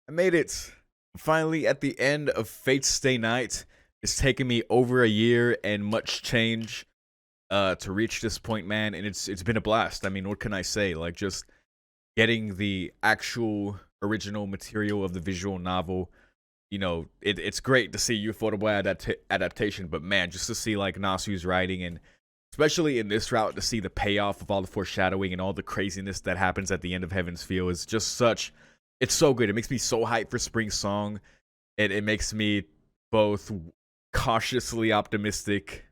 I made it. Finally at the end of Fate's Stay Night. It's taken me over a year and much change to reach this point, man, and it's been a blast. I mean, what can I say? Like just getting the actual original material of the visual novel. It's great to see Ufotable adaptation, but man, just to see like Nasu's writing and especially in this route to see the payoff of all the foreshadowing and all the craziness that happens at the end of Heaven's Feel is just such. It's so good. It makes me so hyped for Spring Song. It makes me both cautiously optimistic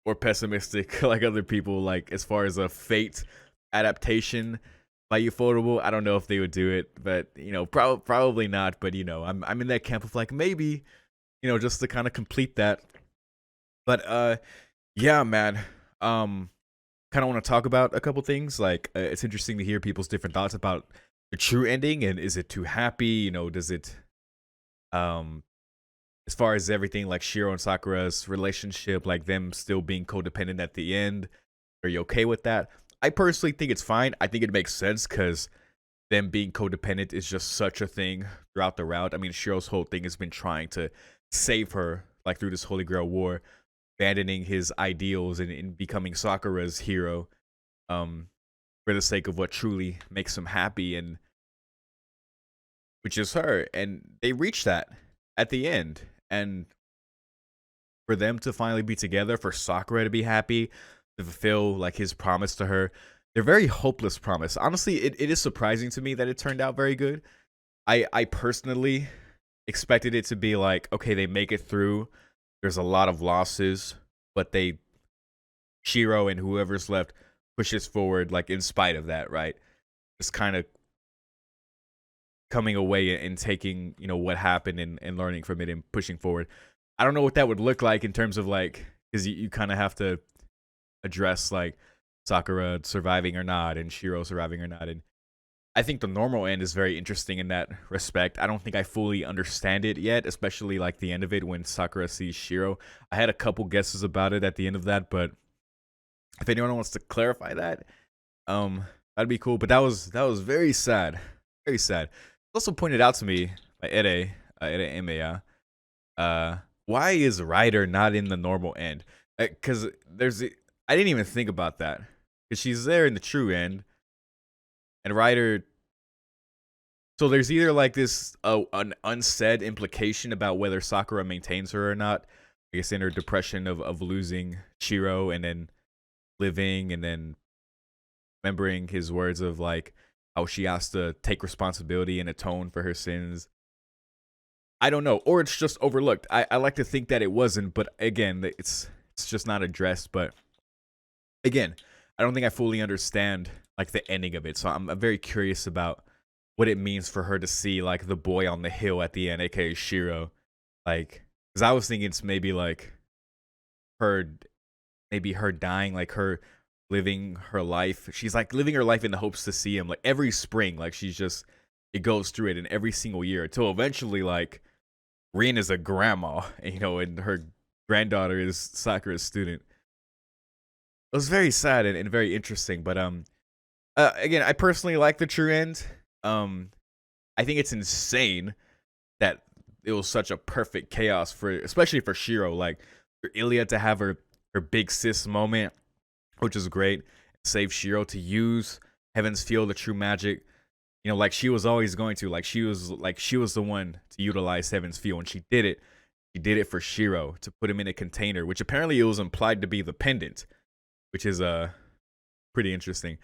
or pessimistic, like other people, like as far as a Fate adaptation by Ufotable. I don't know if they would do it, but probably not. But I'm in that camp of like maybe, just to kind of complete that. But yeah, man. Kind of want to talk about a couple things. Like it's interesting to hear people's different thoughts about the true ending, and is it too happy? Does it um as far as everything like Shiro and Sakura's relationship, like them still being codependent at the end, are you okay with that? I personally think it's fine. I think it makes sense because them being codependent is just such a thing throughout the route. I mean, Shiro's whole thing has been trying to save her, like through this Holy Grail War, abandoning his ideals and becoming Sakura's hero, um, for the sake of what truly makes him happy, and which is her. And they reach that at the end, and for them to finally be together, for Sakura to be happy, to fulfill like his promise to her. They're very hopeless promise. Honestly, it is surprising to me that it turned out very good. I personally expected it to be like, okay, they make it through. There's a lot of losses, but they Shiro and whoever's left pushes forward, like in spite of that, right? Just kind of coming away and taking, what happened and learning from it and pushing forward. I don't know what that would look like in terms of like, because you kind of have to address like Sakura surviving or not and Shiro surviving or not. And I think the normal end is very interesting in that respect. I don't think I fully understand it yet, especially like the end of it when Sakura sees Shiro. I had a couple guesses about it at the end of that, but if anyone wants to clarify that, that'd be cool. But that was very sad, very sad. Also pointed out to me by Ere Emeya, why is Ryder not in the normal end? Because I didn't even think about that. Because she's there in the true end, and Ryder. So there's either like this an unsaid implication about whether Sakura maintains her or not. I guess in her depression of losing Shiro and then living and then remembering his words of like how she has to take responsibility and atone for her sins. I don't know, or it's just overlooked. I like to think that it wasn't, but again, it's just not addressed. But again, I don't think I fully understand like the ending of it, so I'm very curious about what it means for her to see like the boy on the hill at the end, aka Shiro. Like, because I was thinking it's maybe like her, maybe her dying, like her living her life. She's like living her life in the hopes to see him like every spring. Like she's just it goes through it in every single year until eventually like Rin is a grandma, and her granddaughter is Sakura's student. It was very sad and very interesting, but again, I personally like the true end. Um, I think it's insane that it was such a perfect chaos for, especially for Shiro, like for Ilya to have her big sis moment, which is great. Save Shiro to use Heaven's Feel, the true magic. Like she was always going to, like she was the one to utilize Heaven's Feel, and she did it. She did it for Shiro to put him in a container, which apparently it was implied to be the pendant, which is pretty interesting.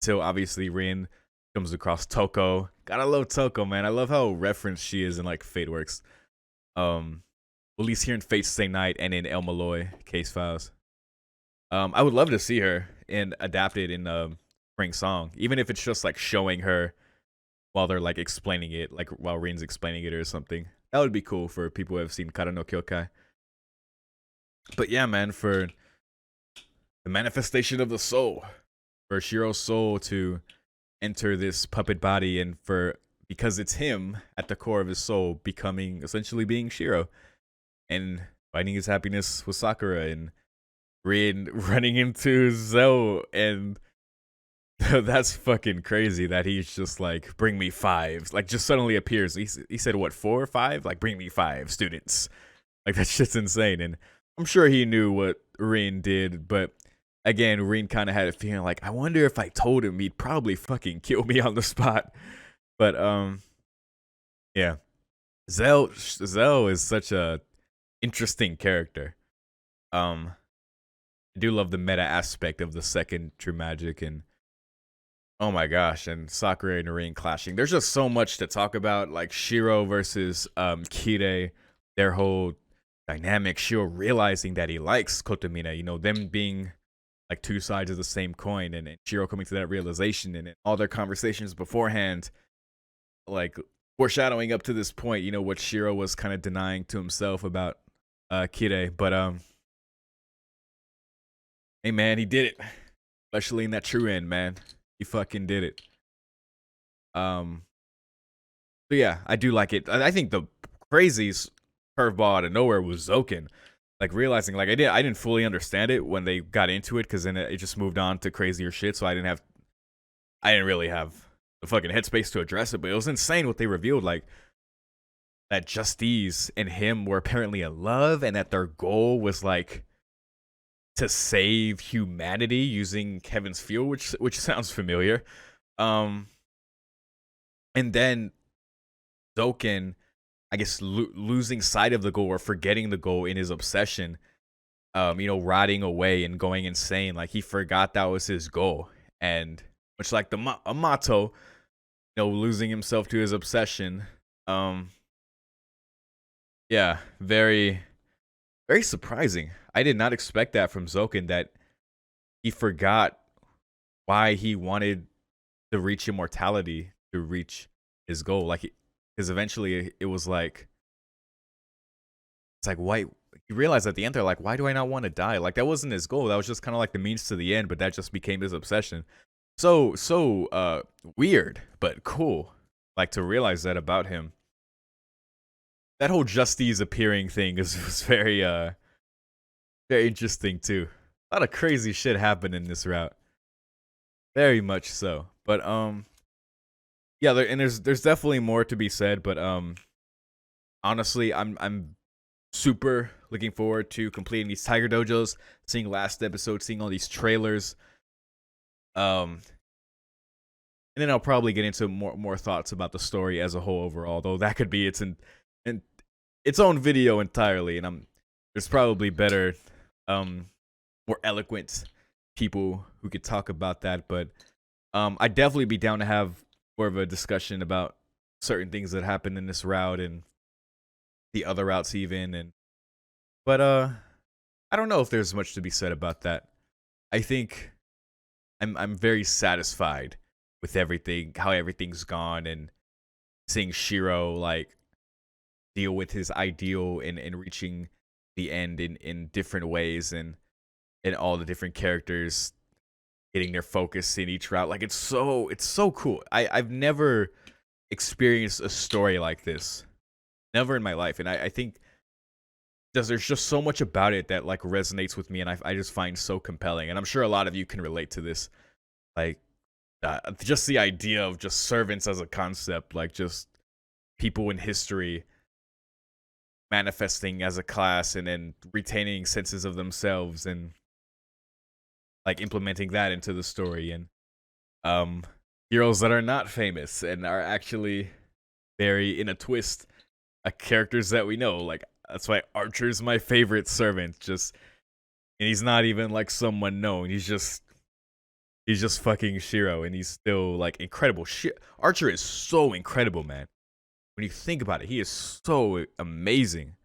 Until obviously Rin comes across Toko. Gotta love Toko, man. I love how referenced she is in like Fate Works. At least here in Fate's Same Night and in El Malloy Case Files. I would love to see her and adapted in Spring Song, even if it's just like showing her while they're like explaining it, like while Rin's explaining it or something. That would be cool for people who have seen Kara no Kyokai. But yeah, man, for the manifestation of the soul, for Shiro's soul to enter this puppet body, and for because it's him at the core of his soul becoming essentially being Shiro and finding his happiness with Sakura, and Rin running into Zoe and That's fucking crazy that he's just like, bring me five. Like, just suddenly appears. He said, what, 4 or 5? Like, bring me 5 students. Like, that shit's insane. And I'm sure he knew what Rin did, but again, Rin kind of had a feeling like, I wonder if I told him, he'd probably fucking kill me on the spot. But, yeah. Zell is such a interesting character. I do love the meta aspect of the second True Magic, and oh my gosh, and Sakura and Rin clashing. There's just so much to talk about, like Shiro versus Kire, their whole dynamic. Shiro realizing that he likes Kotomina, you know, them being like two sides of the same coin, and Shiro coming to that realization, and all their conversations beforehand, like foreshadowing up to this point, you know, what Shiro was kind of denying to himself about Kire. But hey man, he did it. Especially in that true end, man. He fucking did it. So yeah, I do like it. I think the craziest curveball out of nowhere was Zoken. Like realizing, like I didn't fully understand it when they got into it, because then it just moved on to crazier shit. So I didn't really have the fucking headspace to address it. But it was insane what they revealed, like that Justice and him were apparently in love, and that their goal was like to save humanity using Kevin's fuel, which sounds familiar. And then Zoken, I guess, losing sight of the goal or forgetting the goal in his obsession, you know, rotting away and going insane. Like he forgot that was his goal, and much like the Amato, you know, losing himself to his obsession. Yeah, very, very surprising. I did not expect that from Zoken, that he forgot why he wanted to reach immortality, to reach his goal. Like, because eventually it was like, it's like, why? You realize at the end, they're like, why do I not want to die? Like, that wasn't his goal. That was just kind of like the means to the end, but that just became his obsession. So weird, but cool. Like, to realize that about him. That whole Justice appearing thing was very, very interesting, too. A lot of crazy shit happened in this route. Very much so. But, yeah, there's definitely more to be said, but, honestly, I'm super looking forward to completing these Tiger Dojos, seeing last episode, seeing all these trailers. And then I'll probably get into more thoughts about the story as a whole overall, though that could be its own video entirely, and there's probably better, more eloquent people who could talk about that. But I'd definitely be down to have more of a discussion about certain things that happened in this route and the other routes even. But I don't know if there's much to be said about that. I think I'm very satisfied with everything, how everything's gone, and seeing Shiro like deal with his ideal and reaching the end in different ways, and all the different characters getting their focus in each route. Like it's so cool. I've never experienced a story like this. Never in my life. And I think there's just so much about it that like resonates with me, and I just find so compelling. And I'm sure a lot of you can relate to this. Like just the idea of just servants as a concept, like just people in history manifesting as a class and then retaining senses of themselves and like implementing that into the story, and heroes that are not famous and are actually very in a twist, characters that we know. Like that's why Archer's my favorite servant. Just, and he's not even like someone known. He's just fucking Shiro, and he's still like incredible. Archer is so incredible, man. When you think about it, he is so amazing.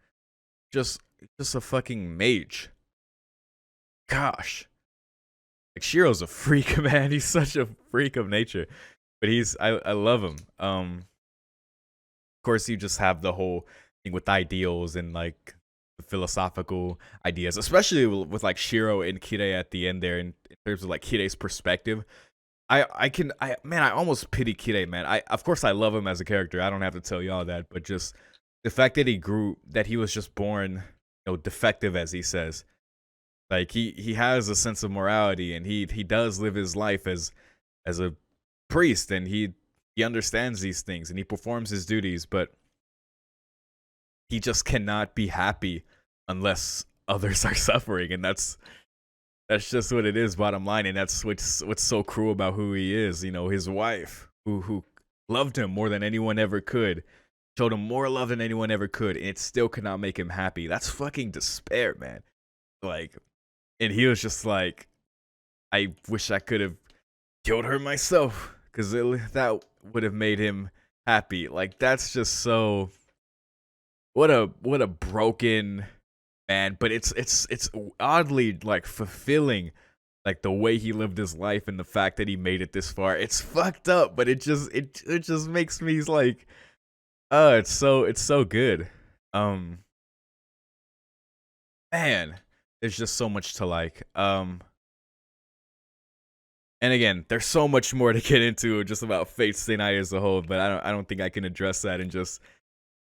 Just a fucking mage. Gosh. Like Shiro's a freak, man. He's such a freak of nature. But I love him. Of course you just have the whole thing with ideals and like the philosophical ideas, especially with like Shiro and Kire at the end there, in terms of like Kire's perspective. I almost pity Kire, man. Of course I love him as a character. I don't have to tell y'all that, but just the fact that he was just born, you know, defective, as he says. Like he has a sense of morality, and he does live his life as as a priest, and he understands these things and he performs his duties, but he just cannot be happy unless others are suffering, and that's just what it is, bottom line. And that's what's so cruel about who he is. You know, his wife, who loved him more than anyone ever could, showed him more love than anyone ever could, and it still could not make him happy. That's fucking despair, man. Like, and he was just like, I wish I could have killed her myself, because that would have made him happy. Like, that's just so, what a broken man. But it's oddly like fulfilling, like the way he lived his life and the fact that he made it this far. It's fucked up, but it just makes me like, oh, it's so good. Man, there's just so much to like. And again, there's so much more to get into just about Fate Stay Night as a whole, but I don't think I can address that in just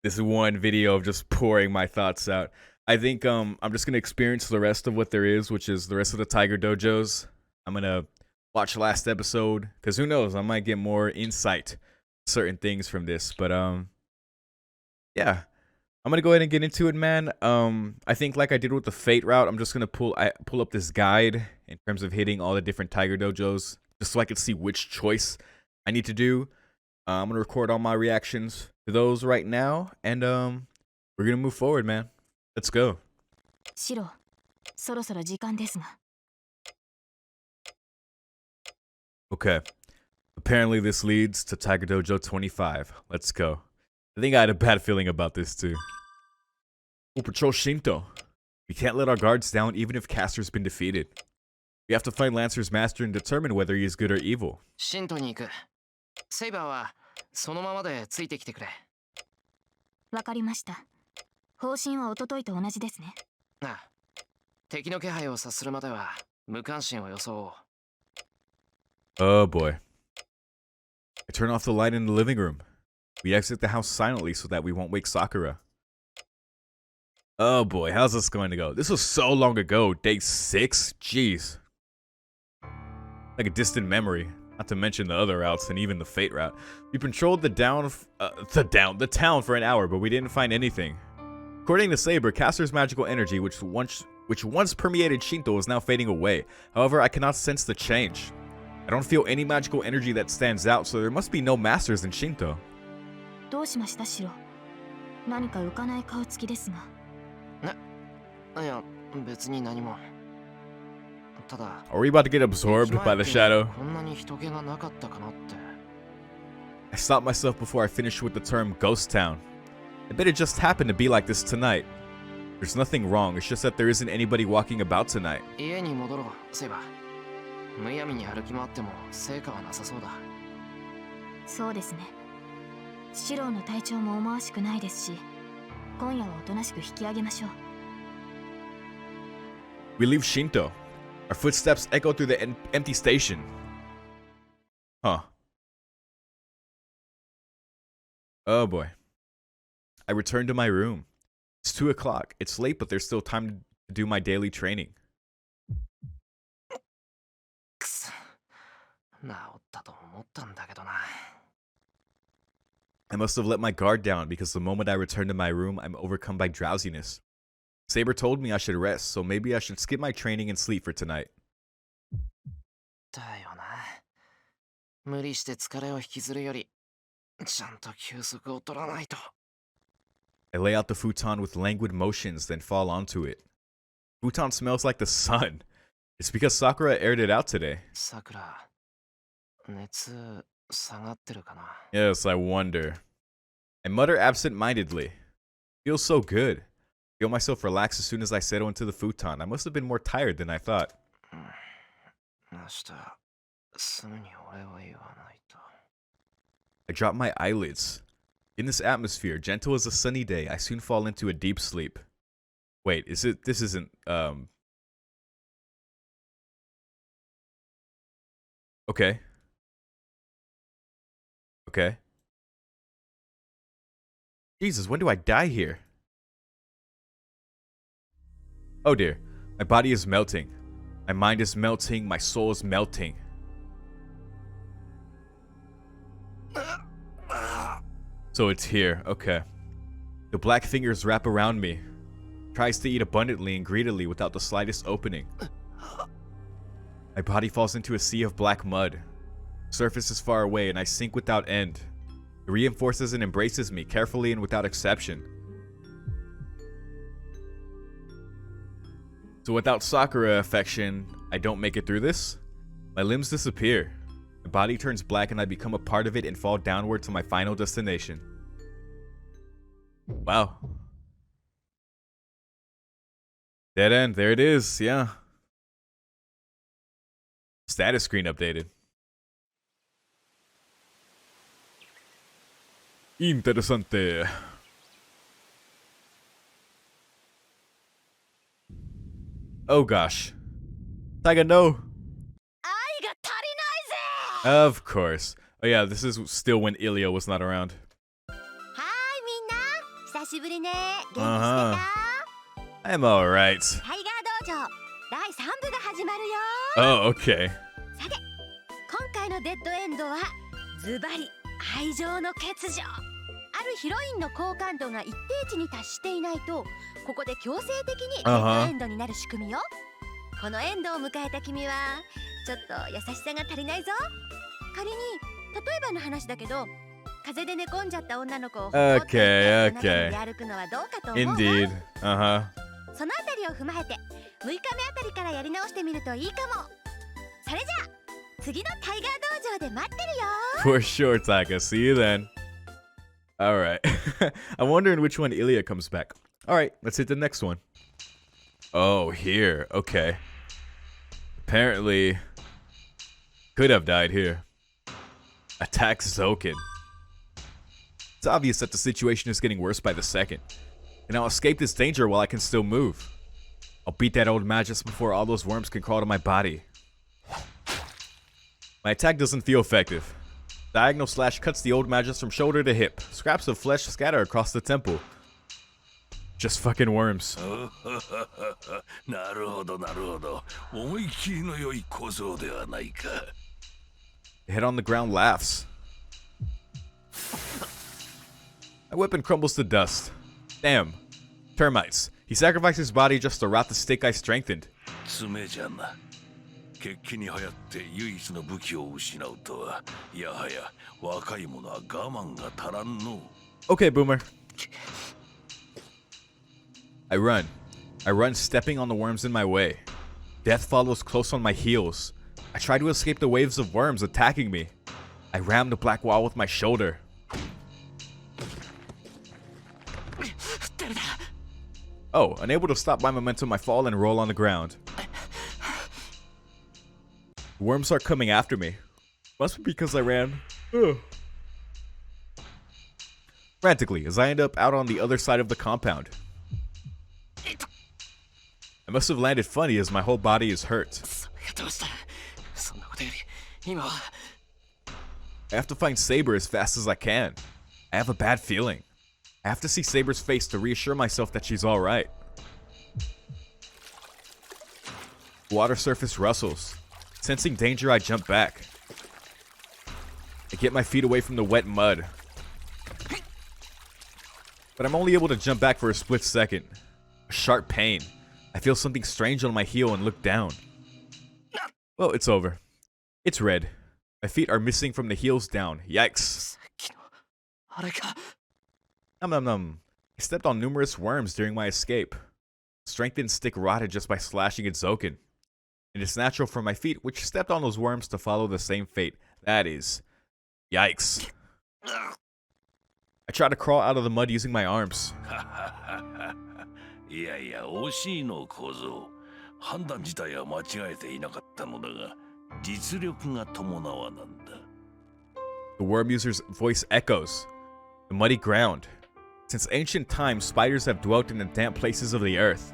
this one video of just pouring my thoughts out. I think I'm just gonna experience the rest of what there is, which is the rest of the Tiger Dojos. I'm gonna watch last episode, because who knows, I might get more insight certain things from this. But yeah, I'm gonna go ahead and get into it, man. I think like I did with the Fate route, I'm just gonna pull up this guide in terms of hitting all the different Tiger Dojos, just so I can see which choice I need to do. I'm gonna record all my reactions to those right now, and we're gonna move forward, man. Let's go. Shiro, そろそろ時間ですが。 Okay. Apparently this leads to Tiger Dojo 25. Let's go. I think I had a bad feeling about this too. We'll patrol Shinto. We can't let our guards down even if Caster's been defeated. We have to find Lancer's master and determine whether he is good or evil. シントに行く。セイバーはそのままでついてきてくれ。わかりました。方針は一昨日と同じですね。ああ、敵の気配を察するまでは無関心を装おう。Oh boy. I turn off the light in the living room. We exit the house silently so that we won't wake Sakura. Oh boy, how's this going to go? This was so long ago. Day 6? Jeez. Like a distant memory. Not to mention the other routes and even the Fate route. We patrolled the town for an hour, but we didn't find anything. According to Saber, Caster's magical energy, which once permeated Shinto, is now fading away. However, I cannot sense the change. I don't feel any magical energy that stands out, so there must be no masters in Shinto. どうしました、シロ。何か浮かない顔つきですが。いや、別に何も。ただ、 Are we about to get absorbed by the shadow? こんなに人気がなかったかなって。I stopped myself before I finished with the term ghost town. I bet it just happened to be like this tonight. There's nothing wrong, it's just that there isn't anybody walking about tonight. 家に戻ろう、セイバー。むやみに歩き回っても成果はなさそうだ。そうですね。シロの体調も思わしくないですし、今夜はおとなしく引き上げましょう。We leave Shinto. Our footsteps echo through the empty station. Huh. Oh boy. I return to my room. It's 2 o'clock. It's late, but there's still time to do my daily training. くそ、治ったと思ったんだけどな。I must have let my guard down because the moment I return to my room, I'm overcome by drowsiness. Saber told me I should rest, so maybe I should skip my training and sleep for tonight. だよな。無理して疲れを引きずるより、ちゃんと休息を取らないと。I lay out the futon with languid motions, then fall onto it. Futon smells like the sun. It's because Sakura aired it out today. さくら、熱下がってるかな。Yes, I wonder. I mutter absent-mindedly. Feels so good. Feel myself relax as soon as I settle into the futon. I must have been more tired than I thought. 明日、すぐに俺を言わないと。I drop my eyelids. In this atmosphere, gentle as a sunny day, I soon fall into a deep sleep. Wait, this isn't, Okay. Okay. Jesus, when do I die here? Oh dear, my body is melting. My mind is melting, my soul is melting. So it's here, okay. The black fingers wrap around me. Tries to eat abundantly and greedily without the slightest opening. My body falls into a sea of black mud. Surface is far away and I sink without end. It reinforces and embraces me carefully and without exception. So without Sakura affection, I don't make it through this? My limbs disappear. My body turns black and I become a part of it and fall downward to my final destination. Wow. Dead end, there it is, yeah. Status screen updated. Interesante. Oh gosh. Taiga, no. Of course. Oh yeah, this is still when Ilya was not around. I'm alright. Oh, okay. 今回のデッドエンドはズバリ愛情の欠如。あるヒロインの好感度が一定値に達していないと、ここで強制的にデッドエンドになる仕組みよ。このエンドを迎えた君はちょっと優しさが足りないぞ。仮に例えばの話だけど、風邪で寝込んじゃった女の子を放っておいて中で歩くのはどうかと思うわ。Indeed. そのあたりを踏まえて6日目あたりからやり直してみるといいかも。それじゃあ次のタイガー道場で待ってるよ。 For sure, Taiga. See you then. Alright. I'm wondering which one Ilya comes back. Alright, let's hit the next one. Oh, here. Okay. Apparently, could have died here. Attack Zoken. It's obvious that the situation is getting worse by the second. And I'll escape this danger while I can still move. I'll beat that old Magus before all those worms can crawl to my body. My attack doesn't feel effective. Diagonal slash cuts the old Magus from shoulder to hip. Scraps of flesh scatter across the temple. Just fucking worms. The head on the ground laughs. My weapon crumbles to dust. Damn. Termites. He sacrificed his body just to rot the stick I strengthened. Okay, Boomer. I run. I run, stepping on the worms in my way. Death follows close on my heels. I try to escape the waves of worms attacking me. I ram the black wall with my shoulder. Oh, unable to stop my momentum, I fall and roll on the ground. Worms are coming after me. Must be because I ran. Frantically, as I end up out on the other side of the compound. I must have landed funny as my whole body is hurt. I have to find Saber as fast as I can. I have a bad feeling. I have to see Saber's face to reassure myself that she's alright. Water surface rustles. Sensing danger, I jump back. I get my feet away from the wet mud. But I'm only able to jump back for a split second. A sharp pain. I feel something strange on my heel and look down. Well, it's over. It's red. My feet are missing from the heels down. Yikes. Num num num. I stepped on numerous worms during my escape. Strengthened stick rotted just by slashing at Zoken. And it's natural for my feet, which stepped on those worms, to follow the same fate. That is... yikes. I try to crawl out of the mud using my arms. The worm user's voice echoes. The muddy ground. Since ancient times, spiders have dwelt in the damp places of the earth.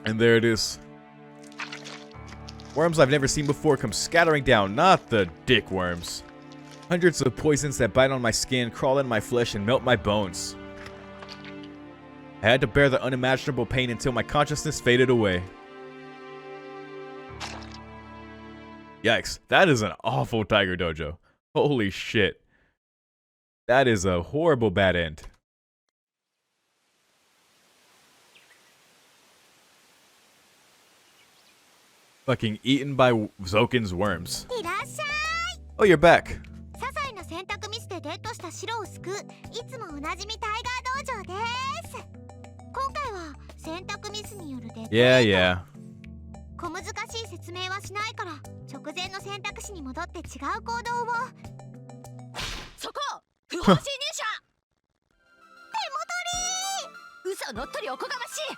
And there it is. Worms I've never seen before come scattering down, not the dick worms. Hundreds of poisons that bite on my skin, crawl in my flesh, and melt my bones. I I had to bear the unimaginable pain until my consciousness faded away. Yikes, that is an awful Tiger Dojo. Holy shit. That is a horrible bad end. Fucking eaten by Zokin's worms. いらっしゃい。 Oh, you're back. 些細な選択ミスでデッドした白を救ういつもおなじみタイガー道場です。今回は選択ミスによるデッドエンド。 Yeah, yeah. 小難しい説明はしないから直前の選択肢に戻って違う行動を。そこ不法侵入者手戻り。嘘乗っ取りおこがましい。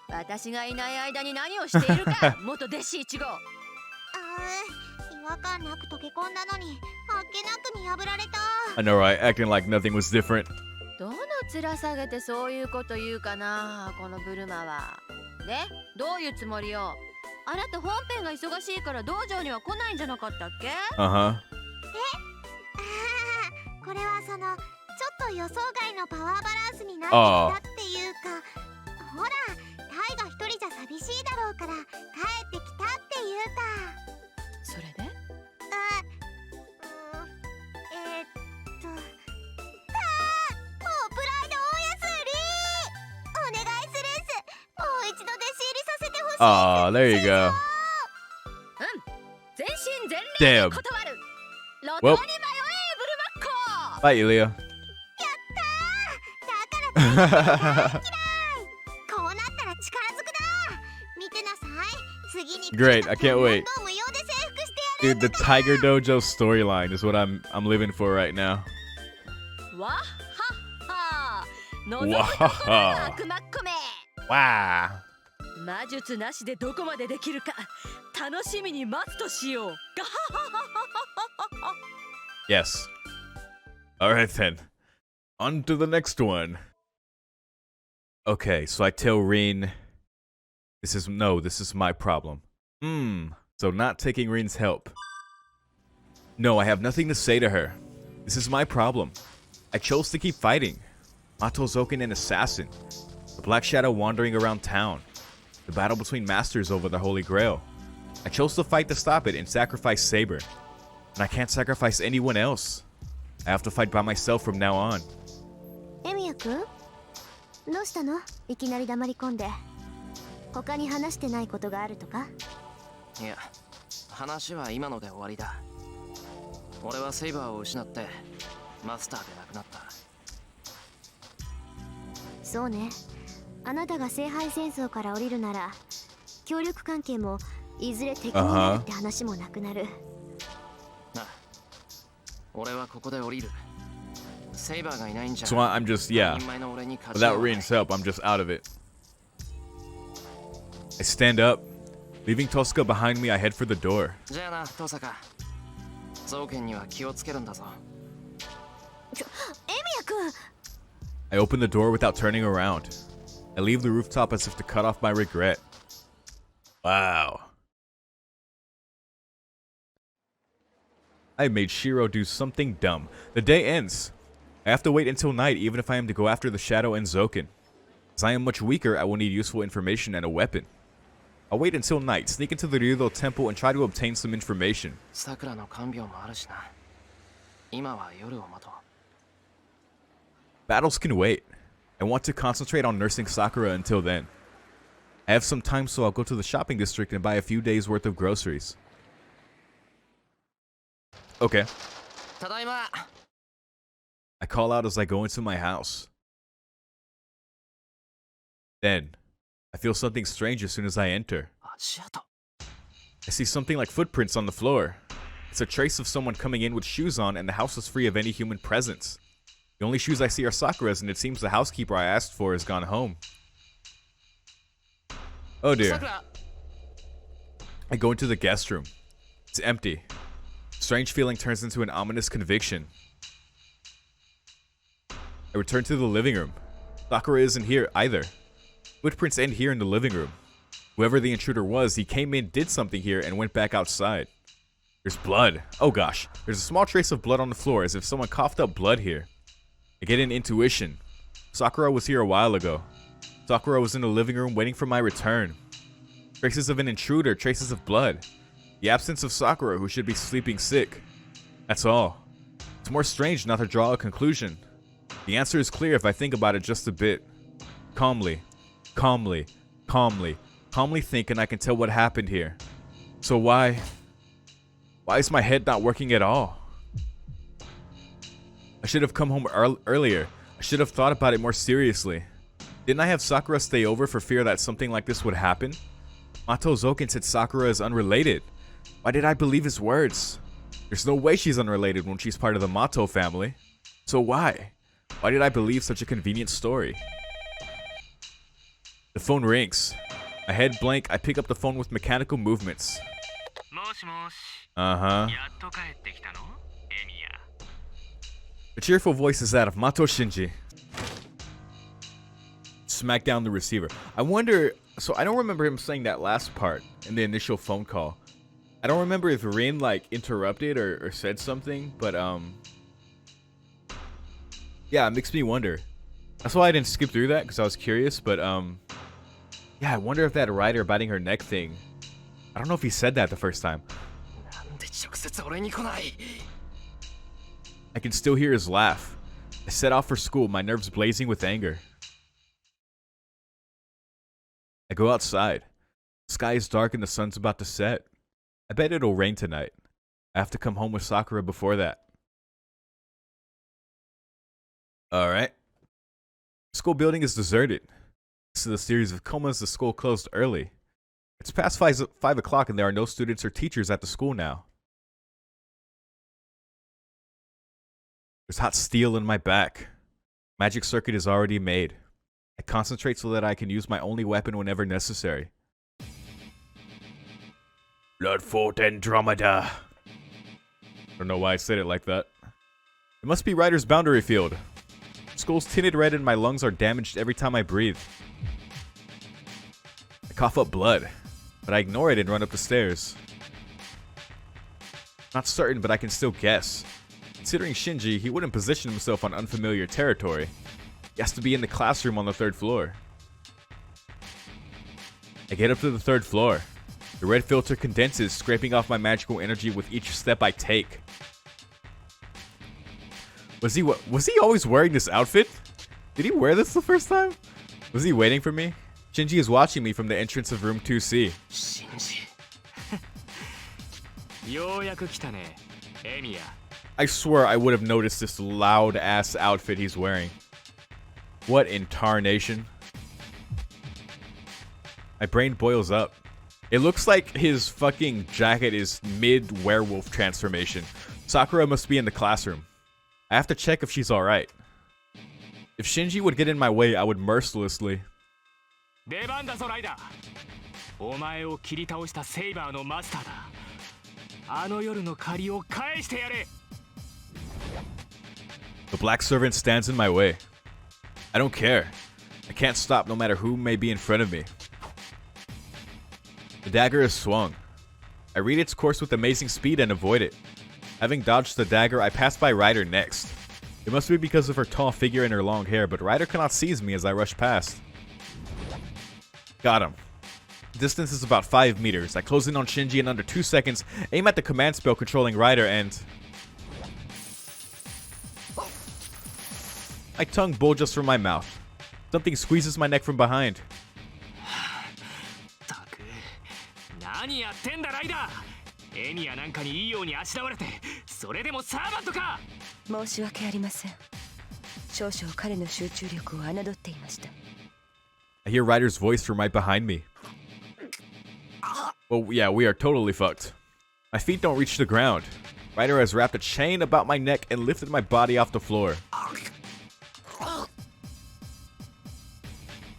私がいない間に何をしているか元弟子1号。違和感なく溶け込んだのにあっけなく見破られた。 I know, right? Acting like nothing was different. どの面下げてそういうこと言うかなこのブルマは。でどういうつもりよ。あなた本編が忙しいから道場には来ないんじゃなかったっけ。 Uh-huh. これはそのちょっと予想外のパワーバランスになってきたっていうか、ほらタイが一人じゃ寂しいだろうから帰ってきたっていうか。それでもうプライド大安売りお願いするっす。もう一度弟子入りさせてほしい。 Aw, there you go. 全身全 Damn. 霊で断る。路頭に迷えブルマッコ。 Bye, Ilya. やったー。だから大嫌い。こうなったら力ずくだ。見てなさい。次に Great, I can't wait. 無用で征服してやる。 Dude, the Tiger Dojo storyline is what I'm living for right now. わっはっは。望むところだ悪魔っこめ。 Wow. 魔術なしでどこまでできるか楽しみに待つとしよう。 Yes. Alright then. On to the next one. Okay, so I tell Rin, this is my problem. So not taking Rin's help. No, I have nothing to say to her. This is my problem. I chose to keep fighting. Mato Zokin an assassin. The Black Shadow wandering around town. The battle between masters over the Holy Grail. I chose to fight to stop it and sacrifice Saber. And I can't sacrifice anyone else. I have to fight by myself from now on. エミヤ君どうしたの。いきなり黙り込んで。他に話してないことがあるとか。いや、話は今ので終わりだ。俺はセイバーを失ってマスターでなくなった。そうね。あなたが聖杯戦争から降りるなら協力関係もいずれ敵になるって話もなくなる。なあ、俺はここで降りる。セイバーがいないんじゃ。 So I'm just, yeah. Without Rin's help, I'm just out of it. I stand up. Leaving Tosca behind me, I head for the door. じゃあな、トサカ。ゾウケンには気をつけるんだぞ。エミヤ君。 I open the door without turning around. I leave the rooftop as if to cut off my regret. Wow. I made Shiro do something dumb. The day ends. I have to wait until night even if I am to go after the Shadow and Zokin. As I am much weaker, I will need useful information and a weapon. I'll wait until night, sneak into the Ryudo temple and try to obtain some information. サクラの看病もあるしな。今は夜を待とう。 Battles can wait. I want to concentrate on nursing Sakura until then. I have some time, so I'll go to the shopping district and buy a few days worth of groceries. Okay. ただいま。 I call out as I go into my house. Then, I feel something strange as soon as I enter. 足跡。 I see something like footprints on the floor. It's a trace of someone coming in with shoes on, and the house is free of any human presence. The only shoes I see are Sakura's, and it seems the housekeeper I asked for has gone home. Oh dear. I go into the guest room. It's empty. Strange feeling turns into an ominous conviction. I return to the living room. Sakura isn't here either. Footprints end here in the living room. Whoever the intruder was, he came in, did something here, and went back outside. There's blood. Oh gosh. There's a small trace of blood on the floor, as if someone coughed up blood here. I get an intuition. Sakura was here a while ago. Sakura was in the living room waiting for my return. Traces of an intruder, traces of blood. The absence of Sakura, who should be sleeping sick. That's all. It's more strange not to draw a conclusion. The answer is clear if I think about it just a bit. Calmly think, and I can tell what happened here. So why is my head not working at all? I should have come home earlier. I should have thought about it more seriously. Didn't I have Sakura stay over for fear that something like this would happen? Mato Zoken said Sakura is unrelated. Why did I believe his words? There's no way she's unrelated when she's part of the Mato family. So why? Why did I believe such a convenient story? The phone rings. My head blank, I pick up the phone with mechanical movements. Uh-huh. The cheerful voice is that of Mato Shinji. Smack down the receiver. I wonder, so I don't remember him saying that last part in the initial phone call. I don't remember if Rin like interrupted or said something, but yeah, it makes me wonder. That's why I didn't skip through that, because I was curious, but yeah, I wonder if that rider biting her neck thing, I don't know if he said that the first time. I can still hear his laugh. I set off for school, my nerves blazing with anger. I go outside. The sky is dark and the sun's about to set. I bet it'll rain tonight. I have to come home with Sakura before that. Alright. The school building is deserted. This is a series of comas. The school closed early. It's past 5 o'clock and there are no students or teachers at the school now. There's hot steel in my back. Magic circuit is already made. I concentrate so that I can use my only weapon whenever necessary. Blood-fought Andromeda. I don't know why I said it like that. It must be Ryder's boundary field. School's tinted red and my lungs are damaged every time I breathe. I cough up blood, but I ignore it and run up the stairs. Not certain, but I can still guess. Considering Shinji, he wouldn't position himself on unfamiliar territory. He has to be in the classroom on the 3rd floor. I get up to the 3rd floor. The red filter condenses, scraping off my magical energy with each step I take. Was he always wearing this outfit? Did he wear this the first time? Was he waiting for me? Shinji is watching me from the entrance of room 2C. Shinji. I swear I would have noticed this loud ass outfit he's wearing. What in tarnation? My brain boils up. It looks like his fucking jacket is mid-werewolf transformation. Sakura must be in the classroom. I have to check if she's alright. If Shinji would get in my way, I would mercilessly. The black servant stands in my way. I don't care. I can't stop no matter who may be in front of me. The dagger is swung. I read its course with amazing speed and avoid it. Having dodged the dagger, I pass by Ryder next. It must be because of her tall figure and her long hair, but Ryder cannot seize me as I rush past. Got him. The distance is about 5 meters. I close in on Shinji in under 2 seconds, aim at the command spell controlling Ryder, and my tongue bulges from my mouth. Something squeezes my neck from behind. I hear Ryder's voice from right behind me. Well, yeah, we are totally fucked. My feet don't reach the ground. Ryder has wrapped a chain about my neck and lifted my body off the floor.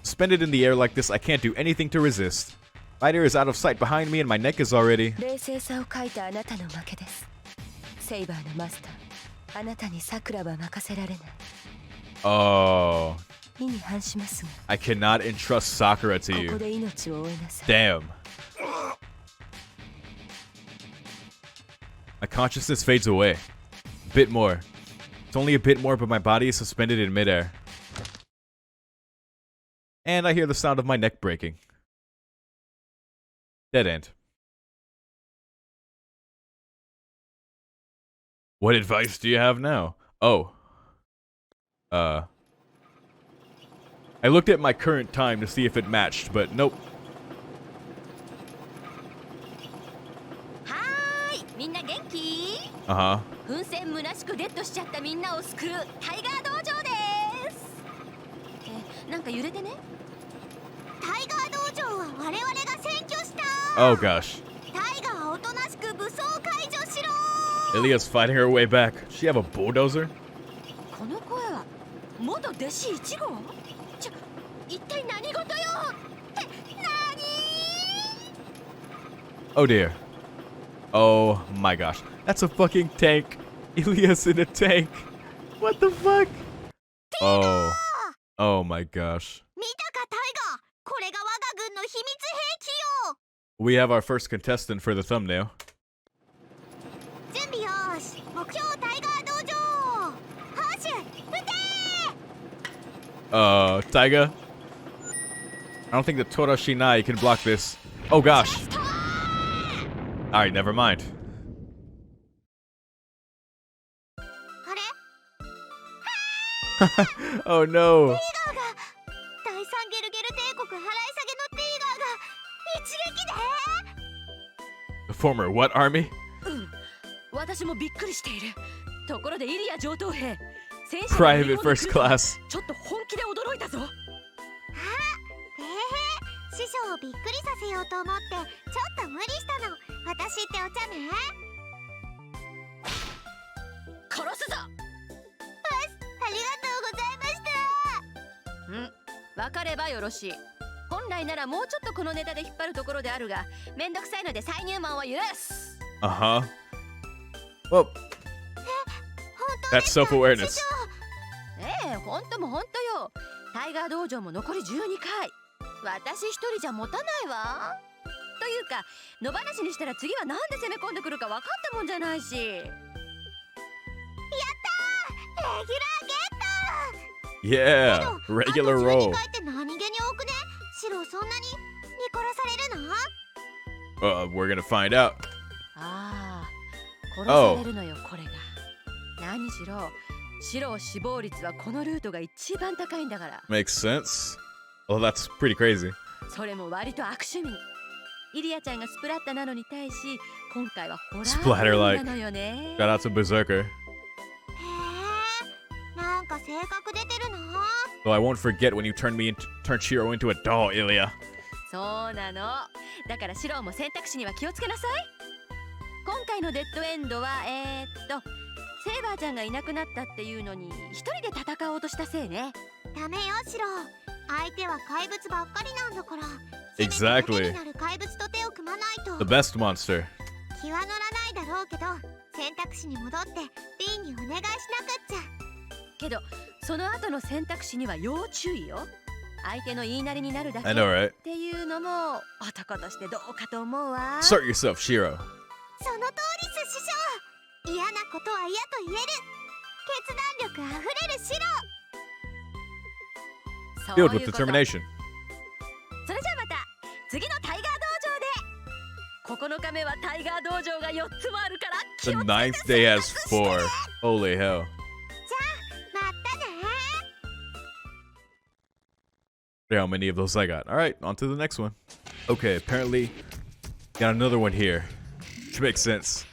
Suspended in the air like this, I can't do anything to resist. Ryder is out of sight behind me and my neck is already... Oh. I cannot entrust Sakura to you. Damn. My consciousness fades away. A bit more. It's only a bit more, but my body is suspended in midair. And I hear the sound of my neck breaking. Dead end. What advice do you have now? Oh. I looked at my current time to see if it matched, but nope. はーい、みんな元気？ Uh-huh. 奮戦虚しくデッドしちゃったみんなを救うタイガー道場です。なんか揺れてね。タイガー道場は我々が占拠した。 Oh gosh. タイガーおとなしく武装解除しろ。 Ilya's fighting her way back. Does she have a bulldozer? この声は元弟子1号？一体何事よ。って何？ Oh dear. Oh my gosh. That's a fucking tank. Ilya's in a tank. What the fuck? Oh. Oh my gosh. 見たかタイガー。これが我が軍の秘密兵器よ。 We have our first contestant for the thumbnail. 準備よーし。目標タイガー道場。砲手撃て。Taiga? I don't think the Torashinai can block this. Oh gosh. Alright, never mind. あれ？ Oh no. ティガーが第三ゲルゲル帝国払い下げのティガーが一撃で。 The former what army? 私もびっくりしている。ところでイリア上等兵。 Private first class. ちょっと本気で驚いたぞ。あ、師匠をびっくりさせようと思ってちょっと無理したの。私ってお茶ね。殺すぞ。ありがとうございました。わかればよろしい。本来ならもうちょっとこのネタで引っ張るところであるが、めんどくさいので再入門を許す。Uh-huh. Well, that's self-awareness. ほんともほんとよ。タイガー道場も残り12回。私一人じゃ持たないわ。というか野放しにしたら次はなんで攻め込んでくるか分かったもんじゃないし。やったー、レギュラーゲット。 Yeah, regular roll. 回って何気に多くね。白そんなに見殺されるの？ We're gonna find out. ああ、殺されるのよ、これが。何しろ白死亡率はこのルートが一番高いんだから。 Makes sense. Well, that's pretty crazy. それも割と悪趣味。イリアちゃんがスプラッタなのに対し、今回はホラー Splatter-like. なのよね。 Shout out to Berserker. へえ、なんか性格出てるな。 Well, I won't forget when you turn Shiro into a doll, Ilya. そうなの。だからシローも選択肢には気をつけなさい。今回のデッドエンドはセイバーちゃんがいなくなったっていうのに一人で戦おうとしたせいね。ダメよシロー。相手は怪物ばっかりなんだから。 Exactly. なる怪物と手を組まないと The best monster. 気は乗らないだろうけど、選択肢に戻ってリンにお願いしなくっちゃ。けどその後の選択肢には要注意よ。相手の言いなりになるだけ I know, right? っていうのも男としてどうかと思うわ。 Sort yourself, Shiro. その通りす師匠。嫌なことは嫌と言える。決断力あふれるシロ。 Filled with determination. それじゃあまた次のタイガー道場で。9日目はタイガー道場が4つもあるから気 The をつけて ninth day has 選択してね。 4. Holy hell. じゃあまたね。 Yeah, how many of those I got? Alright, on to the next one. Okay, apparently got another one here. Which makes sense.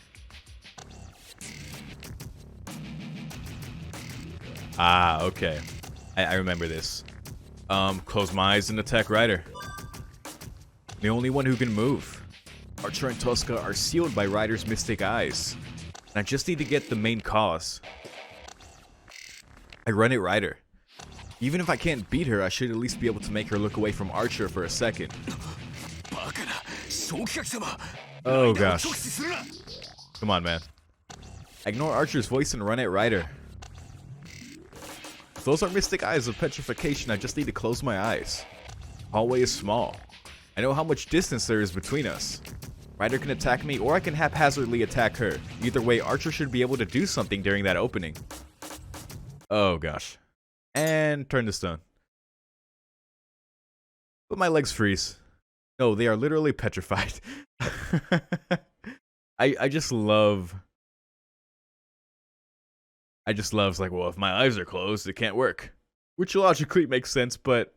Ah, okay. I remember this. Close my eyes and attack Ryder. The only one who can move. Archer and Tosca are sealed by Ryder's mystic eyes. And I just need to get the main cause. I run it Ryder. Even if I can't beat her, I should at least be able to make her look away from Archer for a second. Oh gosh. Come on, man. Ignore Archer's voice and run it Ryder. If those are mystic eyes of petrification, I just need to close my eyes. Hallway is small. I know how much distance there is between us. Ryder can attack me, or I can haphazardly attack her. Either way, Archer should be able to do something during that opening. Oh gosh. And turn to stone. But my legs freeze. No, they are literally petrified. I just love... it's like, well, if my eyes are closed, it can't work. Which logically makes sense, but...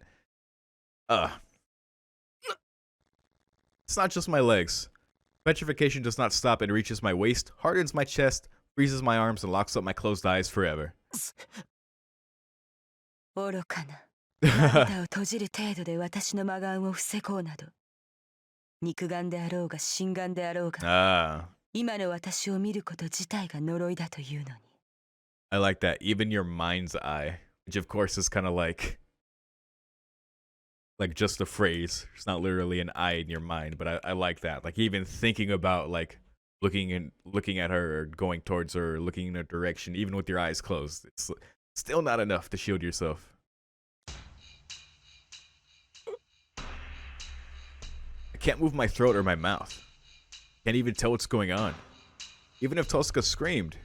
It's not just my legs. Petrification does not stop and reaches my waist, hardens my chest, freezes my arms, and locks up my closed eyes forever. 愚かな。涙を閉じる程度で私の魔眼を防こうなど。肉眼であろうが心眼であろうが。今の私を見ること自体が呪いだというのに。I like that. Even your mind's eye, which of course is kind of like just a phrase. It's not literally an eye in your mind, but I like that. Like even thinking about like looking at her or going towards her or looking in a direction, even with your eyes closed, it's still not enough to shield yourself. I can't move my throat or my mouth. Can't even tell what's going on. Even if Tosca screamed,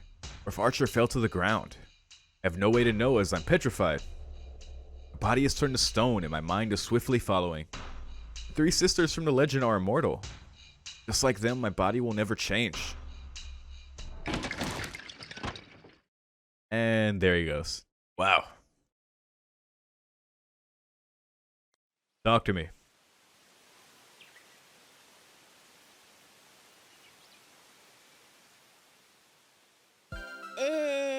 or if Archer fell to the ground, I have no way to know as I'm petrified. My body is turned to stone and my mind is swiftly following. The three sisters from the legend are immortal. Just like them, my body will never change. And there he goes. Wow. Talk to me.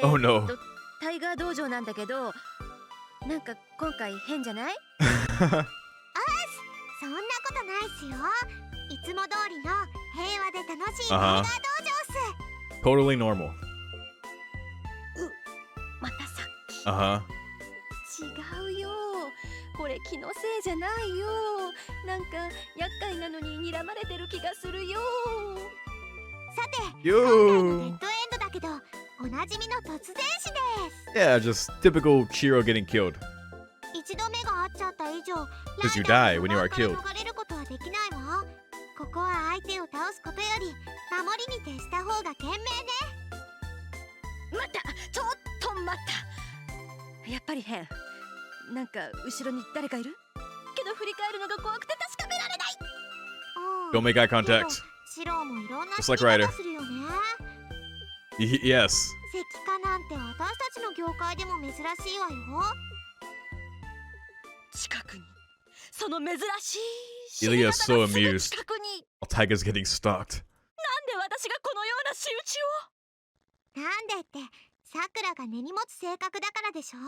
Oh no. タイガー道場なんだけど、なんか今回変じゃない？そんなことないっすよ。いつも通りの平和で楽しいタイガー道場っす。Totally normal. またさっき。違うよ。これ気のせいじゃないよ。なんか厄介なのに睨まれてる気がするよ。さて、今回のデッドエンドだけど、おなじみの突然死です。Yeah, just typical Shiro getting killed. 一度目が合っちゃった以上、 Because you die when you are killed. 逃れることはできないわ。ここは相手を倒すことより守りに徹した方が賢明ね。待った、ちょっと待った。やっぱり変。なんか後ろに誰かいる？けど振り返るのが怖くて確かめられない。Don't make eye contact. シロもいろんな Just like Ryder. するよね。Yes. 石化なんて私たちの業界でも珍しいわよ。近くにその珍しい Ilya is so amused 近くに while Taiga's getting stalked. なんで私がこのような仕打ちを？なんでってさくらが根に持つ性格だからでしょ。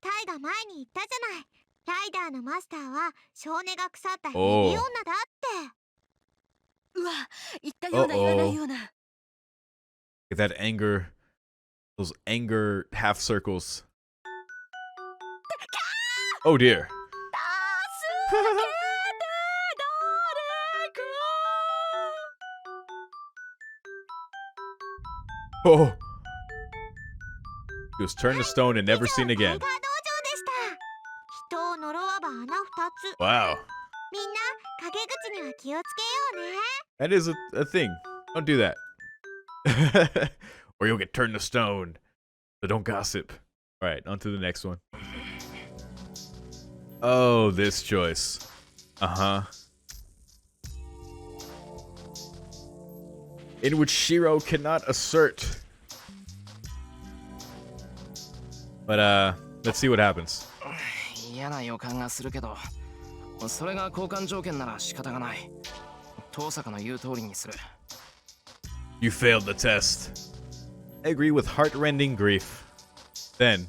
タイが前に言ったじゃない。ライダーのマスターは少年が腐ったヘビ女だって。うわ、言ったような言わないような。That anger, those anger half circles. Oh dear. Oh. He was turned to stone and never seen again. 人を呪わば穴二つ。 Wow. みんな陰口には気をつけようね。 That is a thing. Don't do that. Or you'll get turned to stone. So don't gossip. Alright, on to the next one. Oh, this choice. In which Shiro cannot assert. But, let's see what happens. 嫌な予感がするけど、それが交換条件なら仕方がない。遠坂の言う通りにする。You failed the test. I agree with heart-rending grief. Then,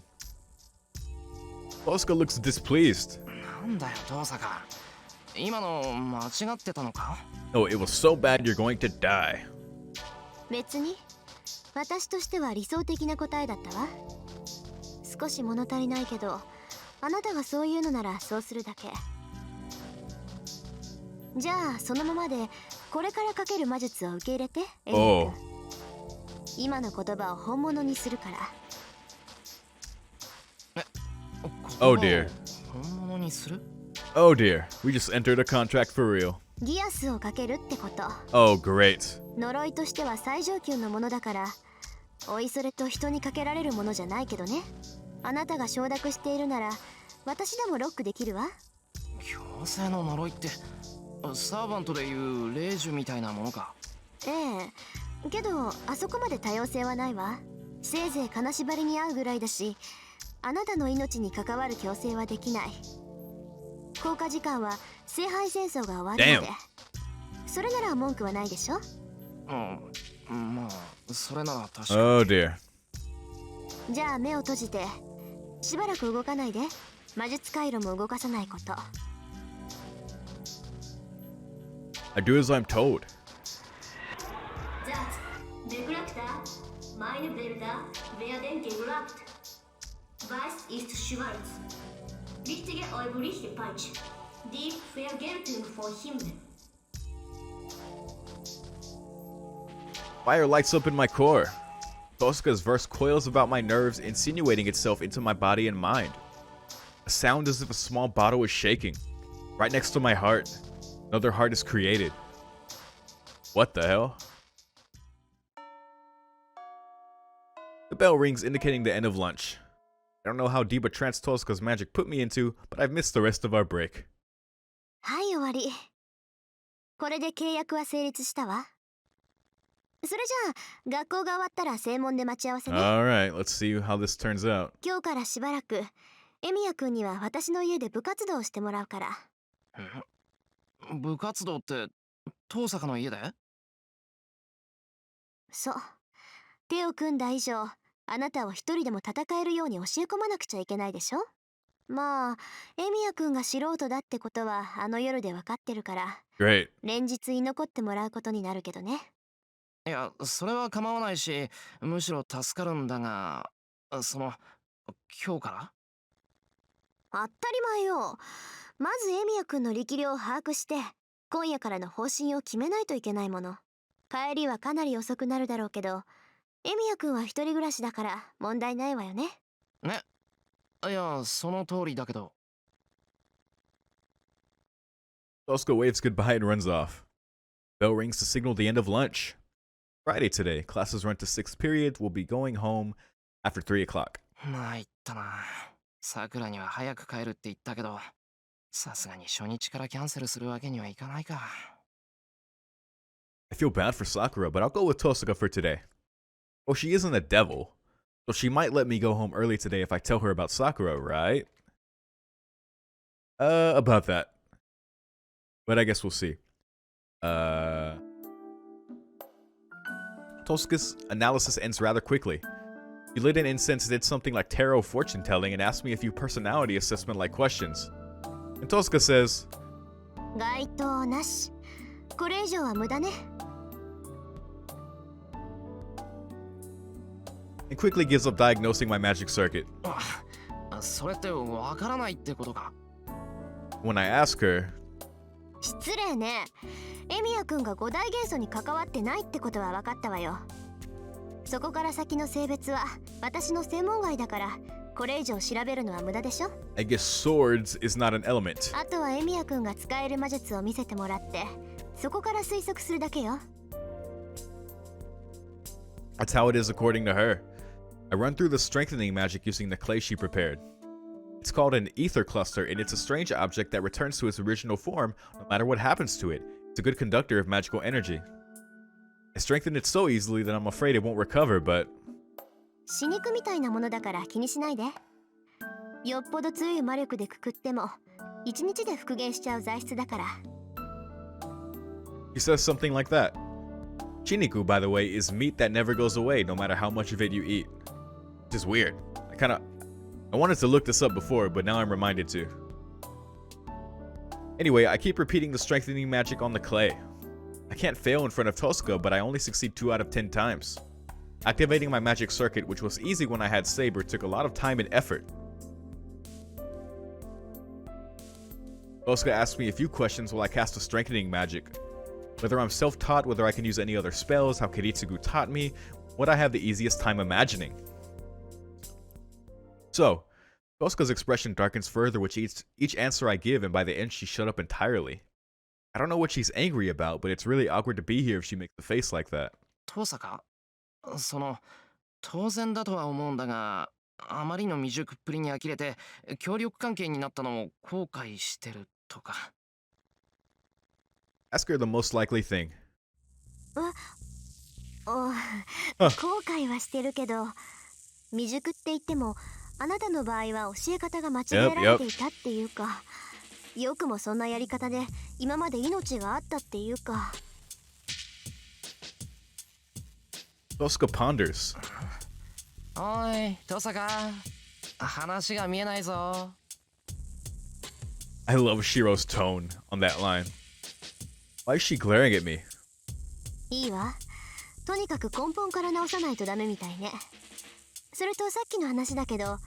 Tosca looks displeased. なんだよ、遠坂。今の間違ってたのか？ No, it was so bad you're going to die. 別に私としては理想的な答えだったわ。少し物足りないけど、あなたがそう言うのならそうするだけ。じゃあそのままでこれからかける魔術を受け入れて、エリック。今の言葉を本物にするから。Oh dear. 本物にする？ Oh dear. We just entered a contract for real. ギアスをかけるってこと。Oh great. 呪いとしては最上級のものだから、おいそれと人にかけられるものじゃないけどね。あなたが承諾しているなら、私でもロックできるわ。強制の呪いってサーバントでいう霊樹みたいなものか。ええ、けどあそこまで多様性はないわ。せいぜい金縛りに遭うぐらいだし、あなたの命に関わる強制はできない。効果時間は聖杯戦争が終わるまで。それなら文句はないでしょ。うん、まあそれなら確かに。Oh dear. じゃあ目を閉じてしばらく動かないで。魔術回路も動かさないこと。 I do as I'm told. That Begrakta, meine Bilder werden geglaubt. Was ist Schwarz? Richtige Eubrische Punch. Die Vergeltung vor Himmel. Fire lights up in my core. Tosca's verse coils about my nerves, insinuating itself into my body and mind. A sound as if a small bottle is shaking. Right next to my heart, another heart is created. What the hell? The bell rings, indicating the end of lunch. I don't know how deep a trance Tosca's magic put me into, but I've missed the rest of our break. はい、終わり。これで契約は成立したわ。それじゃあ学校が終わったら正門で待ち合わせね。 Alright, let's see how this turns out. 今日からしばらくエミヤくんには私の家で部活動をしてもらうから。部活動って遠坂の家で？そう。手を組んだ以上、あなたを一人でも戦えるように教え込まなくちゃいけないでしょ。まあ、エミヤくんが素人だってことはあの夜で分かってるから、 Great. 連日居残ってもらうことになるけどね。いや、それは構わないし、むしろ助かるんだが、今日から？当たり前よ。まずエミヤくんの力量を把握して、今夜からの方針を決めないといけないもの。帰りはかなり遅くなるだろうけど、エミヤくんは一人暮らしだから問題ないわよね。ね。いや、その通りだけど。Tosca waves goodbye and runs off. Bell rings to signal the end of lunch. Friday today. Classes run to 6th period. We'll be going home after 3 o'clock. 参ったな。さくらには早く帰るって言ったけど、さすがに初日からキャンセルするわけにはいかないか。I feel bad for Sakura, but I'll go with Tosca for today. Well, she isn't a devil, so she might let me go home early today if I tell her about Sakura, right? About that. But I guess we'll see. Tosca's analysis ends rather quickly. She lit an incense, did something like tarot fortune telling, and asked me a few personality assessment-like questions. And Tosca says, 該当なし。これ以上は無駄ね。and quickly gives up diagnosing my magic circuit. それってわからないってことか。When I ask her, 失礼ね。エミヤくんが五大元素に関わってないってことは分かったわよ。そこから先の性別は私の専門外だから、これ以上調べるのは無駄でしょ。 I guess swords is not an element. あとはエミヤくんが使える魔術を見せてもらって、そこから推測するだけよ。 That's how it is according to her. I run through the strengthening magic using the clay she prepared. It's called an ether cluster, and it's a strange object that returns to its original form no matter what happens to it. It's a good conductor of magical energy. I strengthened it so easily that I'm afraid it won't recover, but... 死肉みたいなものだから気にしないで。よっぽど強い魔力でくくっても、一日で復元しちゃう材質だから。 He says something like that. Chiniku, by the way, is meat that never goes away no matter how much of it you eat. Which is weird. I wanted to look this up before, but now I'm reminded to. Anyway, I keep repeating the strengthening magic on the clay. I can't fail in front of Tosca, but I only succeed 2 out of 10 times. Activating my magic circuit, which was easy when I had Saber, took a lot of time and effort. Tosca asked me a few questions while I cast the strengthening magic. Whether I'm self-taught, whether I can use any other spells, how Kiritsugu taught me, what I have the easiest time imagining. So, Tosca's expression darkens further with each answer I give, and by the end she shut up entirely. I don't know what she's angry about, but it's really awkward to be here if she makes a face like that. 遠坂？当然だとは思うんだが、あまりの未熟っぷりに呆れて、協力関係になったのを後悔してるとか。 Ask her the most likely thing. お後悔はしてるけど、未熟って言ってもあなたの場合は教え方が間違えられていたっていうか、よくもそんなやり方で今まで命があったっていうか。Tosca ponders. おいトサカ、話が見えないぞ。 I love Shiro's tone on that line. Why is she glaring at me? いいわ。とにかく根本から直さないとダメみたいね。それとさっきの話だけど、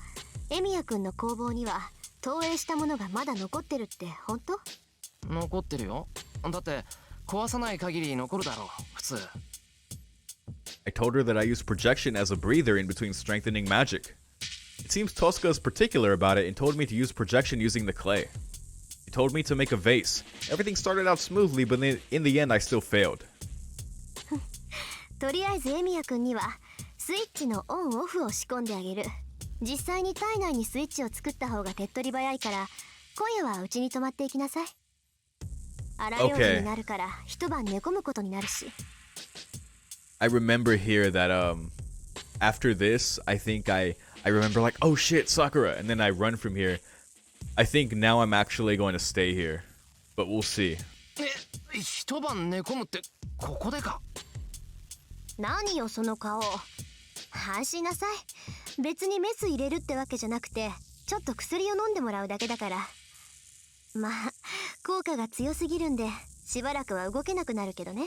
エミヤくんの工房には投影したものがまだ残ってるって本当？残ってるよ。だって壊さない限り残るだろう、普通。 I told her that I use projection as a breather in between strengthening magic. It seems Tosca is particular about it and told me to use projection using the clay. He told me to make a vase. Everything started out smoothly, but in the end I still failed. とりあえずエミヤくんにはスイッチのオンオフを仕込んであげる。実際に体内にスイッチを作った方が手っ取り早いから、今夜はうちに泊まっていきなさい。荒療治になるから一晩寝込むことになるし。I remember here that after this, I think I remember like, oh shit, Sakura, and then I run from here. I think now I'm actually going to stay here, but we'll see. 一晩寝込むってここでか。何よその顔。安心なさい。別にメス入れるってわけじゃなくて、ちょっと薬を飲んでもらうだけだから。まあ効果が強すぎるんでしばらくは動けなくなるけどね。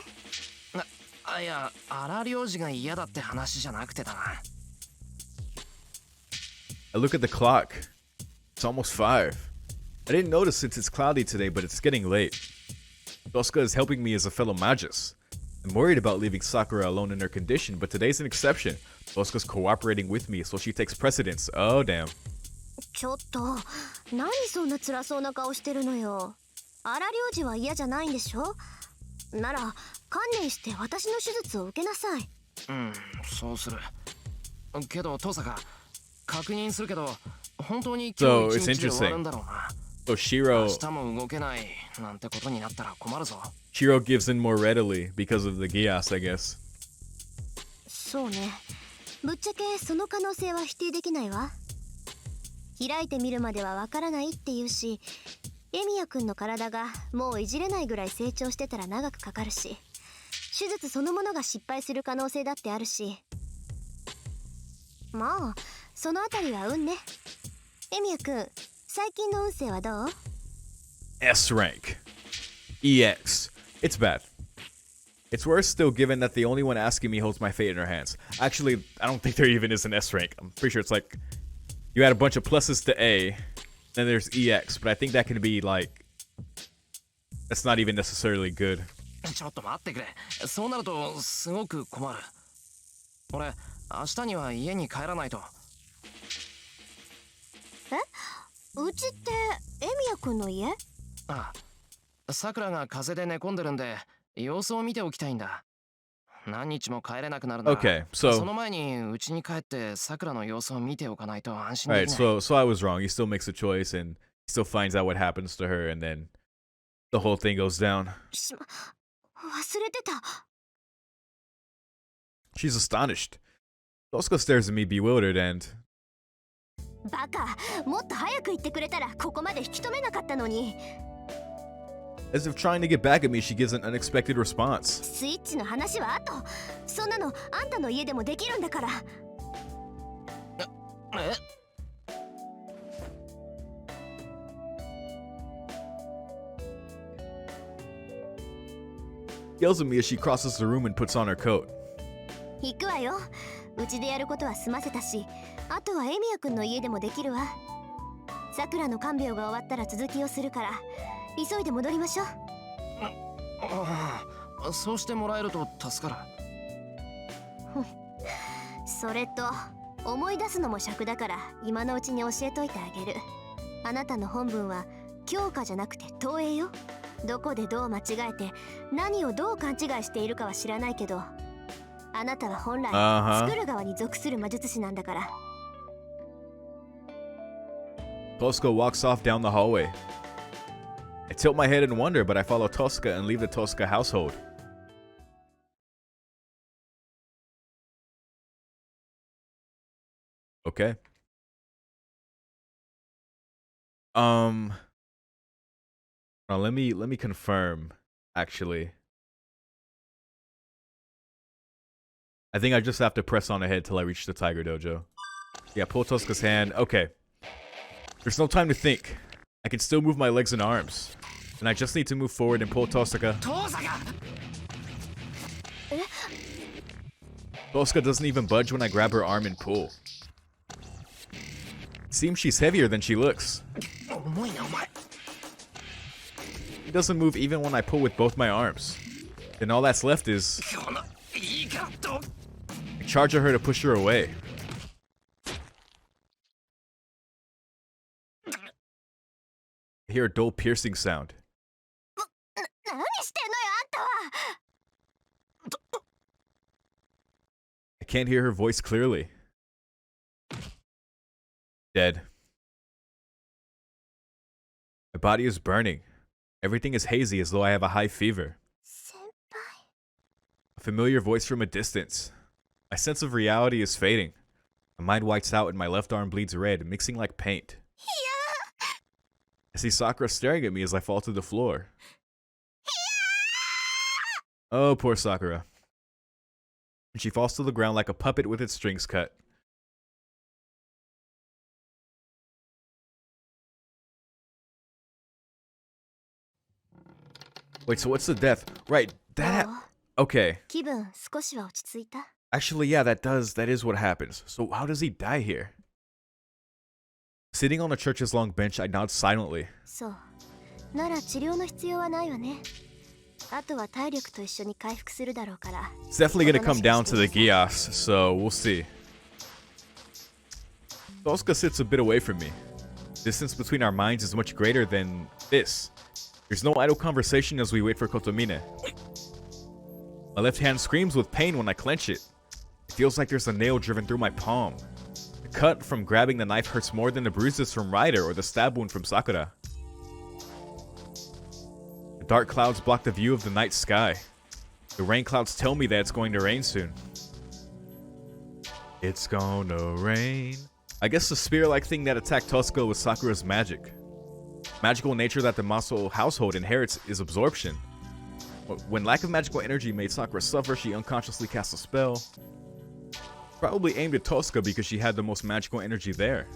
いや、荒療治が嫌だって話じゃなくてだな。 I look at the clock. It's almost 5. I didn't notice since it's cloudy today, but it's getting late. Tosca is helping me as a fellow magus. I'm worried about leaving Sakura alone in her condition, but today's an exception. Tosca's cooperating with me, so she takes precedence. Oh, damn. ちょっと何そんな辛そうな顔してるのよ。荒療治は嫌じゃないんでしょ。なら観念して私の手術を受けなさい。うん、そうする。けどトサカ、確認するけど本当に今日一日で終わるんだろうな。 So Shiro 明日も動けないなんてことになったら困るぞ。 Shiro gives in more readily because of the Gias, I guess. そうね。ぶっちゃけその可能性は否定できないわ。開いてみるまではわからないって言うし、エミヤくんの体がもういじれないぐらい成長してたら長くかかるし、手術そのものが失敗する可能性だってあるし。まあそのあたりは運ね。エミヤくん、最近の運勢はどう？ S rank. EX. It's bad. It's worse still given that the only one asking me holds my fate in her hands. Actually, I don't think there even is an S rank. I'm pretty sure it's like you add a bunch of pluses to A, then there's EX, but I think that can be like that's not even necessarily good. ちょっと待ってくれ。そうなるとすごく困る。俺、明日には家に帰らないと。え？うちってエミヤくんの家？ああ、さくらが風邪で寝込んでるんで様子を見ておきたいんだ。何日も帰れなくなるなら、Okay, そ so の前にうちに帰ってさくらの様子を見ておかないと安心 all で right, きない。 so I was wrong. He still makes a choice and he still finds out what happens to her, and then the whole thing goes down. 忘れてた。 She's astonished. Tosca stares at me bewildered and バカ、もっと早く言ってくれたらここまで引き止めなかったのに。 as if trying to get back at me, she gives an unexpected response. スイッチの話は後。そんなのあんたの家でもできるんだから。え？ Yells at me as she crosses the room and puts on her coat. 行くわよ。うちでやることは済ませたし、あとはエミヤくんの家でもできるわ。さくらの看病が終わったら続きをするから、急いで戻りましょう。ああ、そうしてもらえると助かる。それと思い出すのも尺だから今のうちに教えといてあげる。あなたの本文は強化じゃなくて投影よ。どこでどう間違えて何をどう勘違いしているかは知らないけど、あなたは本来作る側に属する魔術師なんだから。 Tosca walks off down the hallway. I tilt my head in wonder, but I follow Tosca and leave the Tosca household. Okay. Now let me confirm, actually. I think I just have to press on ahead till I reach the Tiger Dojo. Yeah, pull Tosca's hand. Okay. There's no time to think. I can still move my legs and arms. And I just need to move forward and pull Tosca. Tosca doesn't even budge when I grab her arm and pull. Seems she's heavier than she looks. She doesn't move even when I pull with both my arms. Then all that's left is... I charge at her to push her away. I hear a dull piercing sound. I can't hear her voice clearly. Dead. My body is burning. Everything is hazy as though I have a high fever. A familiar voice from a distance. My sense of reality is fading. My mind whites out and my left arm bleeds red, mixing like paint. I see Sakura staring at me as I fall to the floor. Oh, poor Sakura. And she falls to the ground like a puppet with its strings cut. Wait, so what's the death? Right, that... Okay. Actually, yeah, that is what happens. So how does he die here? Sitting on the church's long bench, I nod silently. It's definitely gonna come down to the Gyas, so we'll see. Tosca sits a bit away from me. Distance between our minds is much greater than this. There's no idle conversation as we wait for Kotomine. My left hand screams with pain when I clench it. It feels like there's a nail driven through my palm. The cut from grabbing the knife hurts more than the bruises from Ryder or the stab wound from Sakura. The dark clouds block the view of the night sky. The rain clouds tell me that it's going to rain soon. It's gonna rain. I guess the spear-like thing that attacked Tosca was Sakura's magic. Magical nature that the Maso household inherits is absorption. When lack of magical energy made Sakura suffer, she unconsciously cast a spell. Probably aimed at Tosca because she had the most magical energy there.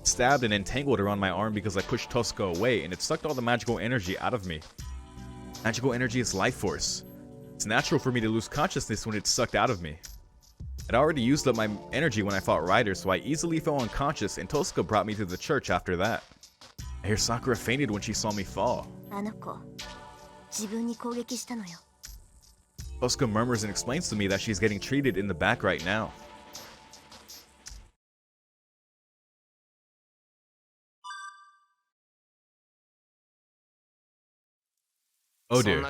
Stabbed and entangled around my arm because I pushed Tosca away, and it sucked all the magical energy out of me. Magical energy is life force. It's natural for me to lose consciousness when it's sucked out of me. I'd already used up my energy when I fought Ryder, so I easily fell unconscious, and Tosca brought me to the church after that. I hear Sakura fainted when she saw me fall. Tosca murmurs and explains to me that she's getting treated in the back right now. Oh dear.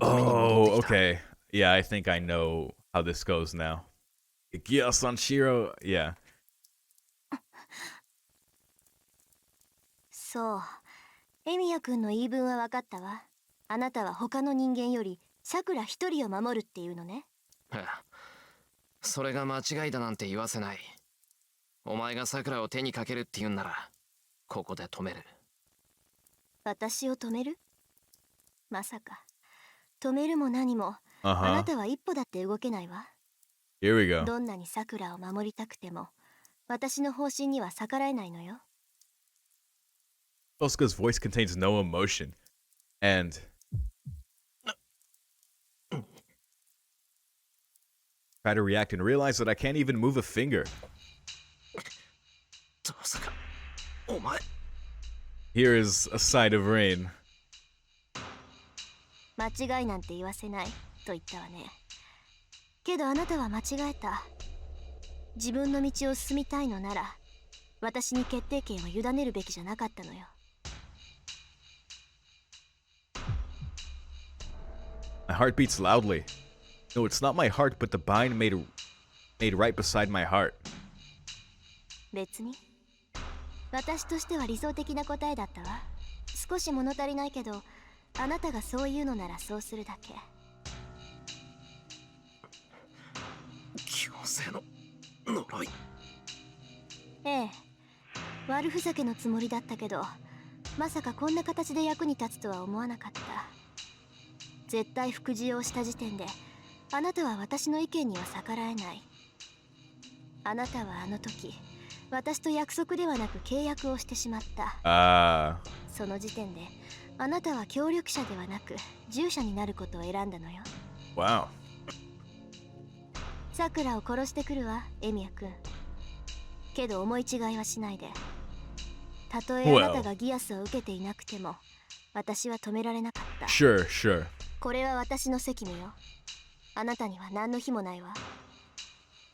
Oh, okay. Yeah, I think I know how this goes now. Sanshiro, yeah. So, Emiya君の言い分は分かったわ。あなたは他の人間よりさくら一人を守るっていうのね。それが間違いだなんて言わせない。お前がさくらを手にかけるって言うんなら、ここで止める。私を止める？まさか、止めるも何も、あなたは一歩だって動けないわ。Here we go. どんなにさくらを守りたくても、私の方針には逆らえないのよ。Tosca's voice contains no emotion, and try to react and realize that I can't even move a finger. Here is a sight of rain. 間違いなんて言わせないと言ったわね。けどあなたは間違えた。自分の道を進みたいのなら、私に決定権を委ねるべきじゃなかったのよ。My heart beats loudly. No, it's not my heart, but the bind made right beside my heart. 別に。私としては理想的な答えだったわ。少し物足りないけど、あなたがそう言うのならそうするだけ。強制の呪い。ええ、悪ふざけのつもりだったけど、まさかこんな形で役に立つとは思わなかった。絶対服従をした時点で、あなたは私の意見には逆らえない。あなたはあの時、私と約束ではなく契約をしてしまった。その時点で、あなたは協力者ではなく従者になることを選んだのよ。Wow. さくらを殺してくるわ、エミヤ君。けど思い違いはしないで。たとえあなたがギアスを受けていなくても、私は止められなかった。Sure, sure. これは私の責務よ。あなたには何の非もないわ。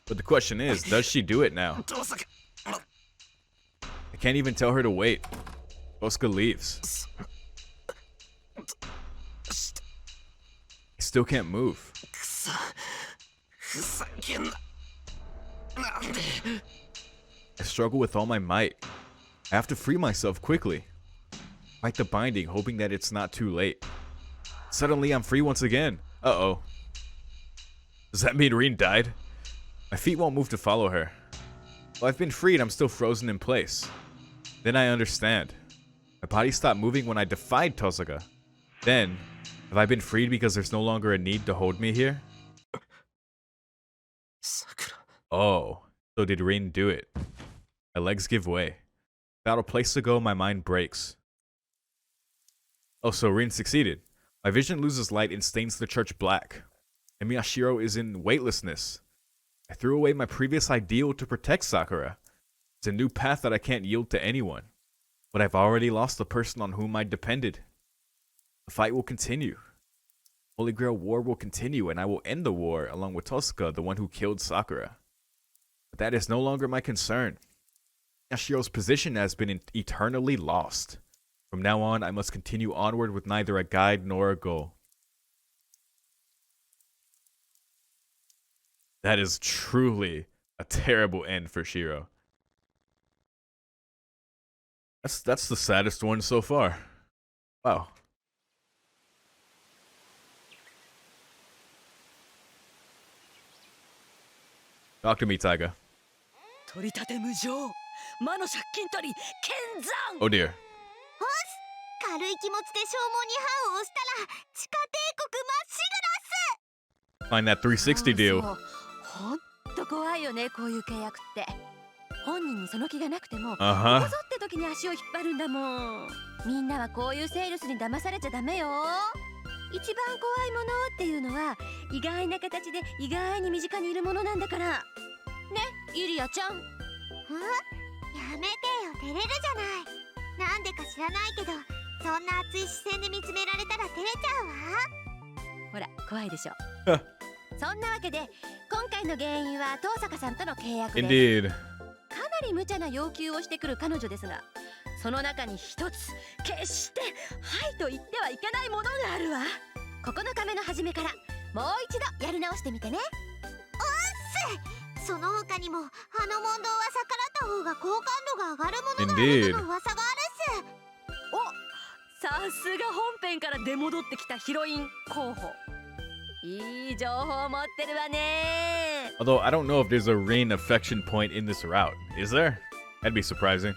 But the question is, does she do it now? 遠坂。I can't even tell her to wait. Tosca leaves. I still can't move. くそ。ふざけんな。なんで。I struggle with all my might. I have to free myself quickly. Fight the binding, hoping that it's not too late. Suddenly, I'm free once again. Uh-oh. Does that mean Reen died? My feet won't move to follow her. Well, I've been freed, I'm still frozen in place. Then I understand. My body stopped moving when I defied Tosaka. Then, have I been freed because there's no longer a need to hold me here? さくら。 Oh, so did Reen do it? My legs give way. Without a place to go, my mind breaks. Oh, so Reen succeeded. My vision loses light and stains the church black. And Miyashiro is in weightlessness. I threw away my previous ideal to protect Sakura. It's a new path that I can't yield to anyone. But I've already lost the person on whom I depended. The fight will continue. Holy Grail War will continue, and I will end the war along with Tosaka, the one who killed Sakura. But that is no longer my concern. Yashiro's position has been eternally lost. From now on, I must continue onward with neither a guide nor a goal. That is truly a terrible end for Shiro. That's the saddest one so far. Wow. Talk to me, Taiga. 取り立て無情、魔の借金取り剣山。 Oh dear. 軽い気持ちで消耗に判を押したら地下帝国まっしぐらっす。 Find that 360 deal. ほんと怖いよね、こういう契約って。本人にその気がなくても、こ Uh-huh. ぞって時に足を引っ張るんだもん。みんなはこういうセールスに騙されちゃダメよ。一番怖いものっていうのは意外な形で意外に身近にいるものなんだから。ね、イリアちゃん。やめてよ、照れるじゃない。なんでか知らないけど、そんな熱い視線で見つめられたら照れちゃうわ。ほら、怖いでしょ。そんなわけで今回の原因は東坂さんとの契約です。 Indeed. かなり無茶な要求をしてくる彼女ですが、その中に一つ決してはいと言ってはいけないものがあるわ。9日目の初めからもう一度やり直してみてね。その他にもあの問答は逆らった方が好感度が上がるものがあ Indeed. るとの噂があるっす。お、さすが本編から出戻ってきたヒロイン候補。いい情報持ってるわね。 Although I don't know if there's a Reen affection point in this route. Is there? That'd be surprising.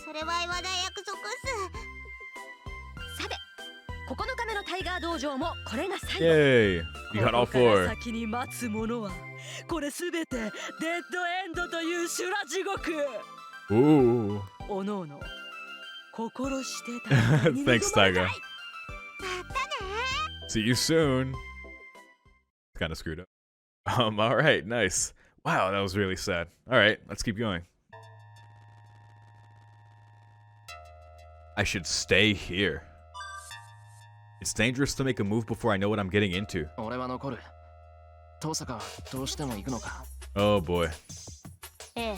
それは話題約束っさて、9日目のタイガー道場もこれが最後。 Yay. You got all ここから four. 先に待つものはこれすべてデッドエンドという修羅地獄。 Ooh. おのおの心してたに Thanks, Taiga. またね。 See you soon. Kind of screwed up. All right, nice. Wow, that was really sad. All right, let's keep going. I should stay here. It's dangerous to make a move before I know what I'm getting into. 俺は残る。遠坂はどうしても行くのか。 Oh boy. ええ、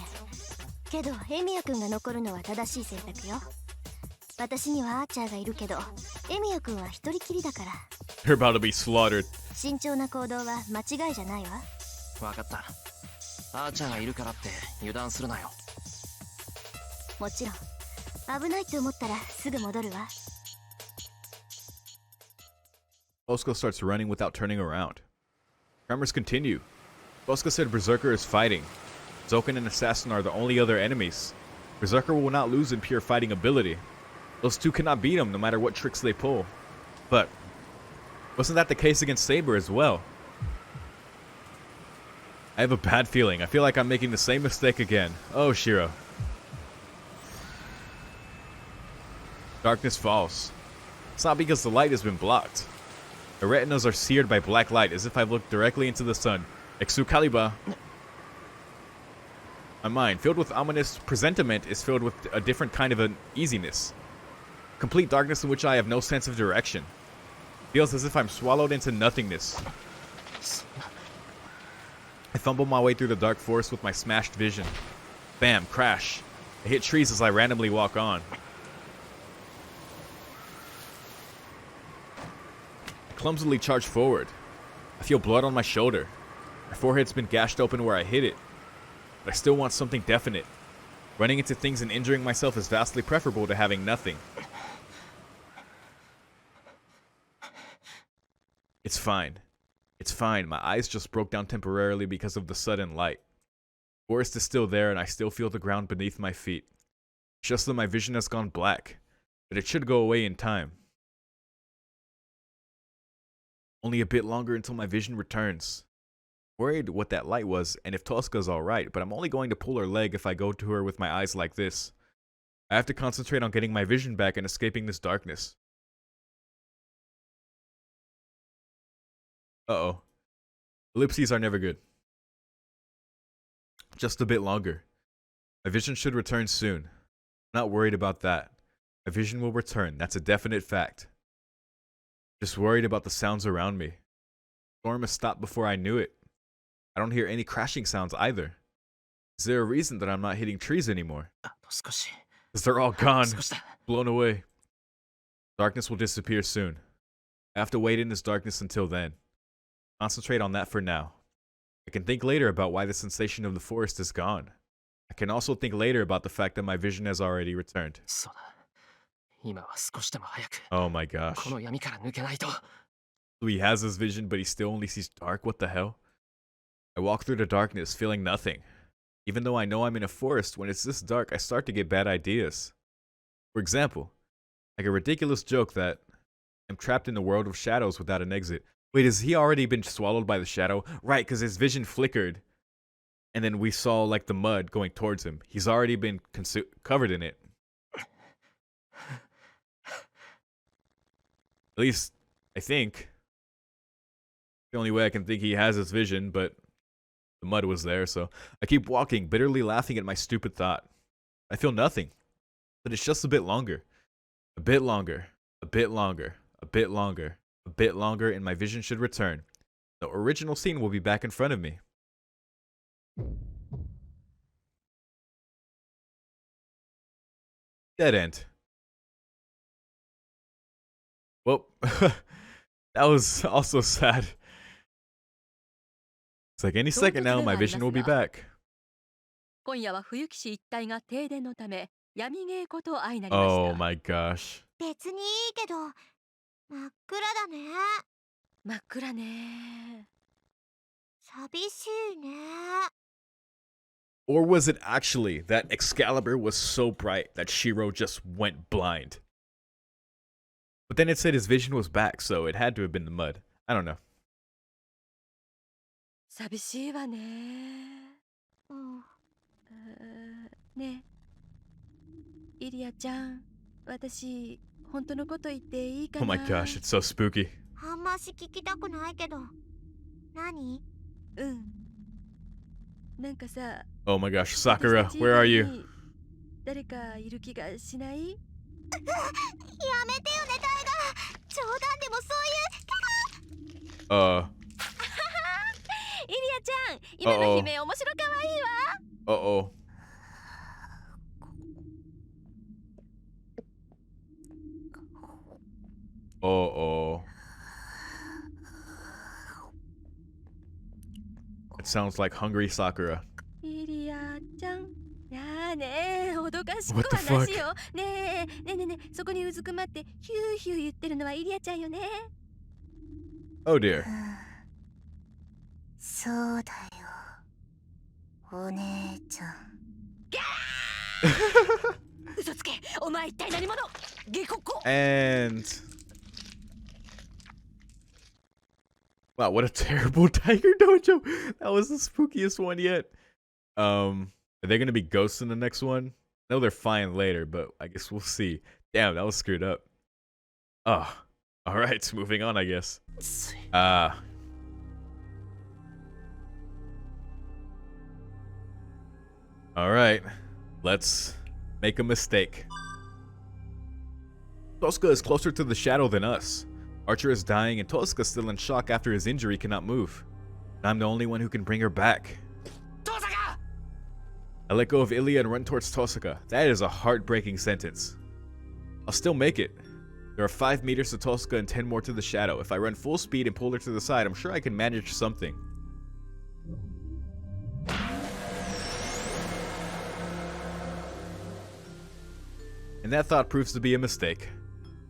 けどエミヤ君が残るのは正しい選択よ。私にはアーチャーがいるけど、エミヤ君は一人きりだから。 You're about to be slaughtered. 慎重な行動は間違いじゃないわ。わかった。アーチャーがいるからって油断するなよ。もちろん危ないと思ったらすぐ戻るわ。 Bosco starts running without turning around. Tremors continue. Bosco said Berserker is fighting. Zoken and Assassin are the only other enemies. Berserker will not lose in pure fighting ability. Those two cannot beat him no matter what tricks they pull. But wasn't that the case against Saber as well? I have a bad feeling. I feel like I'm making the same mistake again. Oh, Shiro. Darkness falls. It's not because the light has been blocked. The retinas are seared by black light as if I've looked directly into the sun. Excalibur. My mind, filled with ominous presentiment, is filled with a different kind of an easiness. Complete darkness in which I have no sense of direction. Feels as if I'm swallowed into nothingness. I fumble my way through the dark forest with my smashed vision. Bam, crash. I hit trees as I randomly walk on. I clumsily charge forward. I feel blood on my shoulder. My forehead's been gashed open where I hit it. But I still want something definite. Running into things and injuring myself is vastly preferable to having nothing. It's fine. It's fine. My eyes just broke down temporarily because of the sudden light. The forest is still there and I still feel the ground beneath my feet. It's just that my vision has gone black, but it should go away in time. Only a bit longer until my vision returns. Worried what that light was and if Tosca's alright, but I'm only going to pull her leg if I go to her with my eyes like this. I have to concentrate on getting my vision back and escaping this darkness. Uh-oh. Ellipses are never good. Just a bit longer. My vision should return soon. I'm not worried about that. My vision will return. That's a definite fact. Just worried about the sounds around me. The storm has stopped before I knew it. I don't hear any crashing sounds either. Is there a reason that I'm not hitting trees anymore? Because they're all gone. Blown away. Darkness will disappear soon. I have to wait in this darkness until then. Concentrate on that for now. I can think later about why the sensation of the forest is gone. I can also think later about the fact that my vision has already returned. Oh my gosh. So he has his vision, but he still only sees dark? What the hell? I walk through the darkness, feeling nothing. Even though I know I'm in a forest, when it's this dark, I start to get bad ideas. For example, like a ridiculous joke that I'm trapped in the world of shadows without an exit. Wait, has he already been swallowed by the shadow? Right, because his vision flickered. And then we saw, like, the mud going towards him. He's already been covered in it. At least, I think. The only way I can think he has his vision, but the mud was there, so I keep walking, bitterly laughing at my stupid thought. I feel nothing. But it's just a bit longer. A bit longer. A bit longer. A bit longer. A bit longer, and my vision should return. The original scene will be back in front of me. Dead end. Well, that was also sad. It's like any second now, my vision will be back. 今夜は冬騎士一帯が停電のため闇稽古と相なりました。 Oh my gosh. 別にいいけど真っ暗だね。真っ暗ね。寂しいね。 Or was it actually that Excalibur was so bright that Shiro just went blind? But then it said his vision was back, so it had to have been the mud. I don't know. 寂しいわね。うん。ねえ、イリアちゃん、私本当のこと言っていいかな。 Oh my gosh, it's so spooky. あんまし聞きたくないけど。何？うん。なんかさ。 Oh my gosh, Sakura, where are you? 誰かいる気がしない？やめてよね、タイガ。冗談でもそういう。イリアちゃん、今の悲鳴面白かわいいわ。Uh-oh. Uh-oh. It sounds like hungry Sakura. イリアちゃん。やあね、脅かしっ What こ the はな fuck? しよ。ねえ、ねえねえねえ、そこにうずくまってヒューヒュー言ってるのはイリアちゃんよね。 Oh dear. そうだよ、お姉ちゃん。嘘つけ、お前一体何者？下国。 And wow, what a terrible tiger dojo. That was the spookiest one yet. Are they gonna be ghosts in the next one? No, they're fine later, but I guess we'll see. Damn, that was screwed up. Oh, all right, moving on, I guess. All right, let's make a mistake. Tosca is closer to the shadow than us. Archer is dying and Tosca, still in shock after his injury, cannot move. And I'm the only one who can bring her back. I let go of Ilya and run towards Tosca. That is a heartbreaking sentence. I'll still make it. There are 5 meters to Tosca and 10 more to the shadow. If I run full speed and pull her to the side, I'm sure I can manage something. And that thought proves to be a mistake.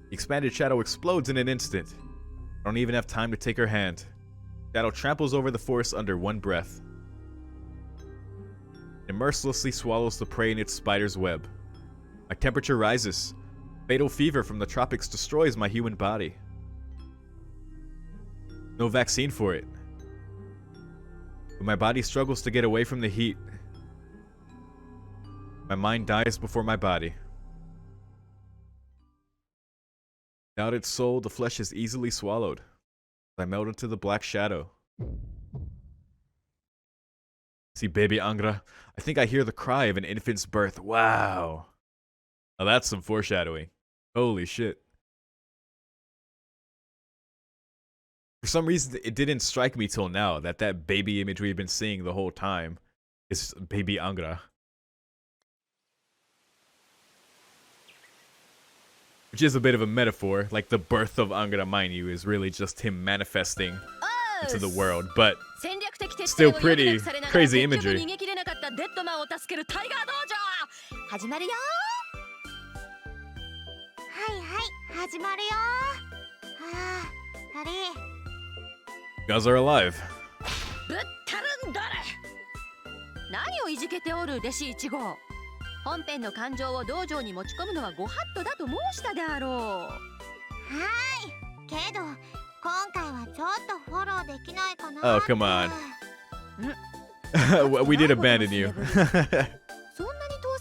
The expanded shadow explodes in an instant. I don't even have time to take her hand. Shadow tramples over the forest under one breath. It mercilessly swallows the prey in its spider's web. My temperature rises. Fatal fever from the tropics destroys my human body. No vaccine for it. But my body struggles to get away from the heat. My mind dies before my body. Without its soul, the flesh is easily swallowed. I melt into the black shadow. See, baby Angra, I think I hear the cry of an infant's birth. Wow. Now that's some foreshadowing. Holy shit. For some reason, it didn't strike me till now that that baby image we've been seeing the whole time is baby Angra. Which is a bit of a metaphor, like the birth of Angra, mind you, is really just him manifesting into the world, but still pretty crazy imagery. はいはい、始まるよ。はあ、ハリー。 You guys are alive. ぶったるんだれ。何をいじけておる弟子1号。本編の感情を道場に持ち込むのはご法度だと申したであろう。はーい。けど今回はちょっとフォローできないかな。 Oh, come on. We did abandon you.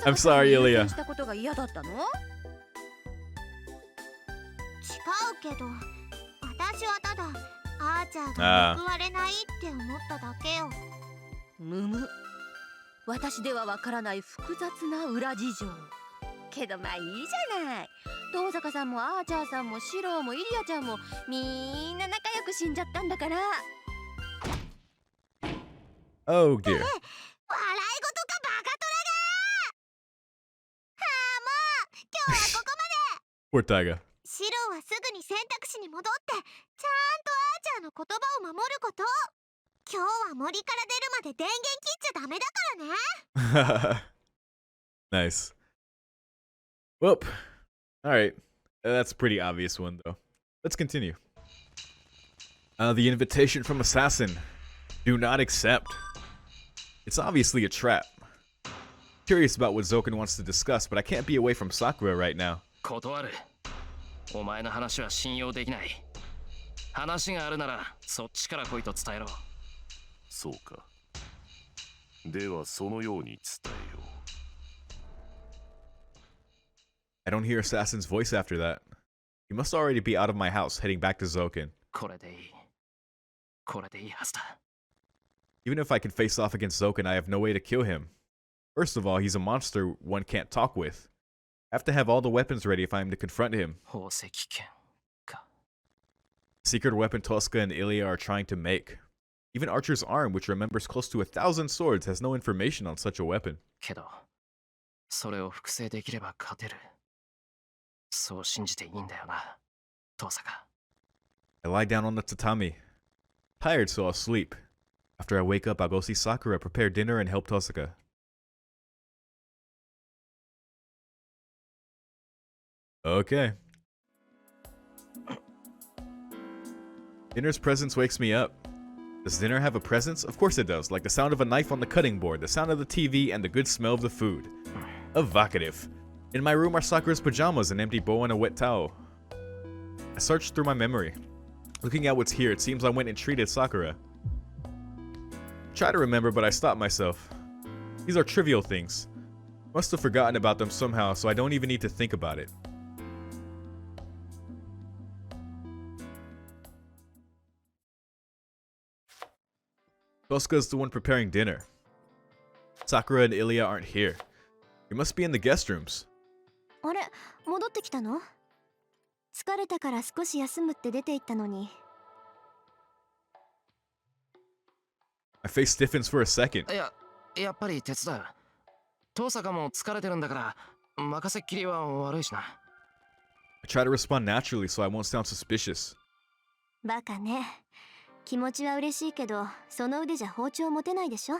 I'm sorry, Ilya. したことが嫌だったの？違うけど、私はただアーチャーが報われないって思っただけよ。むむ。私ではわからない複雑な裏事情。けどまあいいじゃない。東坂さんもアーチャーさんもシローもイリアちゃんもみんな仲良く死んじゃったんだから。Oh dear. 笑い事かバカトラが。はあ、もう今日はここまで。 Poor Taiga. シローはすぐに選択肢に戻ってちゃんとアーチャーの言葉を守ること。今日は森から出るまで電源切っちゃダメだからね。Nice. Well, alright. That's a pretty obvious one, though. Let's continue. The invitation from Assassin. Do not accept. It's obviously a trap. Curious about what Zoken wants to discuss, but I can't be away from Sakura right now. 断る。お前の話は信用できない。話があるならそっちから来いと伝えろ。そうか。ではそのように伝えよう。 I don't hear Assassin's voice after that. He must already be out of my house, heading back to Zoken. これでいい。これでいいはずだ。 Even if I can face off against Zoken, I have no way to kill him. First of all, he's a monster one can't talk with. I have to have all the weapons ready if I am to confront him. 宝石剣か。 Secret weapon Tosca and Ilya are trying to make. Even Archer's arm, which remembers close to 1,000 swords, has no information on such a weapon. けど、それを複製できれば勝てる。そう信じていいんだよな、東坂。 I lie down on the tatami. Tired, so I'll sleep. After I wake up, I'll go see Sakura, prepare dinner, and help Tosaka. Okay. Dinner's presence wakes me up. Does dinner have a presence? Of course it does, like the sound of a knife on the cutting board, the sound of the TV, and the good smell of the food. Evocative. In my room are Sakura's pajamas, an empty bowl, and a wet towel. I searched through my memory. Looking at what's here, it seems I went and treated Sakura. Try to remember, but I stopped myself. These are trivial things. Must have forgotten about them somehow, so I don't even need to think about it. Tosuka's the one preparing dinner. Sakura and Ilya aren't here. They must be in the guest rooms. あれ、戻ってきたの？疲れたから少し休むって出て行ったのに。My face stiffens for a second. やっぱり手伝う。遠坂も疲れてるんだから、任せっきりは悪いしな。I try to respond naturally so I won't sound suspicious. バカね。気持ちは嬉しいけど、その腕じゃ包丁持てないでしょ。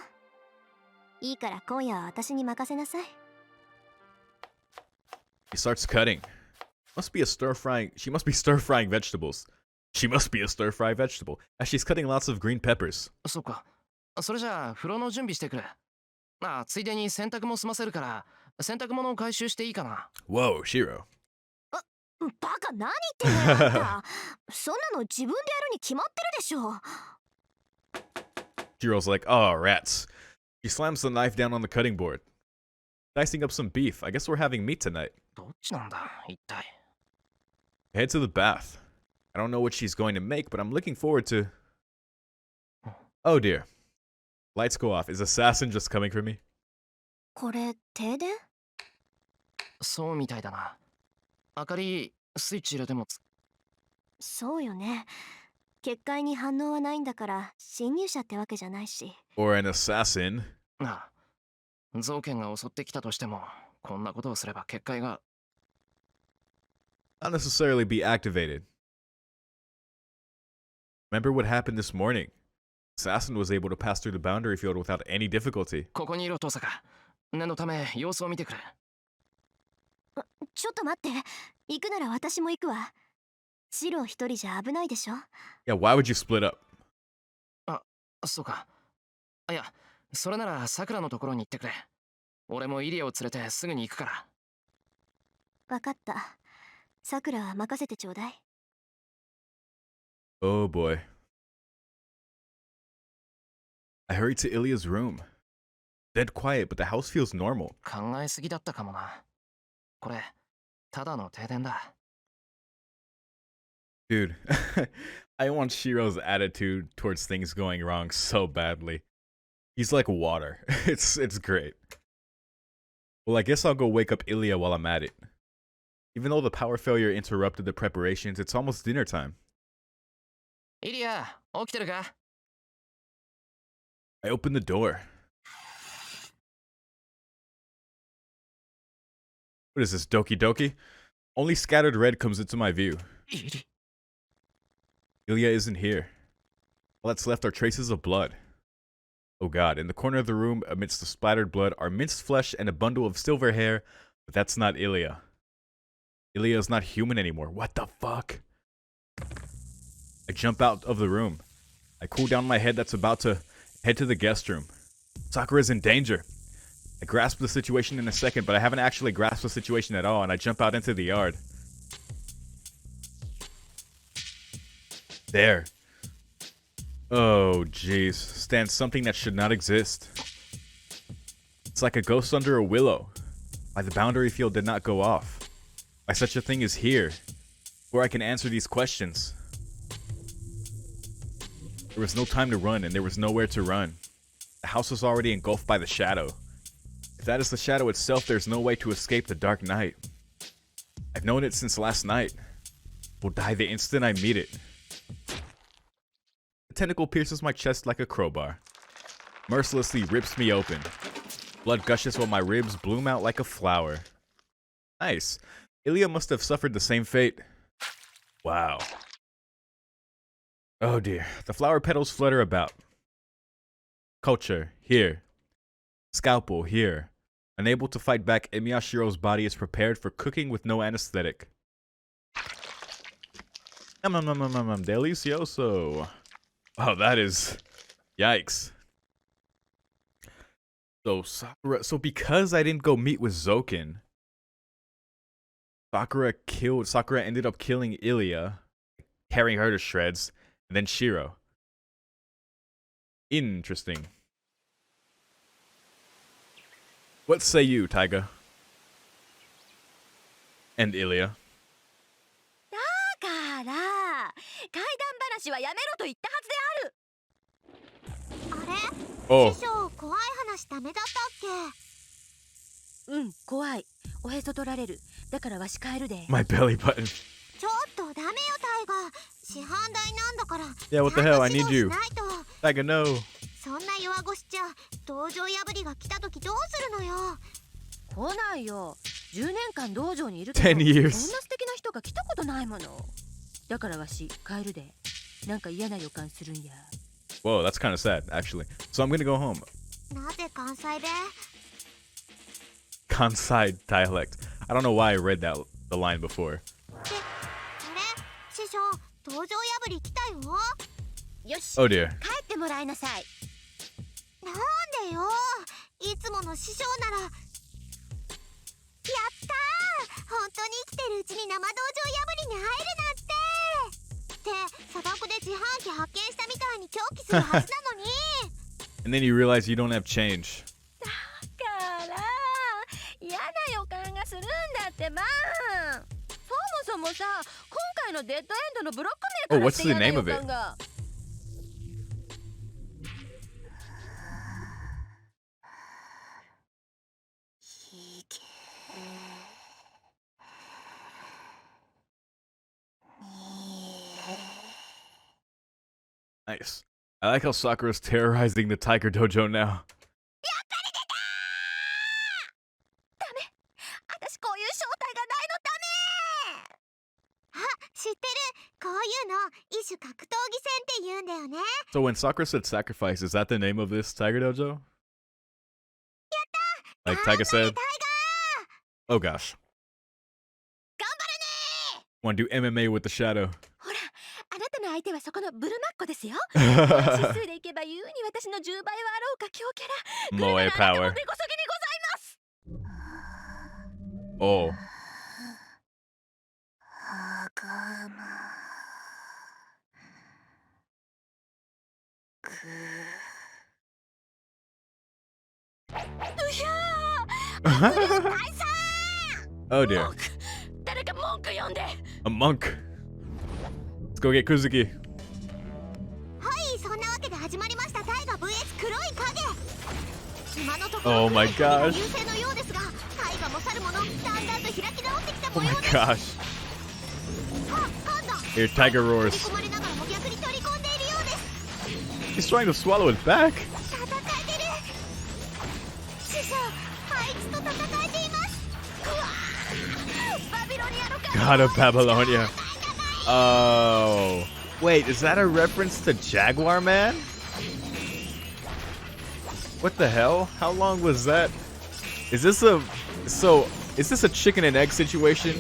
いいから今夜は私に任せなさい。He starts cutting. Must be a stir-frying. She must be stir-frying vegetables. She must be a stir-fry vegetable, as she's cutting lots of green peppers. そっか。それじゃあ風呂の準備してくれ。ついでに洗濯も済ませるから、洗濯物を回収していいかな。Whoa, Shiro. バカ何言ってんのあんた。そんなの自分でやるに決まってるでしょ。Shiro's like, oh, rats. She slams the knife down on the cutting board. Dicing up some beef. I guess we're having meat tonight. どっちなんだ一体。I head to the bath. I don't know what she's going to make, but I'm looking forward to... Oh dear. Lights go off. Is Assassin just coming for me? これ停電？そうみたいだな。明かりスイッチ入れてもそうよね。結界に反応はないんだから侵入者ってわけじゃないし。Or an assassin. なあ、造剣が襲ってきたとしても、こんなことをすれば結界が Not necessarily be activated. Remember what happened this morning? Assassin was able to pass through the boundary field without any difficulty. ここにいろ遠坂。念のため様子を見てくれ。ちょっと待って。行くなら私も行くわ。シロ一人じゃ危ないでしょ。Yeah, why would you split up? そうか。いや、それならさくらのところに行ってくれ。俺もイリアを連れてすぐに行くから。わかった。さくらは任せてちょうだい。Oh boy. I hurried to Ilya's room. Dead quiet, but the house feels normal. 考えすぎだったかもな。これ、ただの停電だ。Dude, I want Shiro's attitude towards things going wrong so badly. He's like water. It's great. Well, I guess I'll go wake up Ilya while I'm at it. Even though the power failure interrupted the preparations, it's almost dinner time. イリア、起きてるか？ I open the door. What is this, Doki Doki? Only scattered red comes into my view. Ilya isn't here. All that's left are traces of blood. Oh god, in the corner of the room, amidst the splattered blood, are minced flesh and a bundle of silver hair, but that's not Ilya. Ilya is not human anymore. What the fuck? I jump out of the room. I cool down my head that's about to head to the guest room. Sakura's in danger. I grasp the situation in a second, but I haven't actually grasped the situation at all, and I jump out into the yard. There. Oh, jeez. Stands something that should not exist. It's like a ghost under a willow. Why the boundary field did not go off. Why such a thing is here. Where I can answer these questions. There was no time to run, and there was nowhere to run. The house was already engulfed by the shadow. If that is the shadow itself, there's no way to escape the dark night. I've known it since last night. Will die the instant I meet it. The tentacle pierces my chest like a crowbar. Mercilessly rips me open. Blood gushes while my ribs bloom out like a flower. Nice. Ilya must have suffered the same fate. Wow. Oh dear. The flower petals flutter about. Culture, here. Scalpel, here. Unable to fight back, Miyashiro's body is prepared for cooking with no anesthetic. Delicioso. Oh, that is... Yikes. So, Sakura... So, because I didn't go meet with Zoken, Sakura ended up killing Ilya, tearing her to shreds, and then Shiro. Interesting. What say you, Taiga? And Ilya? だから怪談話はやめろと言ったはずである。あれ Oh, 師匠怖い話ダメだったっけ？うん、怖い。おへそ取られる。だからわし帰るで。 my belly button. ちょっとダメよタイガ。市販代なんだから Yeah, what the ちゃ hell? んと I 指 need 導 you. しないと。 Taiga, no. そんな弱腰じゃ道場破りが来た時どうするのよ。来ないよ。10年間道場にいるけど、 10 years. そんな素敵な人が来たことないもの。だからわし帰るで。なんか嫌な予感するんや。 Whoa, that's kind of sad, actually. So I'm gonna go home. なぜ関西弁？ Kansai dialect. I don't know why I read the line before. あれ師匠道場破り来たよ。よし、 Oh dear. 帰ってもらいなさい。なんでよ。いつもの師匠なら。やったー。本当に生きてるうちに生道場破りに入るなんて。って砂漠で自販機発見したみたいに狂気するはずなのに。 And then you realize you don't have change. だから嫌な予感がするんだってば。そもそもさ、今回のデッドエンドのブロック名 Oh, から what's して the 嫌な name 予 of it? 感が。Nice. I like how Sakura's terrorizing the Tiger Dojo now. 私こういう正体がないのダメ。あ、知ってる。こういうの異種格闘技戦って言うんだよね。 So when Sakura said sacrifice, is that the name of this Tiger Dojo? Like Taiga タイ said? ガ Oh gosh. 頑張るね。 Want to do MMA with the shadow. ほら、あなたの相手はそこのブルマッコですよ。指数でいけば優に私の10倍はあろうか強キャラ。 Moe グルメなあなたも power. 根こそぎにございます。 Oh. うひゃー。 Oh dear. 誰か文句読んで。 A monk. Let's go get Kuzuki. はい、そんなわけで始まりましたタイガ VS 黒い影。今のところ Oh my 黒い影が gosh. 優勢のようですが、タイガも去るものだんだんと開き直ってきた Oh 模 my 様です。 gosh. あ、今度 Here, Tiger 取 roars. り込まれながらも逆に取り込んでいるようです。 He's trying to swallow it back. 戦えてる。師匠、あいつと戦えています。バビロニアのか。 God of Babylonia. Oh. Wait, is that a reference to Jaguar Man? What the hell? How long was that? Is this a chicken and egg situation?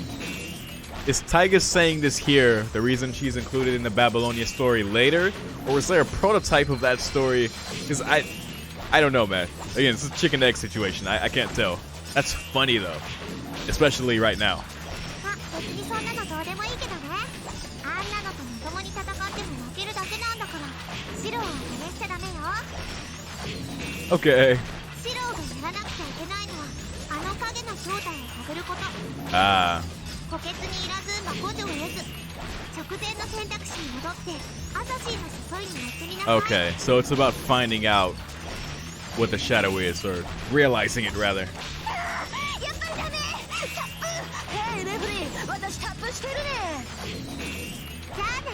Is Taiga saying this here, the reason she's included in the Babylonia story later? Or is there a prototype of that story? Because I don't know, man. Again, it's a chicken and egg situation. I can't tell. That's funny though. Especially right now. あ、別にそんなのどうでもいいけどね。あんなのとまともに戦っても負けるだけなんだから。白は試しちゃダメよ。 Okay. 白がやらなくちゃいけないのはあの影の正体を探ること。 Ah. 補欠にいらず魔補助を得ず、直前の選択肢に戻ってアサシンの誘いに乗ってみなさい。 Okay, so it's about finding out what the shadow is, or realizing it rather. やっぱりダメ。タップ。レフリー、私タップしてるね。じゃあね。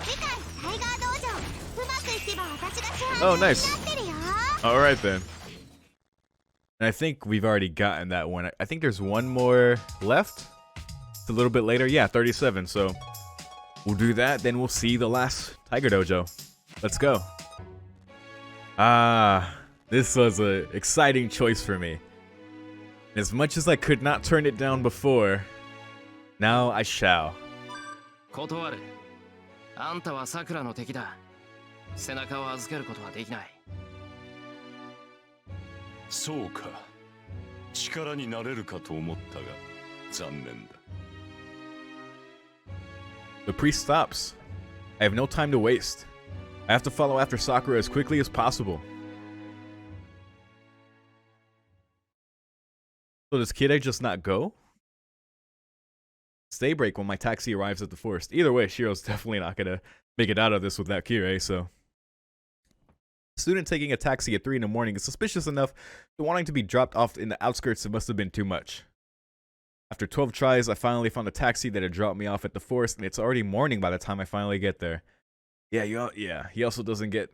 次回タイガー道場、うまくいけば私が支配 Oh, 人にな nice. ってるよ。 Alright then. And I think we've already gotten that one. I think there's one more left. It's a little bit later. Yeah, 37. So we'll do that. Then we'll see the last Tiger Dojo. Let's go. Ah, this was an exciting choice for me. As much as I could not turn it down before, now I shall. 断る。あんたはさくらの敵だ。背中を預けることはできない。そうか。力になれるかと思ったが、残念だ。The priest stops. I have no time to waste. I have to follow after Sakura as quickly as possible. So does Kirei just not go? It's daybreak when my taxi arrives at the forest. Either way, Shiro's definitely not gonna make it out of this without Kirei, so. Student taking a taxi at 3 in the morning is suspicious enough to wanting to be dropped off in the outskirts. It must have been too much. After 12 tries, I finally found a taxi that had dropped me off at the forest, and it's already morning by the time I finally get there. Yeah, he also doesn't get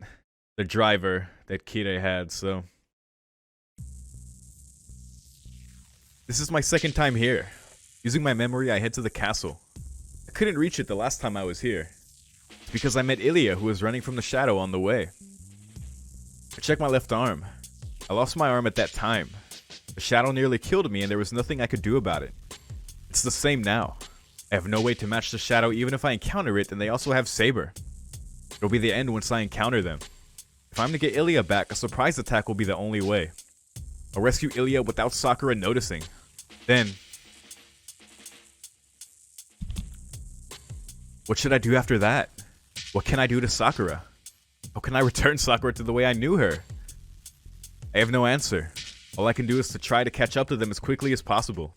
the driver that Kirei had, so. This is my second time here. Using my memory, I head to the castle. I couldn't reach it the last time I was here. It's because I met Ilya, who was running from the shadow on the way. I checked my left arm. I lost my arm at that time. The shadow nearly killed me and there was nothing I could do about it. It's the same now. I have no way to match the shadow even if I encounter it, and they also have Saber. It'll be the end once I encounter them. If I'm to get Ilya back, a surprise attack will be the only way. I'll rescue Ilya without Sakura noticing. Then... what should I do after that? What can I do to Sakura? How can I return Sakura to the way I knew her? I have no answer. All I can do is to try to catch up to them as quickly as possible.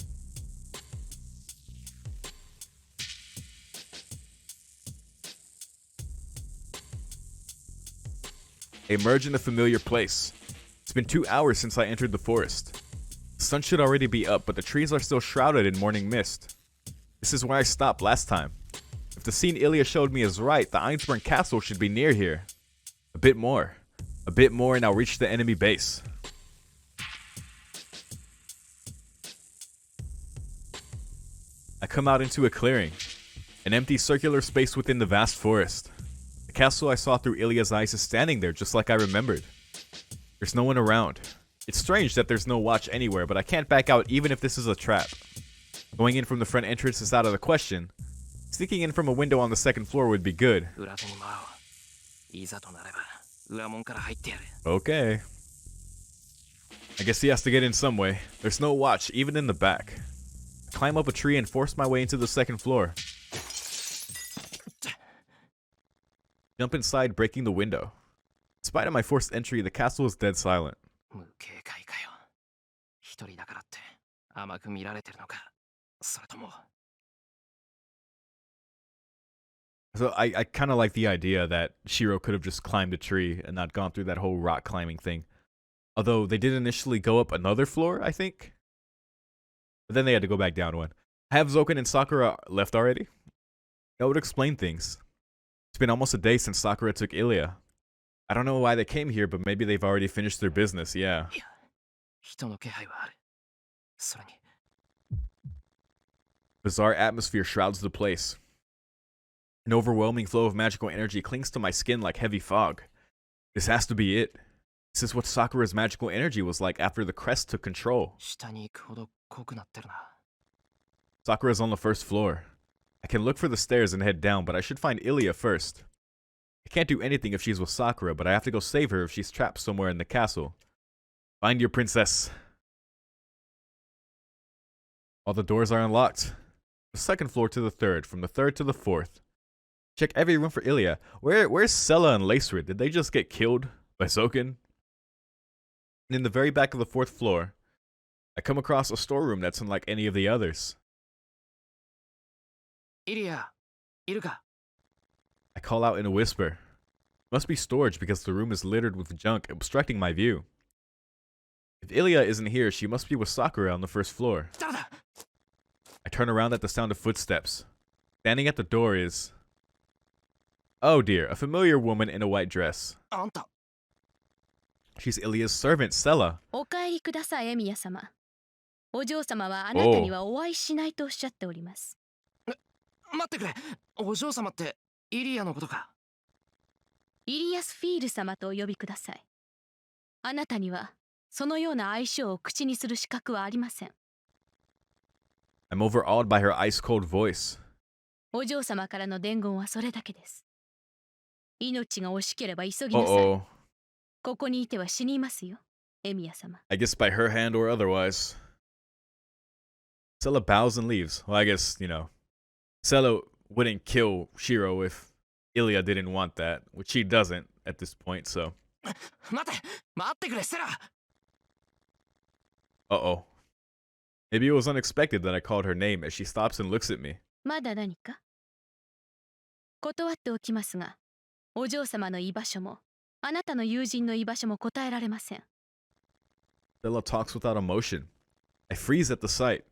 I emerge in a familiar place. It's been 2 hours since I entered the forest. The sun should already be up, but the trees are still shrouded in morning mist. This is where I stopped last time. If the scene Ilya showed me is right, the Einsburn castle should be near here. A bit more, and I'll reach the enemy base. I come out into a clearing, an empty circular space within the vast forest. The castle I saw through Ilya's eyes is standing there just like I remembered. There's no one around. It's strange that there's no watch anywhere, but I can't back out even if this is a trap. Going in from the front entrance is out of the question. Sneaking in from a window on the second floor would be good. Okay. I guess he has to get in some way. There's no watch, even in the back. I climb up a tree and force my way into the second floor. Jump inside, breaking the window. In spite of my forced entry, the castle is dead silent. So I kind of like the idea that Shiro could have just climbed a tree and not gone through that whole rock climbing thing. Although they did initially go up another floor, I think. But then they had to go back down one. Have Zoken and Sakura left already? That would explain things. It's been almost a day since Sakura took Ilya. I don't know why they came here, but maybe they've already finished their business, yeah. Bizarre atmosphere shrouds the place. An overwhelming flow of magical energy clings to my skin like heavy fog. This has to be it. This is what Sakura's magical energy was like after the crest took control. Sakura's on the first floor. I can look for the stairs and head down, but I should find Ilya first. I can't do anything if she's with Sakura, but I have to go save her if she's trapped somewhere in the castle. Find your princess. All the doors are unlocked. The second floor to the third, from the third to the fourth. Check every room for Ilya. Where's Sella and Lacerid? Did they just get killed by Zoken? And in the very back of the fourth floor, I come across a storeroom that's unlike any of the others. Ilya, iruka? I call out in a whisper. Must be storage because the room is littered with junk, obstructing my view. If Ilya isn't here, she must be with Sakura on the first floor. I turn around at the sound of footsteps. Standing at the door is... oh dear, a familiar woman in a white dress. She's Ilya's servant, Sella. お帰りください、エミヤ様。お嬢様はあなたにはお会いしないとおっしゃっております。待ってくれ。お嬢様ってイリアのことか。イリアスフィール様とお呼びください。あなたにはそのような相性を口にする資格はありません。 I'm overawed by her ice cold voice. お嬢様からの伝言はそれだけです。命が惜しければ急ぎなさい。Uh-oh. ここにいては死にますよ、エミヤ様。 I guess by her hand or otherwise. Sella bows and leaves. Well, I guess, Sella wouldn't kill Shiro if Ilya didn't want that, which she doesn't at this point, so. 待ってくれ、セラ。 Uh-oh. Maybe it was unexpected that I called her name as she stops and looks at me. まだ何か？断っておきますが、お嬢様の居場所も、あなたの友人の居場所も答えられません。 Sella talks without emotion. I freeze at the sight.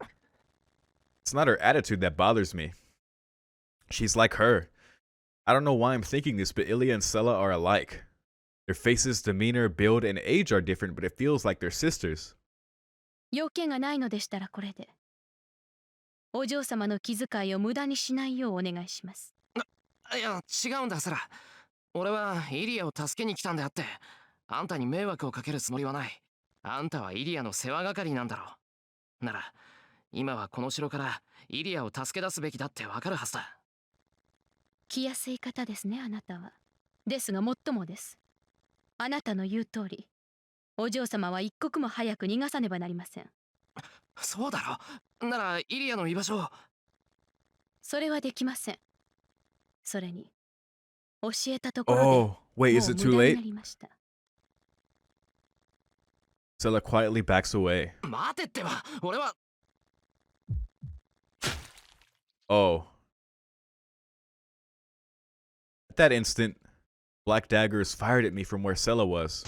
It's not her attitude that bothers me. She's like her. I don't know why I'm thinking this, but Ilya and Sella are alike. Their faces, demeanor, build, and age are different, but it feels like they're sisters. 要件がないのでしたらこれで。お嬢様の気遣いを無駄にしないようお願いします。いや、違うんだ、セラ。俺はイリアを助けに来たんであって、あんたに迷惑をかけるつもりはない。あんたはイリアの世話係なんだろう。なら、今はこの城からイリアを助け出すべきだってわかるはずだ。気安い方ですね、あなたは。ですがもっともです。あなたの言う通り、お嬢様は一刻も早く逃がさねばなりません。そうだろ。ならイリアの居場所を。それはできません。それに、教えたところで、Oh, wait, is it too もう無駄に late? なりました。 Sella quietly backs away. 待てってば、俺は。Oh. At that instant, black dagger is fired at me from where Sella was.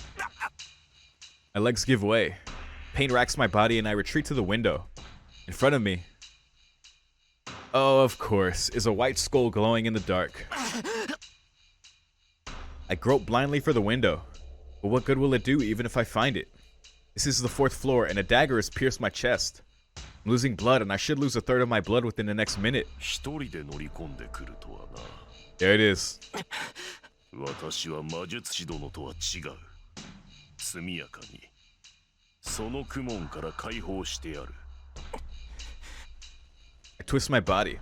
My legs give way. Pain racks my body and I retreat to the window. In front of me, oh, of course, is a white skull glowing in the dark. I grope blindly for the window. But what good will it do even if I find it? This is the 4th floor and a dagger has pierced my chest. I'm losing blood and I should lose a third of my blood within the next minute. 一人で乗り込んでくるとはな。 There it is. 私は魔術師殿とは違う。速やかにその苦悶から解放してやる。 I twist my body.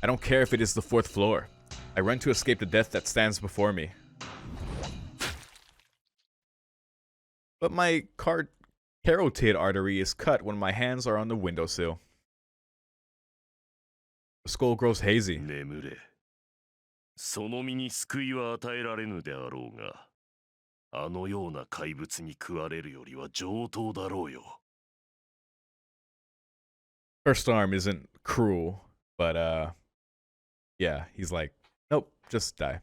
I don't care if it is the 4th floor. I run to escape the death that stands before me. But my carotid artery is cut when my hands are on the windowsill. The skull grows hazy. 眠れ。その身に救いは与えられぬであろうが、あのような怪物に食われるよりは上等だろうよ。 First arm isn't cruel, but yeah, he's like, nope, just die.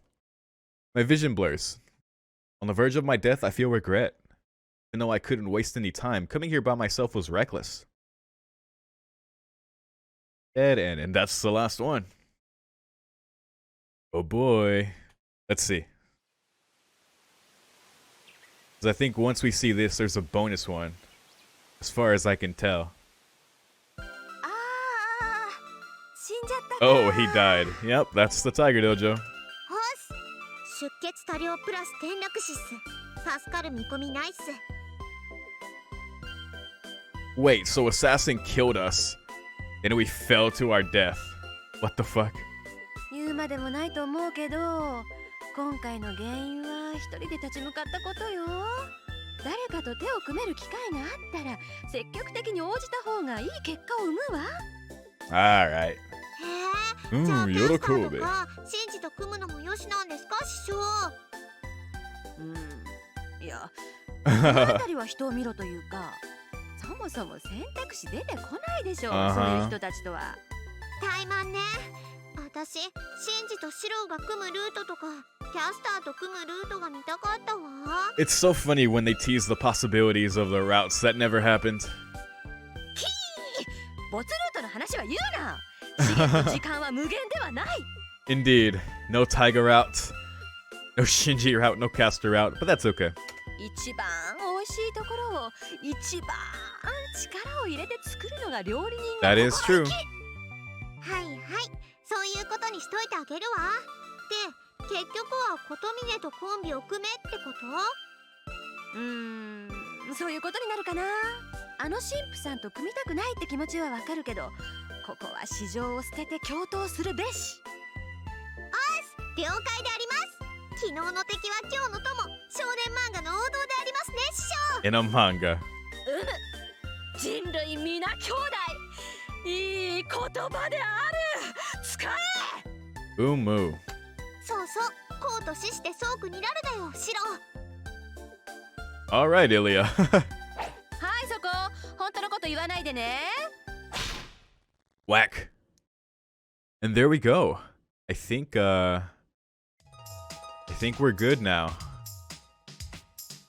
My vision blurs. On the verge of my death, I feel regret. Even though I couldn't waste any time, coming here by myself was reckless. Dead end, and that's the last one. Oh boy. Let's see. Because I think once we see this, there's a bonus one. As far as I can tell. 死んじゃったか。 Oh, he died. Yep, that's the Tiger Dojo. ほし、出血多量プラス転落死っす。助かる見込みないっす。 Wait, so Assassin killed us, and we fell to our death. What the fuck? 言うまでもないと思うけど、今回の原因は一人で立ち向かったことよ。誰かと手を組める機会があったら積極的に応じた方がいい結果を生むわ。 Alright. へえ、じゃあキャスターと喜べ。かシンジと組むのもよしなんですか、師匠。いや、この辺りは人を見ろというか、そもそも選択肢出てこないでしょ、そういう人たちとは。怠慢ね。私、シンジとシロウが組むルートとかキャスターと組むルートが見たかったわ。 It's so funny when they tease the possibilities of the routes that never happened. 没ルートの話は言うな。資源の時間は無限ではない。 Indeed. No Tiger route. No Shinji route, no Caster route, but that's okay. 一番美味しいところを一番力を入れて作るのが料理人の That is true. はいはい、そういうことにしといてあげるわ。で、結局は琴峰とコンビを組めってこと？そういうことになるかな。あの神父さんと組みたくないって気持ちはわかるけど、ここは市場を捨てて共闘するべし。了解であります。昨日の敵は今日の友、少年漫画の王道でありますね、師匠。 In a manga. 人類皆兄弟。いい言葉である。使え。Umu. そうそう、公と死して相苦になるだよ、シロ。 Alright, Ilya. はい、そこ本当のこと言わないでね。 Whack. And there we go. I think we're good now.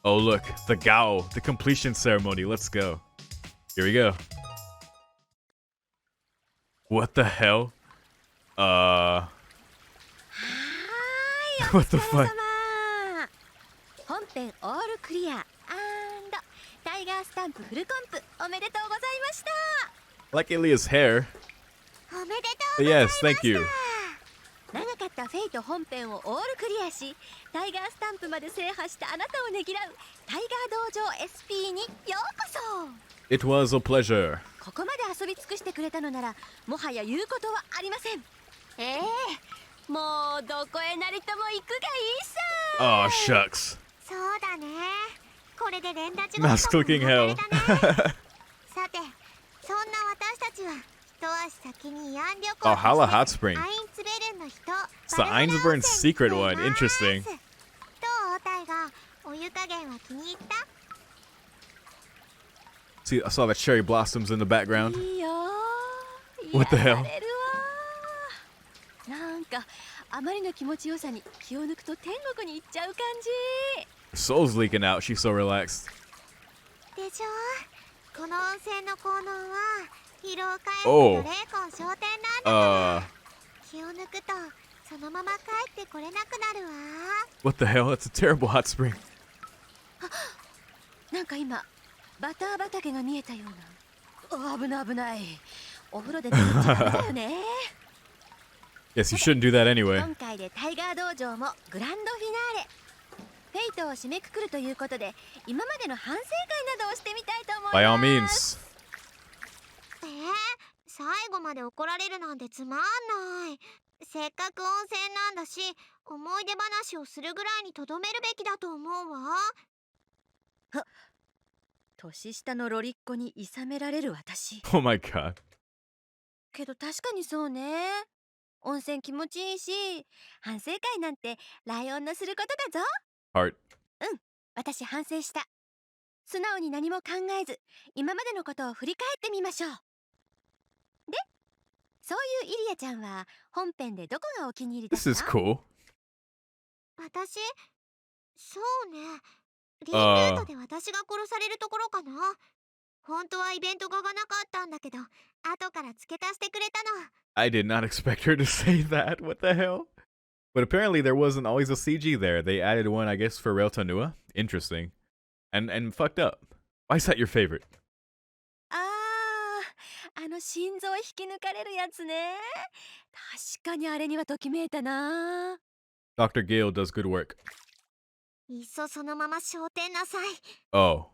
Oh look, the Gao, the completion ceremony. Let's go. Here we go. What the hell? What the お疲れ fuck? 様。本編オールクリアタイガースタンプフルコンプおめでとうございました。 Like Ilya's hair. おめでとうござい Yes, ました。 thank you. 長かったフェイト本編をオールクリアし、タイガースタンプまで制覇したあなたをねぎらうタイガー道場 SP にようこそ。 It was a pleasure. ここまで遊び尽くしてくれたのなら、もはや言うことはありません。もうどこへなりとも行くがいいさ。 Oh shucks. そうだね。これで連打地 Mass 獄も clicking お hell. 別れだね。さて、そんな私たちは一足先に慰安旅行 Oh, Hala と Hot して Spring. アインツベルンの人 It's the Einsborn's secret one. Interesting. どうタイガ、お湯加減は気に入った？ See, I saw the cherry blossoms in the background. いいよ。 What the hell? やられるわ。なんかあまりの気持ちよさに気を抜くと天国に行っちゃう感じ。 Soul's leaking out. She's so relaxed. でしょ。この温泉の効能は疲労回復おうと霊魂昇天なんだから。 Uh, 気を抜くとそのまま帰ってこれなくなるわ。 what the hell? That's a terrible hot spring. なんか今バター畑が見えたような。危ない危ない。お風呂で出ちゃダメだよね。 Yes, you shouldn't do that anyway. 今回でタイガー道場もグランドフィナーレ。フェイトを締めくくるということで、今までの反省会などをしてみたいと思います。 By all means. 最後まで怒られるなんてつまんない。せっかく温泉なんだし、思い出話をするぐらいにとどめるべきだと思うわ。年下のロリッコにいさめられる私。 Oh my god. けど確かにそうね。温泉気持ちいいし、反省会なんてライオンのすることだぞ。 Heart. 私反省した。素直に何も考えず、今までのことを振り返ってみましょう。で、そういうイリアちゃんは本編でどこがお気に入りだっ This is た？ cool. 私、そうね。リールートで私が殺されるところかな。本当はイベント画がなかったんだけど、後から付け足してくれたの。 I did not expect her to say that. What the hell? But apparently there wasn't always a CG there. They added one, I guess, for Reltanua. Interesting. And fucked up. Why is that your favorite? あの心臓引き抜かれるやつね。確かにあれにはときめいたな。 Dr. Gale does good work. いっそそのまま昇天なさい。 Oh.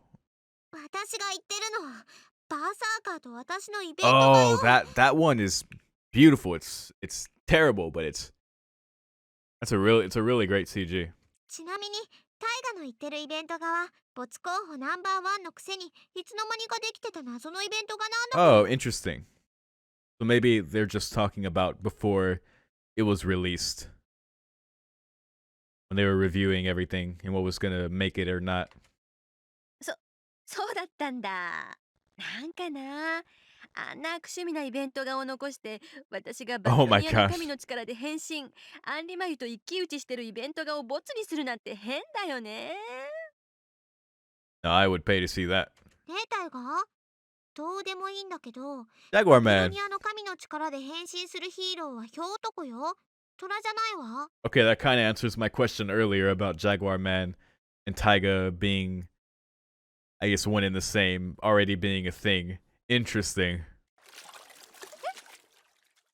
私が言ってるのはバーサーカーと私のイベントがよ。 Oh, that one is beautiful. It's terrible, but it's a really great CG. ちなみにタイガの言ってるイベント画は没候補ナンバーワンのくせにいつの間にかできてた謎のイベント画なんだ。 Oh, interesting. So maybe they're just talking about before it was released. When they were reviewing everything and what was gonna make it or not. そうだったんだ。なんかな、あんな悪趣味なイベント画を残して私がバ Oh ル my ニアの gosh. 神の力で変身、アンリマユと一騎打ちしてるイベント画をボツにするなんて変だよね。 No, I would pay to see that. ねえタイガ、どうでもいいんだけど、 Jaguar バル Man. ニアの神の力で変身するヒーローはヒョウ男よ。トラじゃないわ。 Okay, that kind of answers my question earlier about Jaguar Man and Taiga being, I guess, one and the same, already being a thing. Interesting.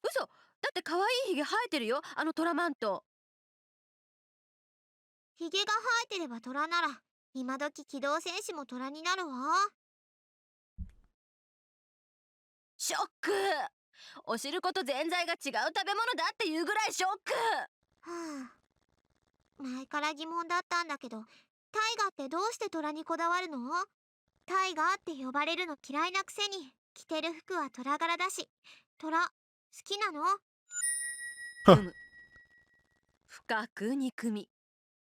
嘘、だって可愛いひげ生えてるよ、あのトラマント。ヒゲが生えてればトラなら今時機動戦士も虎になるわ。ショック。お汁粉とぜんざいが違う食べ物だっていうぐらいショック。はあ、前から疑問だったんだけど、タイガってどうして虎にこだわるの？タイガーって呼ばれるの嫌いなくせに着てる服は虎柄だし、虎好きなの？深く憎み、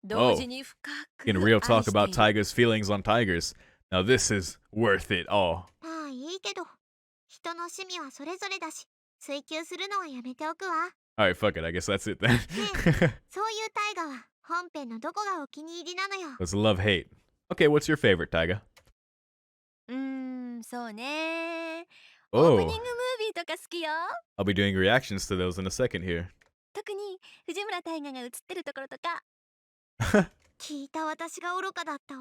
同時に深く In real talk 愛してい about る。 Taiga's feelings on tigers. Now this is worth it all. まあいいけど、人の趣味はそれぞれだし、追求するのはやめておくわ。 Alright, fuck it. I guess that's it then. そういうタイガは本編のどこがお気に入りなのよ？ Let's love hate. Okay, what's your favorite, Taiga? そうね。オープニン Oh, グムービーとか好きよ。 I'll be doing reactions to those in a second here. 特に藤村大河が映ってるところとか。聞いた私が愚かだったわ。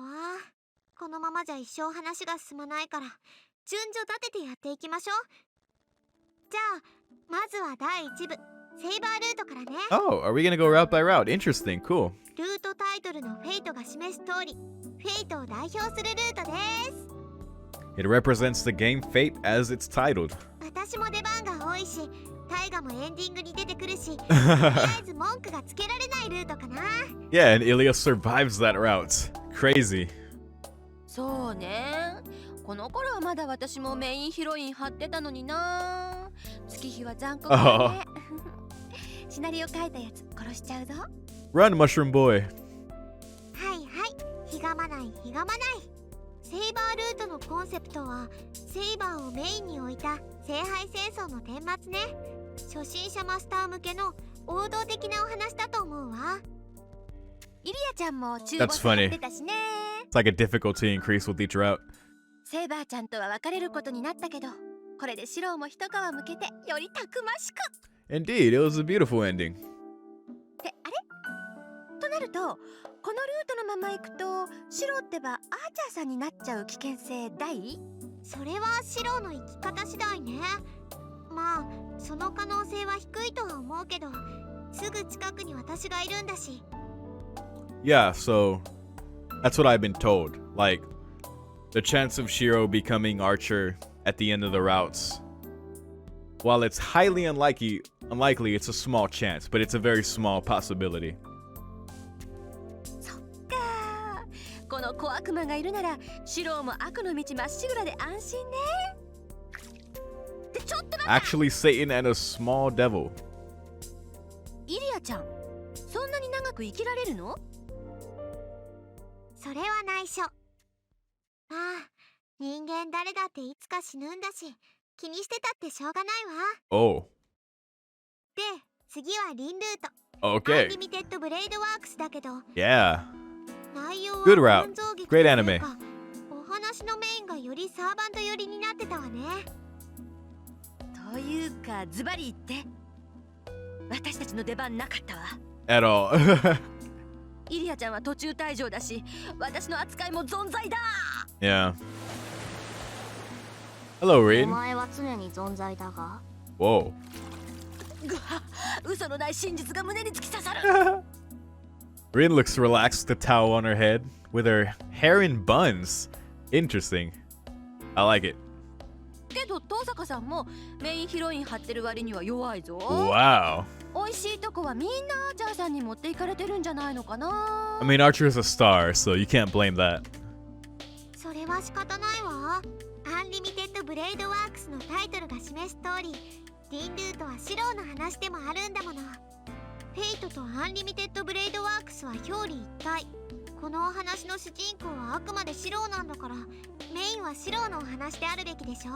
このままじゃ一生話が進まないから、順序立ててやっていきましょう。じゃあまずは第1部セイバールートからね。 Oh, are we gonna go route by route? Interesting, cool. ルートタイトルのフェイトが示す通り、フェイトを代表するルートです。 It represents the game Fate as it's titled. 私も出番が多いし、タイガもエンディングに出てくるし、とりあえず文句がつけられないルートかな。 Yeah, and Ilya survives that route. Crazy. そうね。この頃はまだ私もメインヒロイン張ってたのにな。月日は残酷だね。シナリオ書いたやつ殺しちゃうぞ。 Run, Mushroom Boy. はいはい、ひがまないひがまない。セイバールートのコンセプトはセイバーをメインに置いた聖杯戦争の顛末ね。初心者マスター向けの王道的なお話だと思うわ。イリアちゃんも中 That's ボスや funny. ってたしね。 It's like a difficulty increase with each route. セイバーちゃんとは別れることになったけど、これでシローも一皮むけてよりたくましく。 Indeed, it was a beautiful ending. ってあれとなると、このルートのまま行くとシローってばアーチャーさんになっちゃう危険性大？それはシローの生き方次第ね。まあその可能性は低いとは思うけど、すぐ近くに私がいるんだし。 Yeah, so that's what I've been told. Like, the chance of Shiro becoming Archer at the end of the routes, while it's highly unlikely, it's a small chance, but it's a very small possibility. そっか。この小悪魔がいるならシローも悪の道まっしぐらで安心ね。ってちょっと待って。 Actually, Satan and a small devil. イリアちゃん、そんなに長く生きられるの？それは内緒。まあ人間誰だっていつか死ぬんだし、気にしてたってしょうがないわ。 Oh, で次はリンルート、アン okay. リミテッドブレイドワークスだけど、 Yeah. 内容は Good route. 群像劇 Great という anime. か、お話のメインがよりサーバント寄りになってたわね。というかズバリ言って、私たちの出番なかったわ。 At all. イリアちゃんは途中退場だし、私の扱いも存在だ。 Yeah. Hello, お Reed. 前は常に存在だが。 Whoa. ぐはっ、嘘のない真実が胸に突き刺さる。 Reed looks relaxed with the towel on her head, with her hair in buns. Interesting. I like it. けど登坂さんもメインヒロイン張ってる割には弱いぞ。 Wow. 美味しいとこはみんなアーチャーさんに持っていかれてるんじゃないのかな。 I mean, Archer is a star, so you can't blame that. それは仕方ないわ。アンリミテッドブレイドワークスのタイトルが示す通り、リンルートはシローの話でもあるんだもの。フェイトとアンリミテッドブレイドワークスは表裏一体。このお話の主人公はあくまでシローなんだから、メインはシローのお話であるべきでしょ。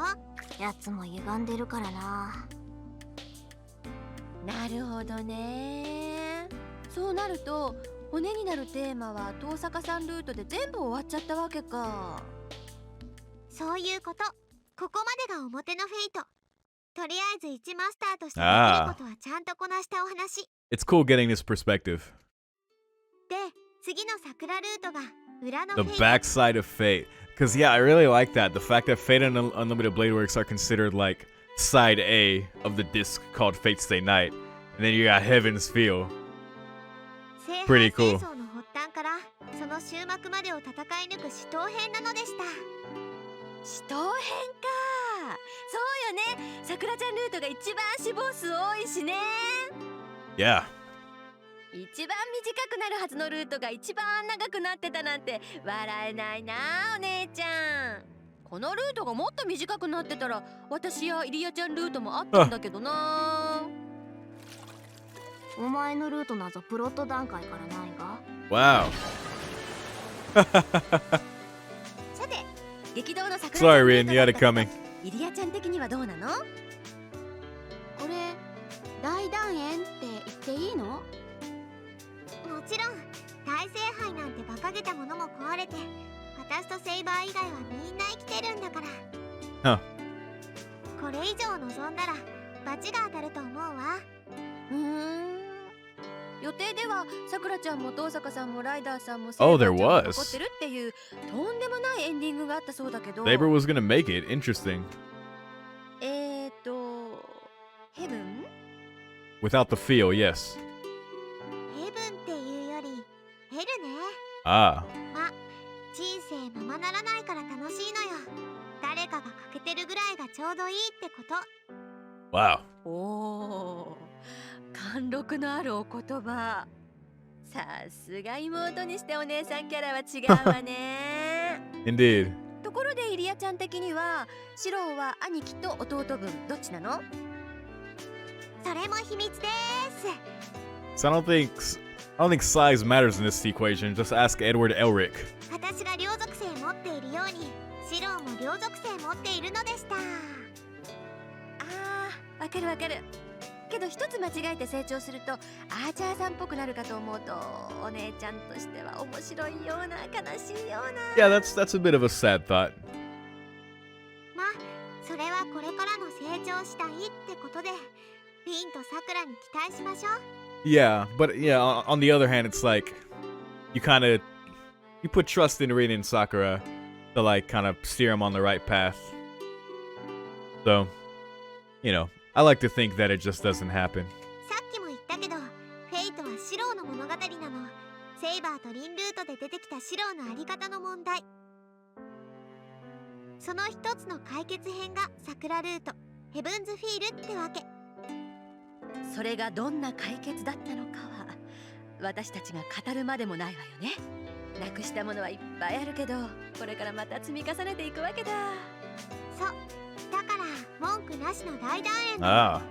やつも歪んでるからな。なるほどね。そうなると骨になるテーマは遠坂さんルートで全部終わっちゃったわけか。そういうこと。ここまでが表のフェイト。とりあえず1マスターとしてできることはちゃんとこなしたお話。 It's cool getting this perspective. で、次の桜ルートが裏の The フェイト。 backside of Fate. Because, yeah, I really like that. The fact that Fate and Unlimited Blade Works are considered like side A of the disc called Fate Stay Night. And then you got Heaven's Feel. 聖 Pretty 杯 cool. 戦争の発端からその終幕までを戦い抜く死闘編なのでした。死闘編か。そうよね。さくらちゃんルートが一番死亡数多いしね。Yeah. 一番短くなるはずのルートが一番長くなってたなんて笑えないな、お姉ちゃん。このルートがもっと短くなってたら私やイリアちゃんルートもあったんだけどな。お前のルートなぞプロット段階からないが。 Wow. さて、激動の桜 Sorry, Rin, you had it coming. イリアちゃん的にはどうなの？これ大団円って言っていいの？もちろん大聖杯なんて馬鹿げたものも壊れて、私とセイバー以外はみんな生きてるんだから。 Huh. これ以上望んだら罰が当たると思うわ。予定ではさくらちゃんも東坂さんもライダーさんも Oh, there セイバーちゃんも was. 残ってるっていうとんでもないエンディングがあったそうだけど。 Saber was gonna make it. Interesting. ヘブン？ Without the feel, yes. ヘブンっていうよりヘルね。 Ah. ま、人生ままならないから楽しいのよ。誰かが欠けてるぐらいがちょうどいいってこと。 Wow. おー、貫禄のあるお言葉。さすが妹にしてお姉さんキャラは違うわね。Indeed. ところでイリアちゃん的にはシローは兄貴と弟分どっちなの？それも秘密です。 So I don't think size matters in this equation. Just ask Edward Elric. 私が両属性持っているようにシローも両属性持っているのでした。わかるわかる。けど一つ間違えて成長するとアーチャーさんっぽくなるかと思うとお姉ちゃんとしては面白いような悲しいような。 Yeah, that's a bit of a sad thought. ま、それはこれからの成長したいってことでリンとサクラに期待しましょう。 Yeah, but yeah, on the other hand, it's like you put trust in Rin and Sakura to like kind of steer him on the right path. So, you know, I like to think that it just doesn't happen. さっきも言ったけどフェイトはシローの物語なの。セイバーとリンルートで出てきたシローのあり方の問題。その一つの解決編がサクラルートヘブンズフィールってわけ。それがどんな解決だったのかは私たちが語るまでもないわよね。なくしたものはいっぱいあるけどこれからまた積み重ねていくわけだ。そうだから文句なしの大団円。 Ah.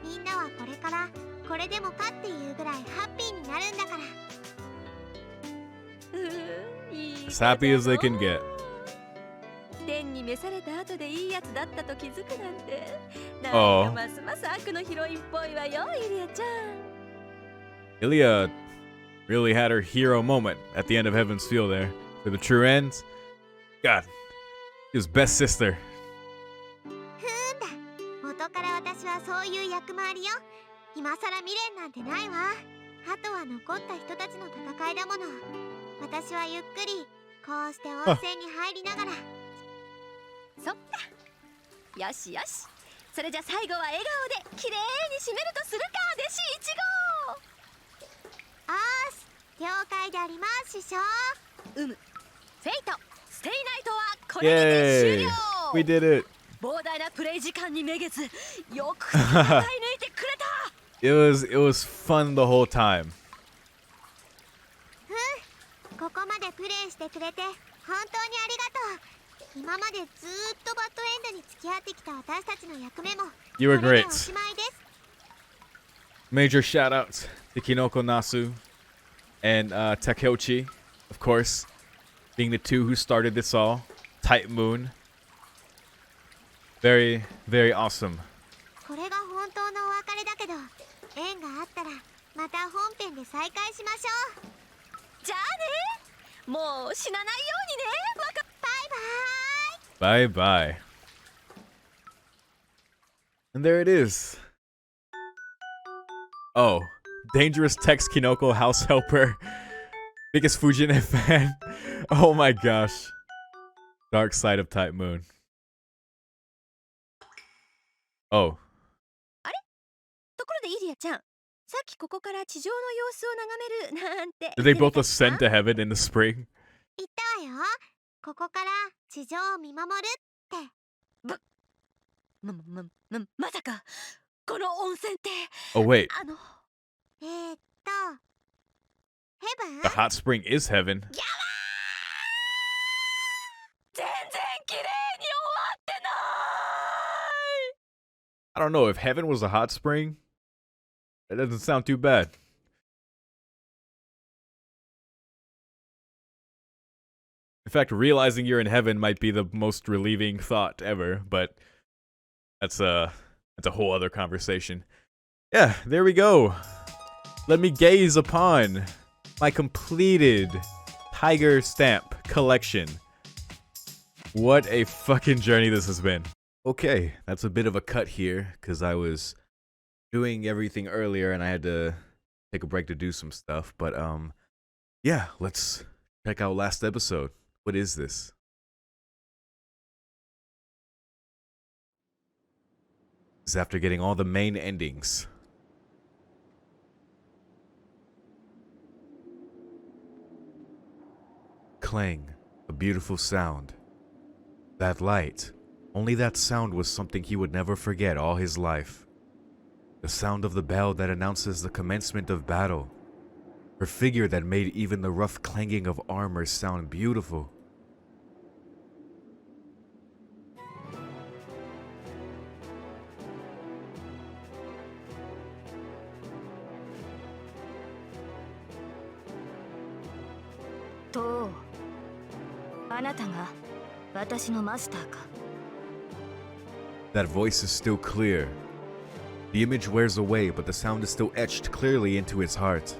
みんなはこれからこれでもかっていうぐらいハッピーになるんだから。いい As happy as they can get. 天に召された後でいいやつだったと気づくなんてなんああかますます悪のヒロインっぽいわよイリアちゃん。 Ilya really had her hero moment at the end of Heaven's Feel there. For the true end. God. She was best sister. 元から私はそういう役回りよ。今さら未練なんてないわ。あとは残った人たちの戦いだもの。私はゆっくりこうして温泉に入りながら。そっか。よしよし。それじゃ最後は笑顔で綺麗に締めるとするか、弟子1号。あーす、了解であります師匠。フェイトステイナイトはこれにて終 Yay. 了。 We did it. 膨大なプレイ時間にめげずよく戦い抜いてくれた。It was fun the whole time. ここまでプレイしてくれて本当にありがとう。今までずーっとバッドエンドに付き合ってきた私たちの役目も You were これで great. おしまいです。 Major shout outs to Kinoko Nasu and Takeuchi, of course, being the two who started this all. Tight Moon. Very, very awesome. これが本当のお別れだけど縁があったらまた本編で再会しましょう。じゃあね、もう死なないようにね。Bye bye. And there it is. Oh, Dangerous Text Kinoko House Helper. Biggest Fujine fan. Oh my gosh. Dark Side of Type Moon. Oh. ところでイリアちゃん、さっきここから地上の様子を眺めるなんて。 Did they both ascend to heaven in the spring? 言ったわよ。ここから地上を見守るって。まさかこの温泉って Oh wait, ヘブン the hot spring is heaven. 全然綺麗に終わってない。 I don't know if heaven was a hot spring. That doesn't sound too bad. In fact, realizing you're in heaven might be the most relieving thought ever, but that's a whole other conversation. Yeah, there we go. Let me gaze upon my completed Tiger Stamp collection. What a fucking journey this has been. Okay, that's a bit of a cut here because I was doing everything earlier and I had to take a break to do some stuff. But yeah, let's check out last episode. What is this? This is after getting all the main endings. Clang, a beautiful sound. That light, only that sound was something he would never forget all his life. The sound of the bell that announces the commencement of battle. Her figure that made even the rough clanging of armor sound beautiful. To, あなたが私のマスターか? That voice is still clear. The image wears away, but the sound is still etched clearly into his heart.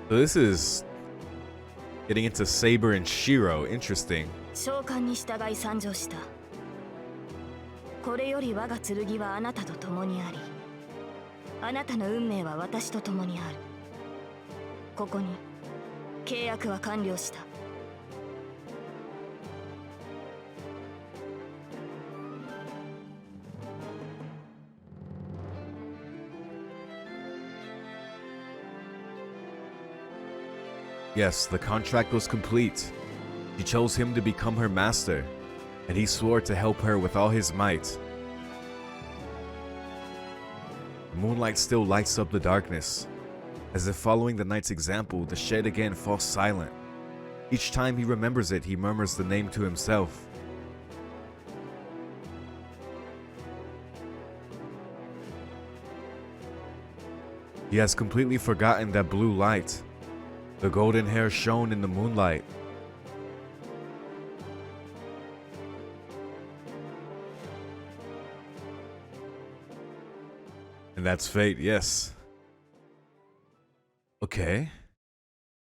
So this is getting into Saber and Shiro. Interesting. 召喚に従い参上した。これより我が剣はあなたと共にあり、あなたの運命は私と共にある。ここに契約は完了した。Yes, the contract was complete. She chose him to become her master, and he swore to help her with all his might. The moonlight still lights up the darkness. As if following the knight's example, the shed again falls silent. Each time he remembers it, he murmurs the name to himself. He has completely forgotten that blue light. The golden hair shone in the moonlight. And that's fate, yes. Okay.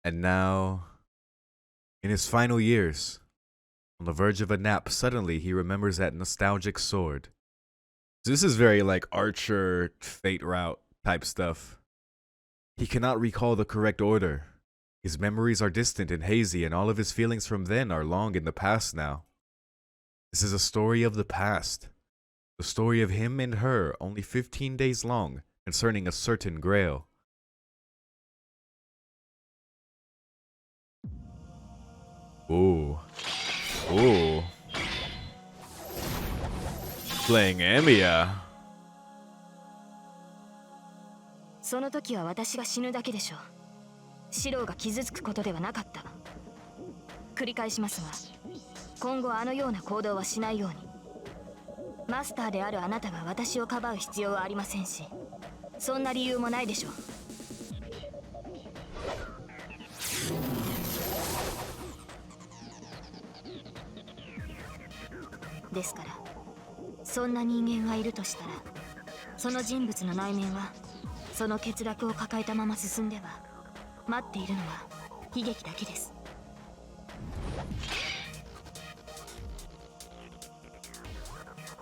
And now, in his final years, on the verge of a nap, suddenly he remembers that nostalgic sword. So this is very like Archer, Fate route type stuff. He cannot recall the correct order. His memories are distant and hazy, and all of his feelings from then are long in the past now. This is a story of the past. The story of him and her, only 15 days long, concerning a certain grail. Ooh. Ooh. Playing Amiya. その時は私が死ぬだけでしょう。シローが傷つくことではなかった。繰り返しますが、今後あのような行動はしないように。マスターであるあなたが私をかばう必要はありませんし、そんな理由もないでしょう。ですから、そんな人間がいるとしたら、その人物の内面はその欠落を抱えたまま進んでは、待っているのは悲劇だけです。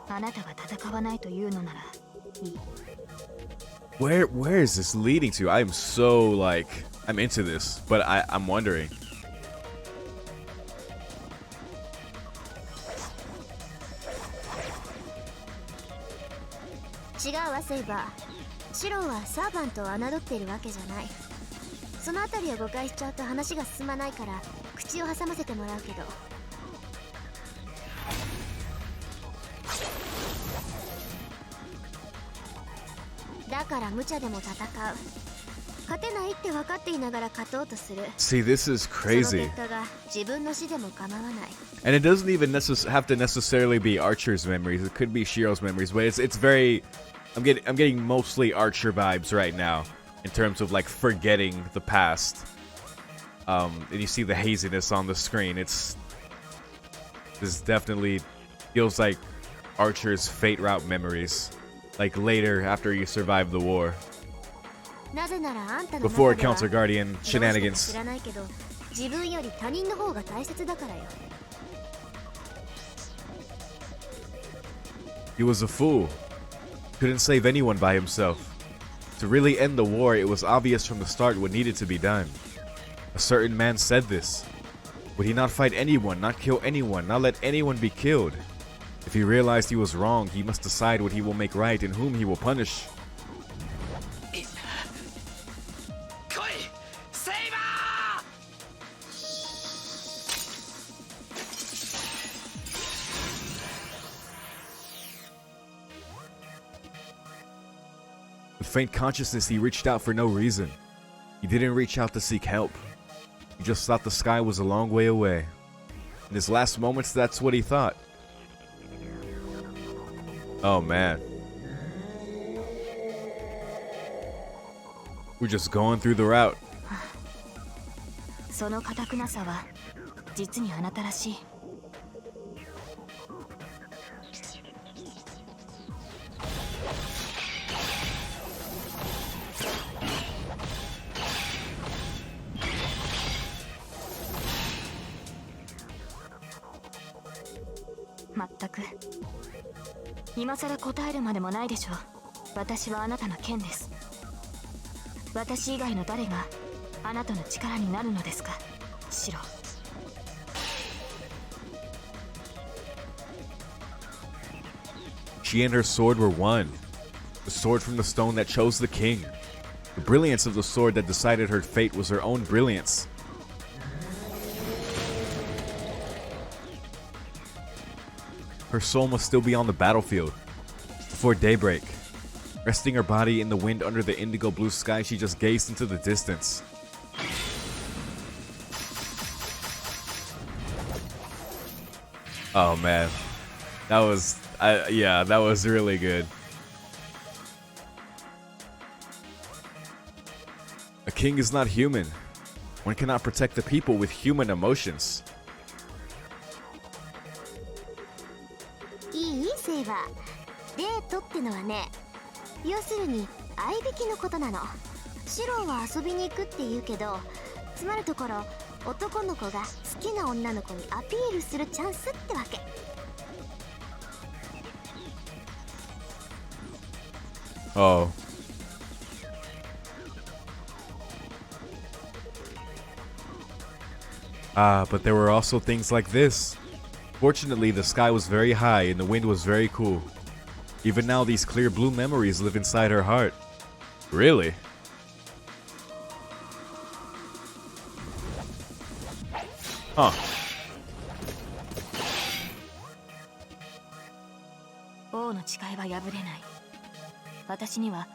あなたが戦わないというのならいい。Where is this leading to? I'm so like I'm into this, but I'm wondering. 違うわセイバー。シローはサーバントを侮っているわけじゃない。そのあたりを誤解しちゃうと話が進まないから口を挟ませてもらうけど、だから無茶でも戦う。勝てないって分かっていながら勝とうとする。 See, this is その crazy. 結果が自分の死でも構わない。 And it doesn't even have to necessarily be Archer's memories. It could be Shiro's memories, but it's very. I'm getting mostly Archer vibes right now in terms of like forgetting the past. And you see the haziness on the screen. This definitely feels like Archer's fate route memories, like later after you survive the war. なぜならあんたの Before 中では Counter Guardian どうしてか shenanigans. 知らないけど、自分より他人の方が大切だからよ。 He was a fool. Couldn't save anyone by himself. To really end the war, it was obvious from the start what needed to be done. A certain man said this. Would he not fight anyone, not kill anyone, not let anyone be killed? If he realized he was wrong, he must decide what he will make right and whom he will punish. 来いセイバー。 With faint consciousness, he reached out for no reason. He didn't reach out to seek help. He just thought the sky was a long way away. In his last moments, that's what he thought. Oh man. We're just going through the route. その堅くなさは実にあなたらしい。まったく今さら答えるまでもないでしょう。私はあなたの剣です。私以外の誰があなたの力になるのですか、シロ。 She and her sword were one. The sword from the stone that chose the king. The brilliance of the sword that decided her fate was her own brilliance. Her soul must still be on the battlefield. Before daybreak. Resting her body in the wind under the indigo blue sky, she just gazed into the distance. Oh man. That was... yeah, that was really good. A king is not human. One cannot protect the people with human emotions. いいセイバー。デートってのはね、要するに合いびきのことなの。シロは遊びに行くって言うけど、つまるところ男の子が好きな女の子にアピールするチャンスってわけ。 Oh. Ah, but there were also things like this. Fortunately, the sky was very high and the wind was very cool. Even now, these clear blue memories live inside her heart. Really? Huh. 王の誓いは破れない。私には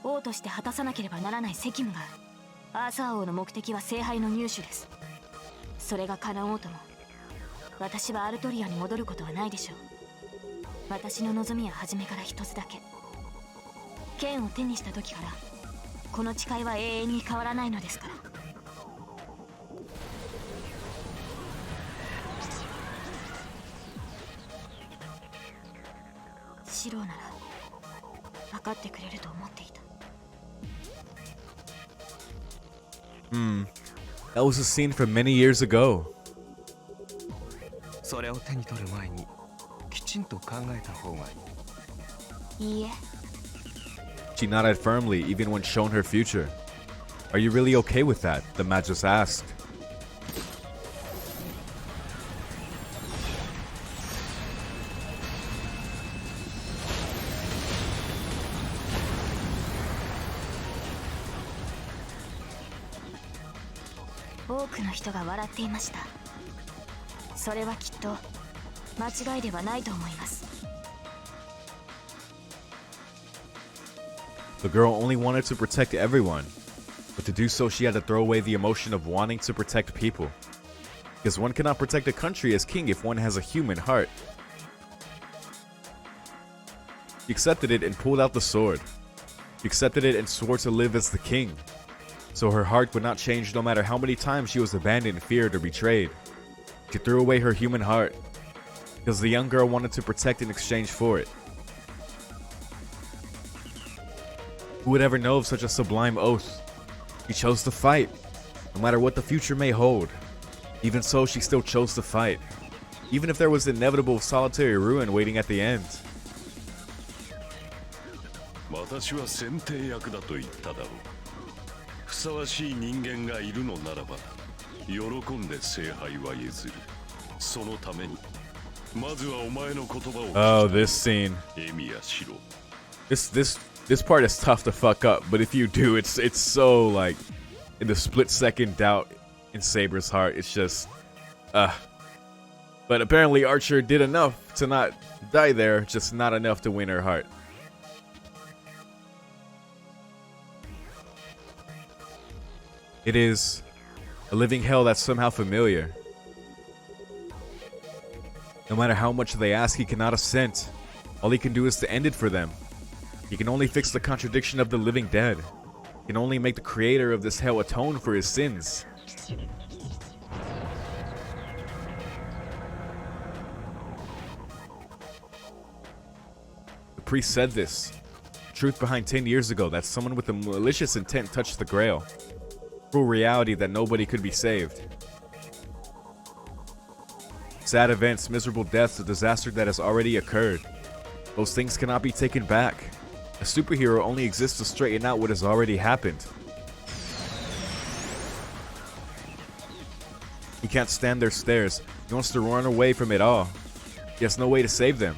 王として果たさなければならない責務がある。アーサー王の目的は聖杯の入手です。それが叶おうとも私はアルトリアに戻ることはないでしょう。私の望みは初めから一つだけ。剣を手にした時からこの誓いは永遠に変わらないのですから。シローなら分かってくれると思っていた。 That was a scene from many years ago. それを手に取る前にきちんと考えた方がいい。いいえ。 She nodded firmly, even when shown her future. Are you really okay with that? The Magus asked. 多くの人が笑っていました。それはきっと間違いではないと思います。 The girl only wanted to protect everyone, but to do so she had to throw away the emotion of wanting to protect people. Because one cannot protect a country as king if one has a human heart. She accepted it and pulled out the sword. She accepted it and swore to live as the king. So her heart would not change no matter how many times she was abandoned, feared, or betrayed. She threw away her human heart because the young girl wanted to protect in exchange for it. Who would ever know of such a sublime oath? She chose to fight, no matter what the future may hold. Even so, she still chose to fight, even if there was inevitable solitary ruin waiting at the end. 私は選定役だと言っただろう。ふさわしい人間がいるのならば、喜んで聖杯は譲る。そのために、まずはお前の言葉を。Oh, this scene. エミやシロ。This part is tough to fuck up, but if you do, it's so like in the split second doubt in Saber's heart. It's just, But apparently Archer did enough to not die there, just not enough to win her heart. It is a living hell that's somehow familiar. No matter how much they ask, he cannot assent. All he can do is to end it for them. He can only fix the contradiction of the living dead. He can only make the creator of this hell atone for his sins. The priest said this. The truth behind 10 years ago that someone with a malicious intent touched the grail. Cruel reality that nobody could be saved. Sad events, miserable deaths, a disaster that has already occurred. Those things cannot be taken back. A superhero only exists to straighten out what has already happened. He can't stand their stares. He wants to run away from it all. He has no way to save them.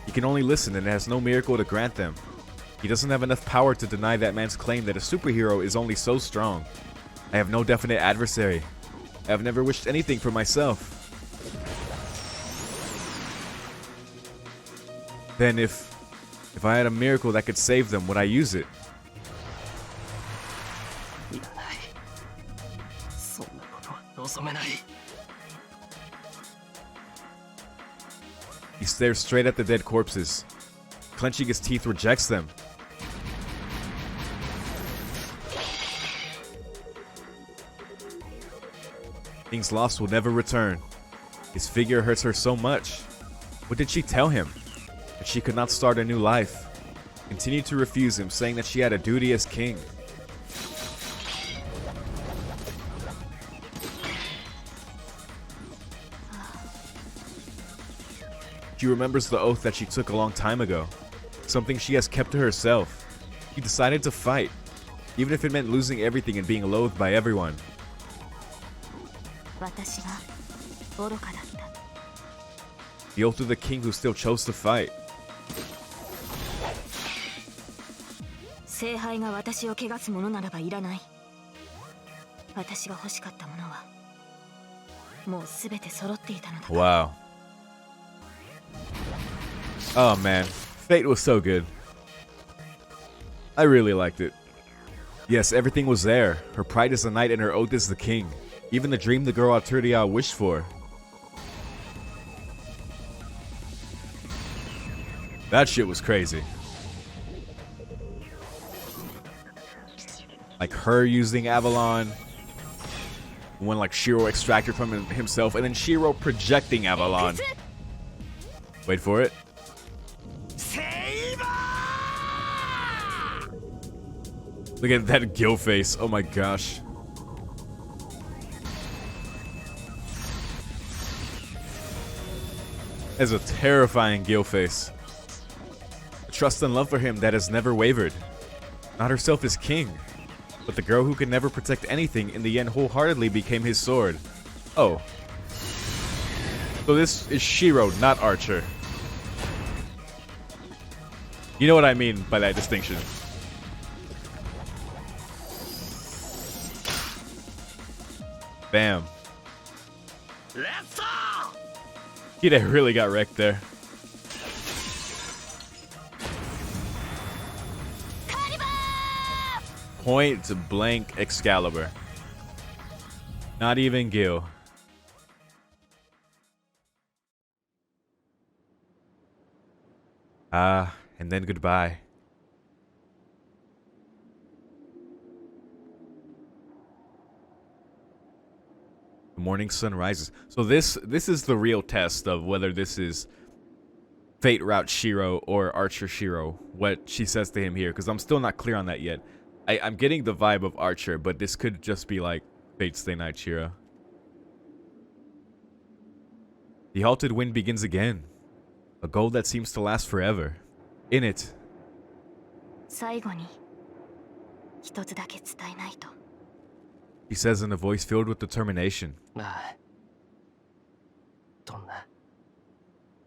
He can only listen and has no miracle to grant them. He doesn't have enough power to deny that man's claim that a superhero is only so strong. I have no definite adversary. I have never wished anything for myself. Then if I had a miracle that could save them, would I use it? He stares straight at the dead corpses. Clenching his teeth, rejects them. Things lost will never return. His figure hurts her so much. What did she tell him? That she could not start a new life. Continued to refuse him, saying that she had a duty as king. She remembers the oath that she took a long time ago. Something she has kept to herself. She decided to fight, even if it meant losing everything and being loathed by everyone. The oath of the king who still chose to fight. Wow. Oh man, Fate was so good. I really liked it. Yes, everything was there. Her pride as a knight and her oath as the king. Even the dream the girl Arturia wished for. That shit was crazy. Like her using Avalon. When like Shiro extracted from himself, and then Shiro projecting Avalon. Wait for it. Look at that gill face. Oh my gosh. That's a terrifying gill face. A trust and love for him that has never wavered. Not herself as king, but the girl who could never protect anything in the end wholeheartedly became his sword. Oh. So this is Shiro, not Archer. You know what I mean by that distinction. Bam. Let's go! He really got wrecked there. Point blank Excalibur. Not even Gil. And then goodbye. The morning sun rises. So this is the real test of whether this is Fate Route Shiro or Archer Shiro. What she says to him here, because I'm still not clear on that yet. I'm getting the vibe of Archer, but this could just be like Fate Stay Night Shiro. The halted wind begins again. A goal that seems to last forever. In it, 最後に一つだけ伝えないと。 he says in a voice filled with determination. ああ。どんな？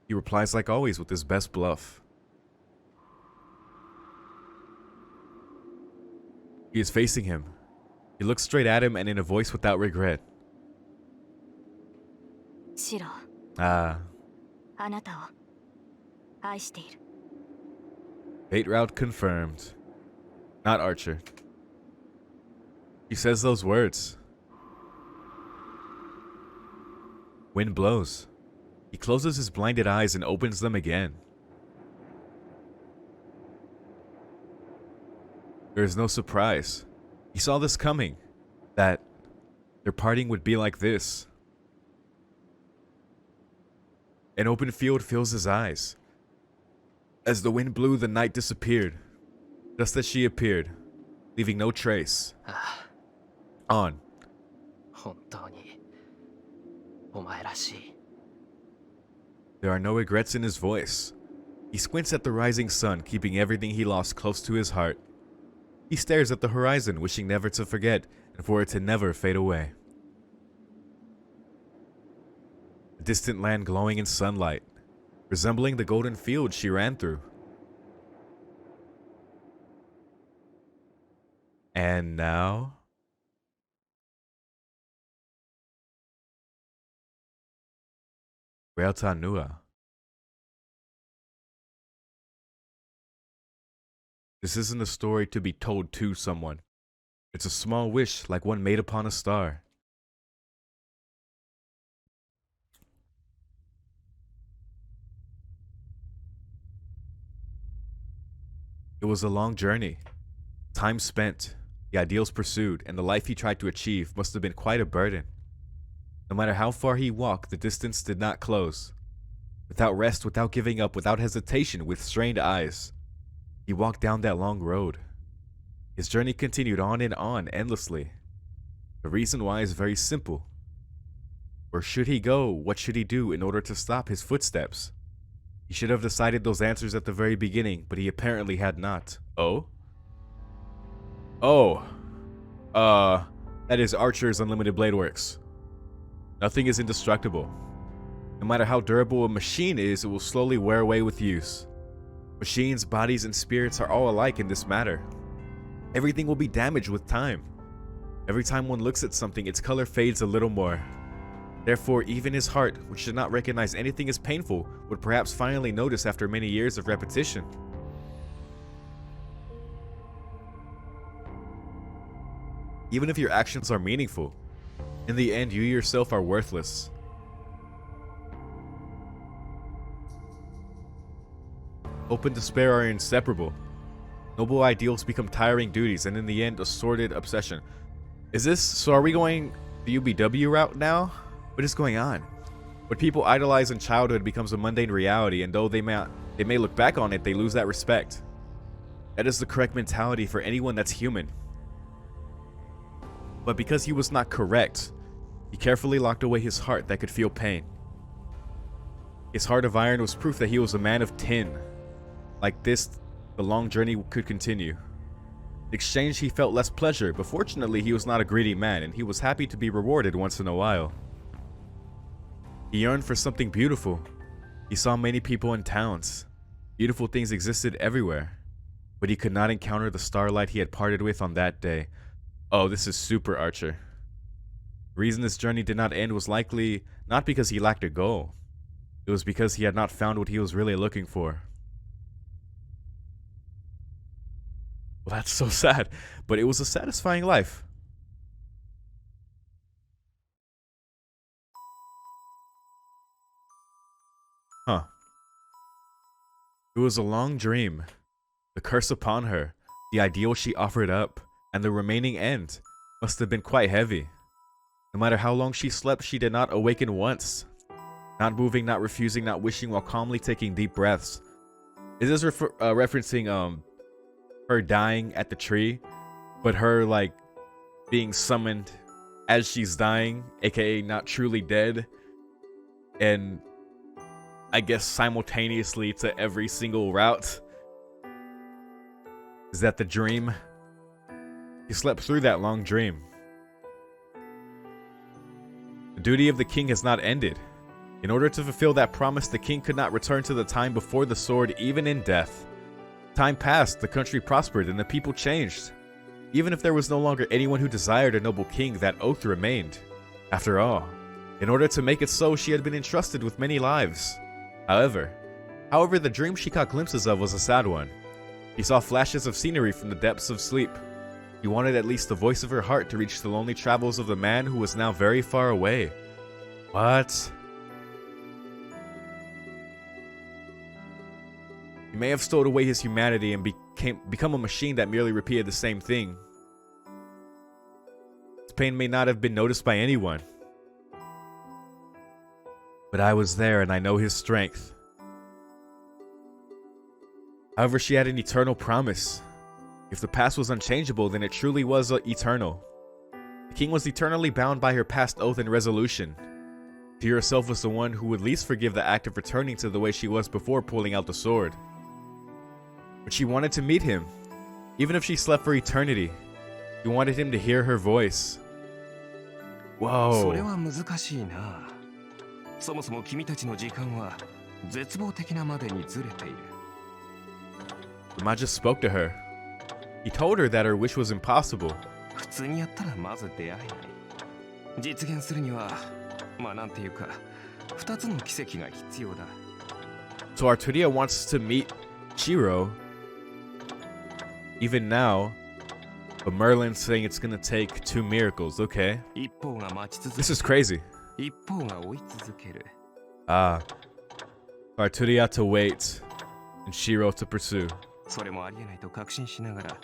He replies like always with his best bluff. He is facing him. He looks straight at him and in a voice without regret. シロ、 Ah, あなたを愛している。 Fate route confirmed. Not Archer. He says those words. Wind blows. He closes his blinded eyes and opens them again. There is no surprise. He saw this coming. That their parting would be like this. An open field fills his eyes. As the wind blew, the night disappeared. Just as she appeared, leaving no trace. On. 本当にお前らしい。 There are no regrets in his voice. He squints at the rising sun, keeping everything he lost close to his heart. He stares at the horizon, wishing never to forget and for it to never fade away. A distant land glowing in sunlight, resembling the golden field she ran through. And now... Realta Nua. This isn't a story to be told to someone. It's a small wish like one made upon a star. It was a long journey. Time spent, the ideals pursued, and the life he tried to achieve must have been quite a burden. No matter how far he walked, the distance did not close. Without rest, without giving up, without hesitation, with strained eyes, he walked down that long road. His journey continued on and on, endlessly. The reason why is very simple. Where should he go? What should he do in order to stop his footsteps? He should have decided those answers at the very beginning, but he apparently had not. Oh? Oh. That is Archer's Unlimited Blade Works. Nothing is indestructible. No matter how durable a machine is, it will slowly wear away with use. Machines, bodies, and spirits are all alike in this matter. Everything will be damaged with time. Every time one looks at something, its color fades a little more. Therefore, even his heart, which did not recognize anything as painful, would perhaps finally notice after many years of repetition. Even if your actions are meaningful, in the end, you yourself are worthless. Hope and despair are inseparable. Noble ideals become tiring duties, and in the end, a sordid obsession. So are we going the UBW route now? What is going on? What people idolize in childhood becomes a mundane reality, and though they may look back on it, they lose that respect. That is the correct mentality for anyone that's human. But because he was not correct, he carefully locked away his heart that could feel pain. His heart of iron was proof that he was a man of tin. Like this, the long journey could continue. In exchange, he felt less pleasure, but fortunately he was not a greedy man, and he was happy to be rewarded once in a while. He yearned for something beautiful. He saw many people in towns. Beautiful things existed everywhere. But he could not encounter the starlight he had parted with on that day. Oh, this is super Archer. The reason this journey did not end was likely not because he lacked a goal. It was because he had not found what he was really looking for. Well, that's so sad, but it was a satisfying life. Huh. It was a long dream. The curse upon her, the ideal she offered up, and the remaining end must have been quite heavy. No matter how long she slept, she did not awaken once. Not moving, not refusing, not wishing, while calmly taking deep breaths. Is this referencing her dying at the tree, but her like being summoned as she's dying, aka not truly dead, and I guess simultaneously to every single route? Is that the dream? He slept through that long dream. The duty of the king has not ended. In order to fulfill that promise, the king could not return to the time before the sword, even in death. Time passed, the country prospered, and the people changed. Even if there was no longer anyone who desired a noble king, that oath remained. After all, in order to make it so, she had been entrusted with many lives. However, the dream she caught glimpses of was a sad one. She saw flashes of scenery from the depths of sleep. She wanted at least the voice of her heart to reach the lonely travels of the man who was now very far away. What? He may have stowed away his humanity and become a machine that merely repeated the same thing. His pain may not have been noticed by anyone. But I was there and I know his strength. However, she had an eternal promise. If the past was unchangeable, then it truly was eternal. The king was eternally bound by her past oath and resolution. She herself was the one who would least forgive the act of returning to the way she was before pulling out the sword. But she wanted to meet him. Even if she slept for eternity, she wanted him to hear her voice. Whoa. それは難しいな。そもそも君たちの時間は絶望的なまでにずれている。The Magus spoke to her. He told her that her wish was impossible. 普通にやったらまず出会えない。実現するには、まあなんていうか、二つの奇跡が必要だ。So Arturia wants to meet Shiro. Even now, but Merlin's saying it's gonna take 2 miracles, okay? 一方が待ち続け This is crazy. 一方が追い続ける。Ah. Arturia to wait, and Shiro to pursue. それもありえないと確信しながら、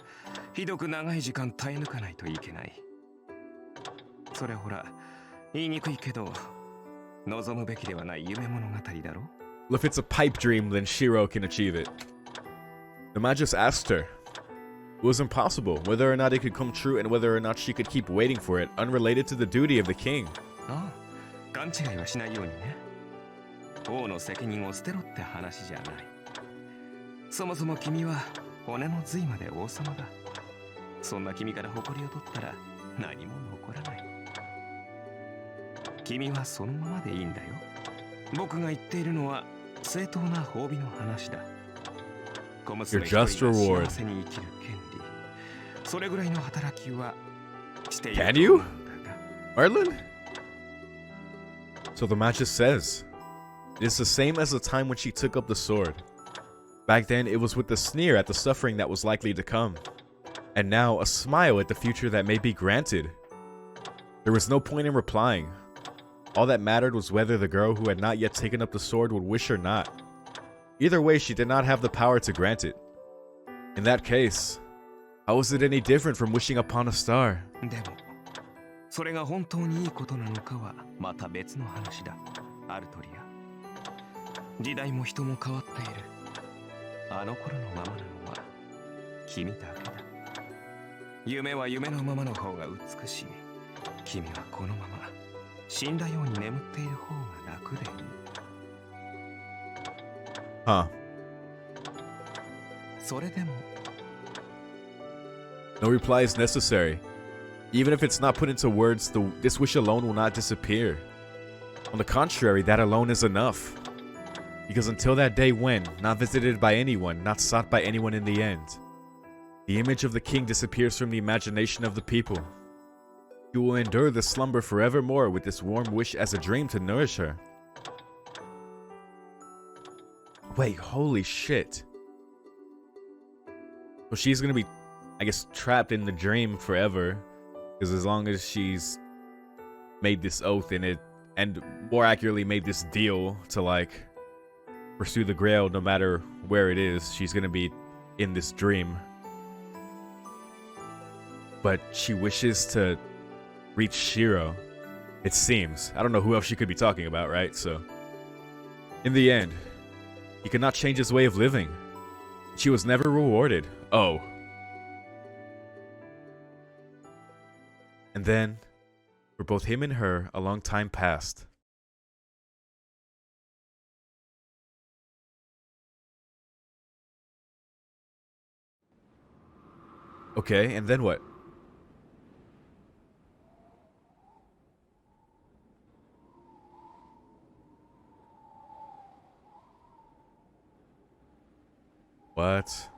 ひどく長い時間耐え抜かないといけない。それはほら、言いにくいけど、望むべきではない夢物語だろ? Well, if it's a pipe dream, then Shiro can achieve it. The Magus asked her. It was impossible, whether or not it could come true and whether or not she could keep waiting for it, unrelated to the duty of the king. ああ、勘違いはしないようにね。王の責任を捨てろって話じゃない。そもそも君は骨の髄まで王様だ。そんな君から誇りを取ったら何も残らない。君はそのままでいいんだよ。僕が言っているのは正当な褒美の話だ。小娘一人が幸せに生きる権利。それぐらいの働きはしていると思うんだが。Merlin? So the Magus says, it is the same as the time when she took up the sword. Back then, it was with a sneer at the suffering that was likely to come. And now, a smile at the future that may be granted. There was no point in replying. All that mattered was whether the girl who had not yet taken up the sword would wish or not. Either way, she did not have the power to grant it. In that case, how was it any different from wishing upon a star? でも、それが本当にいいことなのかはまた別の話だ。アルトリア。時代も人も変わっている。あの頃のままなのは君だけだ。夢は夢のままの方が美しい。君はこのまま死んだように眠っている方が楽でいい。Huh. それでも No reply is necessary. Even if it's not put into words, this wish alone will not disappear. On the contrary, that alone is enough. Because until that day when, not visited by anyone, not sought by anyone in the end, the image of the king disappears from the imagination of the people. She will endure the slumber forevermore with this warm wish as a dream to nourish her. Wait, holy shit. So she's gonna be, I guess, trapped in the dream forever. Because as long as she's made this oath in it, and more accurately made this deal to like pursue the grail no matter where it is, she's gonna be in this dream. But she wishes to reach Shiro, it seems. I don't know who else she could be talking about, right? So, in the end, he could not change his way of living. She was never rewarded. Oh. And then, for both him and her, a long time passed. Okay, and then what? What?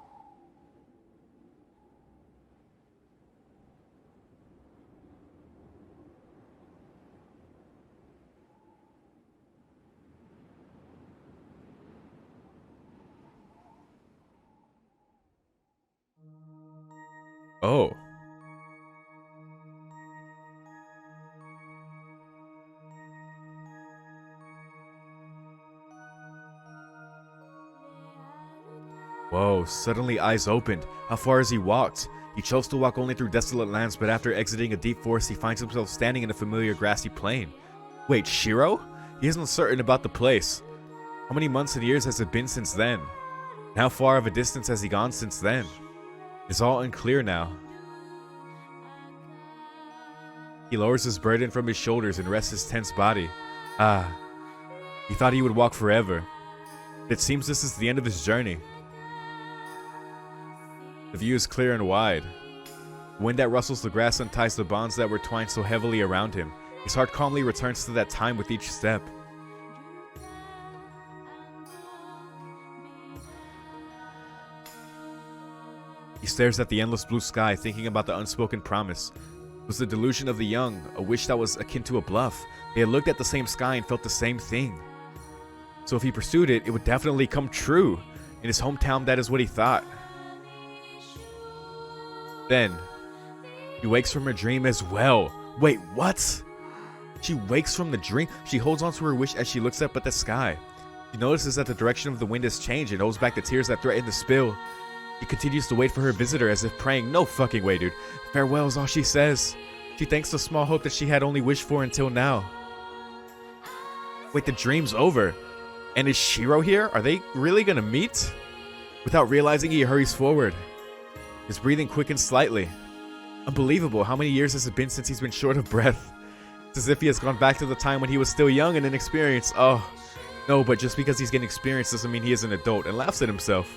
Oh. Whoa, suddenly eyes opened. How far has he walked? He chose to walk only through desolate lands, but after exiting a deep forest, he finds himself standing in a familiar grassy plain. Wait, Shiro? He isn't certain about the place. How many months and years has it been since then? And how far of a distance has he gone since then? It's all unclear now. He lowers his burden from his shoulders and rests his tense body. Ah, he thought he would walk forever. It seems this is the end of his journey. The view is clear and wide. The wind that rustles the grass unties the bonds that were twined so heavily around him. His heart calmly returns to that time with each step. He stares at the endless blue sky, thinking about the unspoken promise. It was the delusion of the young, a wish that was akin to a bluff. They had looked at the same sky and felt the same thing. So if he pursued it, it would definitely come true. In his hometown, that is what he thought. Then, he wakes from her dream as well. Wait, what? She wakes from the dream? She holds on to her wish as she looks up at the sky. She notices that the direction of the wind has changed and holds back the tears that threaten to spill. She continues to wait for her visitor as if praying. No fucking way, dude. Farewell is all she says. She thanks the small hope that she had only wished for until now. Wait, the dream's over. And is Shiro here? Are they really gonna meet? Without realizing, he hurries forward. His breathing quickens slightly. Unbelievable, how many years has it been since he's been short of breath? It's as if he has gone back to the time when he was still young and inexperienced. Oh, no, but just because he's getting experience doesn't mean he is an adult, and laughs at himself.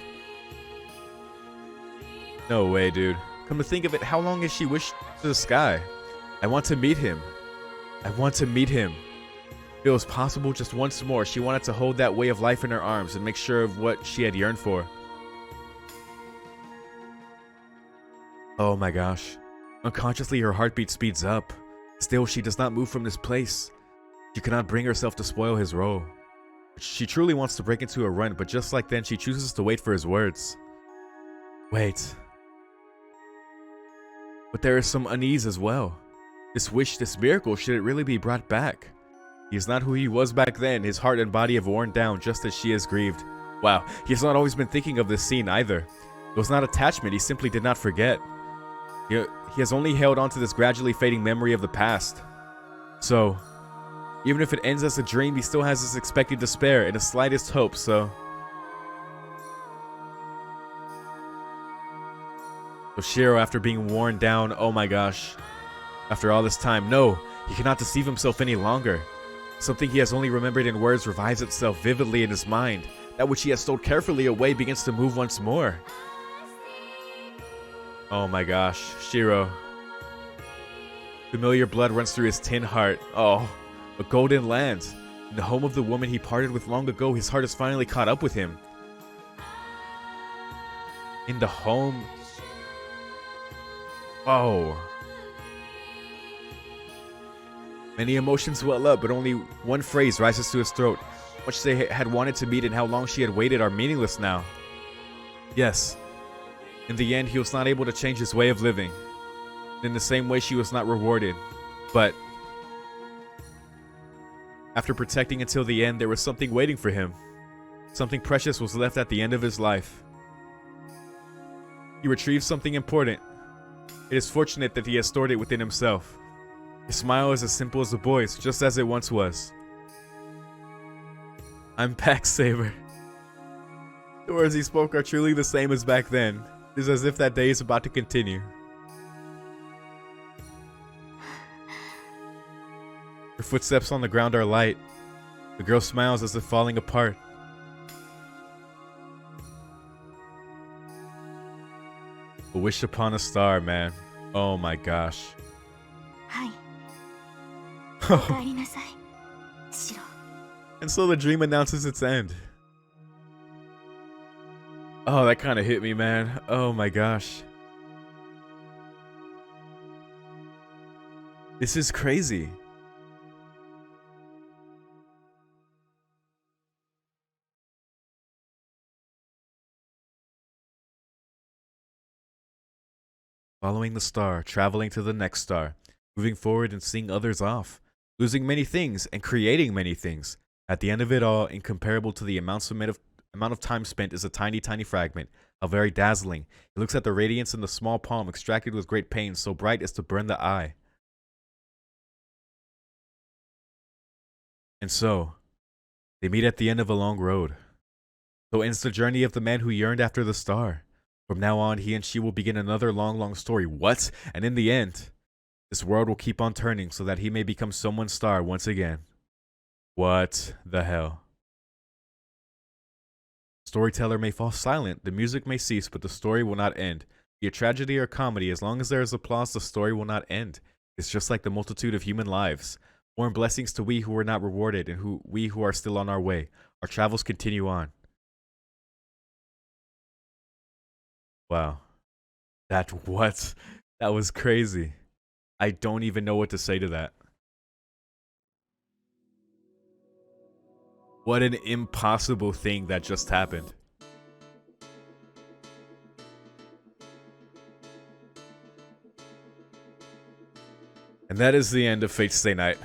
No way, dude. Come to think of it, how long has she wished to the sky? I want to meet him. I want to meet him. If it was possible, just once more, she wanted to hold that way of life in her arms and make sure of what she had yearned for. Oh my gosh. Unconsciously, her heartbeat speeds up. Still, she does not move from this place. She cannot bring herself to spoil his role. She truly wants to break into a run, but just like then, she chooses to wait for his words. Wait. But there is some unease as well. This wish, this miracle, should it really be brought back? He is not who he was back then. His heart and body have worn down just as she has grieved. Wow, he has not always been thinking of this scene either. It was not attachment, he simply did not forget. He has only held on to this gradually fading memory of the past. So, even if it ends as a dream, he still has this expected despair and the slightest hope, so... So Shiro, after being worn down, oh my gosh. After all this time, no, he cannot deceive himself any longer. Something he has only remembered in words revives itself vividly in his mind. That which he has stowed carefully away begins to move once more. Oh my gosh, Shiro. Familiar blood runs through his tin heart. Oh, a golden land. In the home of the woman he parted with long ago, his heart has finally caught up with him. In the home... Oh. Many emotions well up, but only one phrase rises to his throat. How much they had wanted to meet and how long she had waited are meaningless now. Yes. In the end, he was not able to change his way of living. In the same way, she was not rewarded. But after protecting until the end, there was something waiting for him. Something precious was left at the end of his life. He retrieved something important. It is fortunate that he has stored it within himself. His smile is as simple as a boy's, just as it once was. I'm back, Saber. The words he spoke are truly the same as back then. It is as if that day is about to continue. Her footsteps on the ground are light. The girl smiles as if falling apart. A wish upon a star, man. Oh my gosh. はい。おかえりなさい、シロ。 And so the dream announces its end. Oh, that kind of hit me, man. Oh my gosh. This is crazy. Following the star, traveling to the next star, moving forward and seeing others off, losing many things and creating many things. At the end of it all, incomparable to the amount of time spent is a tiny, tiny fragment. How very dazzling. He looks at the radiance in the small palm, extracted with great pain, so bright as to burn the eye. And so, they meet at the end of a long road. So ends the journey of the man who yearned after the star. From now on, he and she will begin another long, long story. What? And in the end, this world will keep on turning so that he may become someone's star once again. What the hell? Storyteller may fall silent, the music may cease, but the story will not end. Be it tragedy or comedy, as long as there is applause, the story will not end. It's just like the multitude of human lives. More blessings to we who were not rewarded and we who are still on our way. Our travels continue on. Wow. That was crazy. I don't even know what to say to that. What an impossible thing that just happened. And that is the end of Fate Stay Night.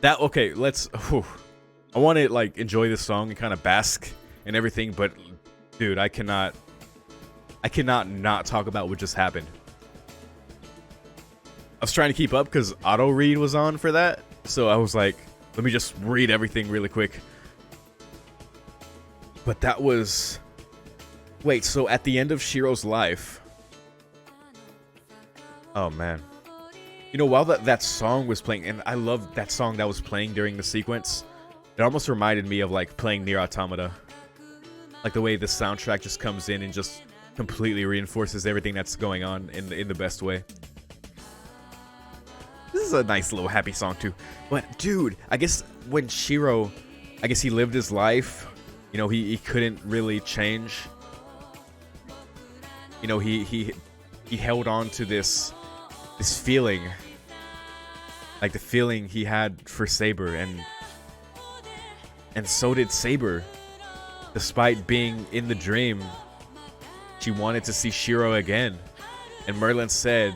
Okay, let's I want to like enjoy this song and kind of bask and everything, but dude, I cannot not talk about what just happened. I was trying to keep up because auto read was on for that, so I was like, let me just read everything really quick. But that was... Wait, so at the end of Shiro's life... Oh, man. You know, while that song was playing, and I love that song that was playing during the sequence, it almost reminded me of, like, playing Nier Automata. Like, the way the soundtrack just comes in and just completely reinforces everything that's going on in the best way. This is a nice little happy song too. But dude, I guess when Shiro, I guess he lived his life, you know, he couldn't really change. You know, he held on to this feeling. Like the feeling he had for Saber, and so did Saber. Despite being in the dream, she wanted to see Shiro again. And Merlin said,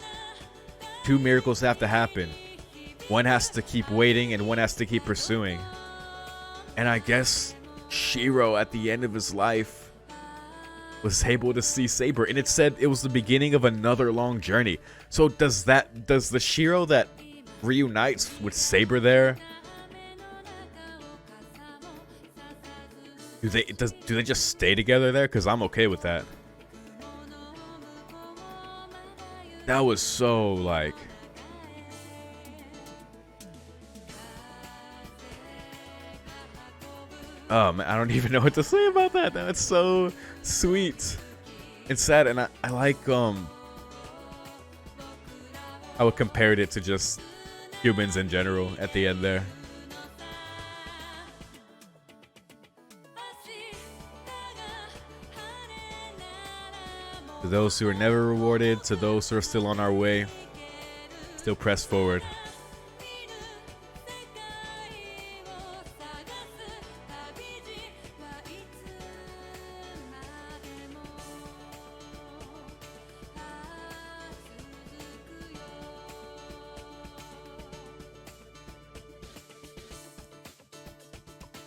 2 miracles have to happen. One has to keep waiting and one has to keep pursuing. And I guess Shiro at the end of his life was able to see Saber, and it said it was the beginning of another long journey. So does the Shiro that reunites with Saber there, do they just stay together there? Because I'm okay with that. That was so like... man, I don't even know what to say about that. That's so sweet and sad, and I like I would compare it to just humans in general at the end there. To those who are never rewarded, to those who are still on our way, Still press forward.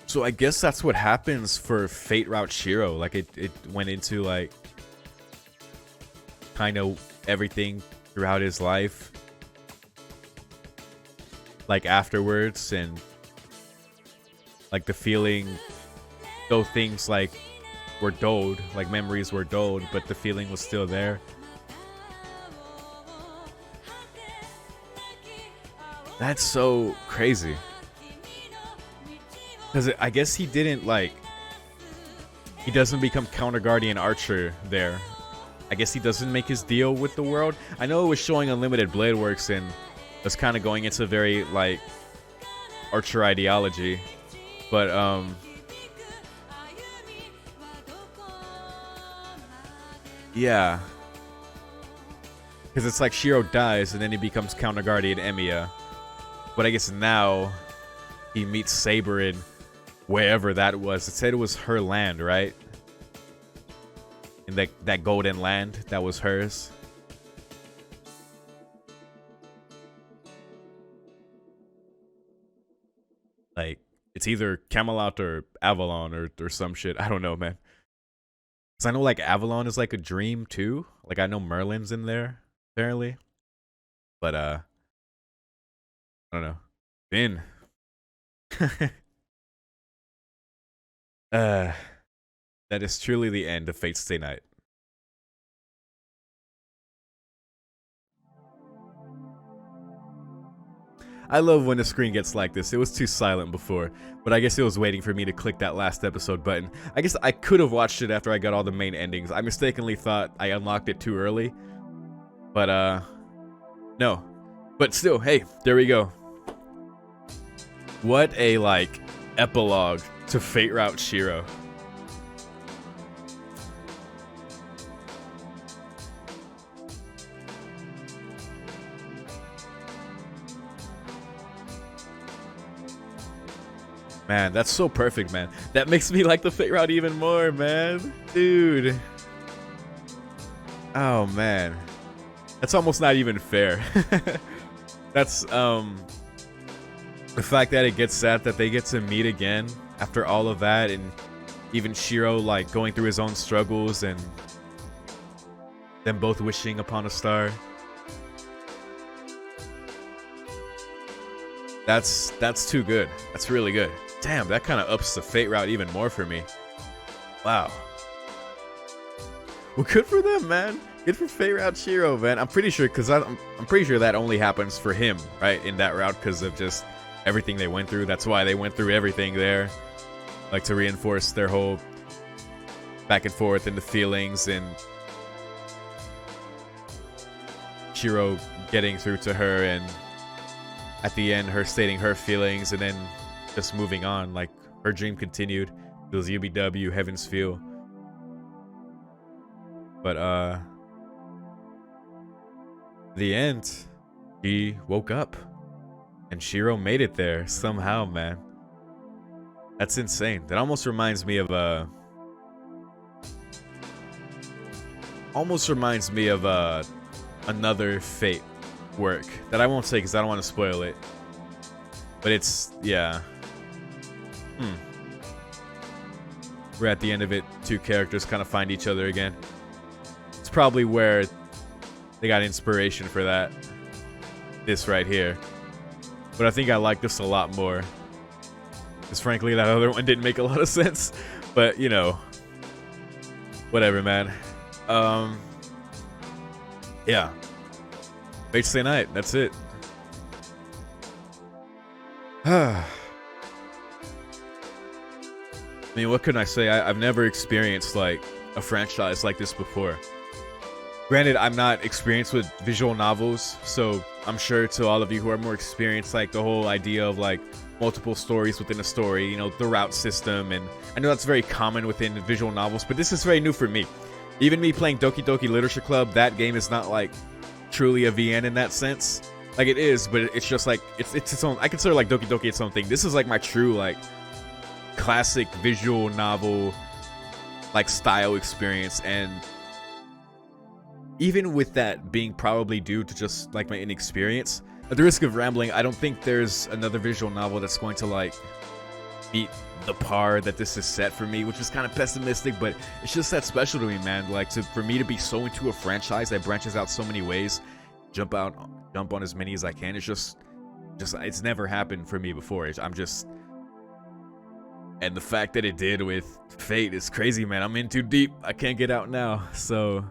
So I guess that's what happens for Fate Route Shiro. Like it went into like kind of everything throughout his life, like afterwards, and like the feeling, though things like were dulled, like memories were dulled, but the feeling was still there. That's so crazy. Because I guess he didn't like, he doesn't become Counter Guardian Archer there. I guess he doesn't make his deal with the world. I know it was showing Unlimited Blade Works and was kind of going into very like Archer ideology, but yeah, because it's like Shiro dies and then he becomes Counter Guardian Emiya, but I guess now he meets Saber in wherever that was. It said it was her land, right? In that golden land that was hers. Like, it's either Camelot or Avalon or some shit. I don't know, man. Because I know, like, Avalon is like a dream, too. Like, I know Merlin's in there, apparently. But, I don't know. Finn. That is truly the end of Fate Stay Night. I love when the screen gets like this. It was too silent before, but I guess it was waiting for me to click that last episode button. I guess I could have watched it after I got all the main endings. I mistakenly thought I unlocked it too early, but no. But still, hey, there we go. What a, like, epilogue to Fate Route Shiro. Man, that's so perfect, man. That makes me like the Fate Route even more, man. Dude. Oh, man. That's almost not even fair. That's, the fact that it gets sad that they get to meet again after all of that, and even Shiro, like, going through his own struggles, and them both wishing upon a star. That's too good. That's really good. Damn, that kind of ups the Fate Route even more for me. Wow. Well, good for them, man. Good for Fate Route Shiro, man. I'm pretty sure, because I'm pretty sure that only happens for him, right, in that route, because of just everything they went through. That's why they went through everything there, like to reinforce their whole back and forth and the feelings, and Shiro getting through to her, and at the end her stating her feelings, and then just moving on. Like, her dream continued. It was UBW, Heaven's Feel. But the end, he woke up and Shiro made it there somehow, man. That's insane. That almost reminds me of another Fate work that I won't say because I don't want to spoil it. But it's, yeah. We're at the end of it. Two characters kind of find each other again. It's probably where they got inspiration for that. This right here. But I think I like this a lot more. Because frankly, that other one didn't make a lot of sense. But, you know. Whatever, man. Yeah. Fate Stay Night. That's it. I mean, what can I say? I've never experienced, like, a franchise like this before. Granted, I'm not experienced with visual novels, so I'm sure to all of you who are more experienced, like, the whole idea of, like, multiple stories within a story, you know, the route system, and I know that's very common within visual novels, but this is very new for me. Even me playing Doki Doki Literature Club, that game is not, like, truly a VN in that sense. Like it is, but it's just like it's its own. I consider like Doki Doki its own thing. This is like my true like classic visual novel like style experience, and even with that being probably due to just like my inexperience, at the risk of rambling, I don't think there's another visual novel that's going to like meet the par that this is set for me, which is kind of pessimistic, but it's just that special to me, man. Like for me to be so into a franchise that branches out so many ways, jump on as many as I can. It's just it's never happened for me before. And the fact that it did with Fate is crazy, man. I'm in too deep. I can't get out now. So,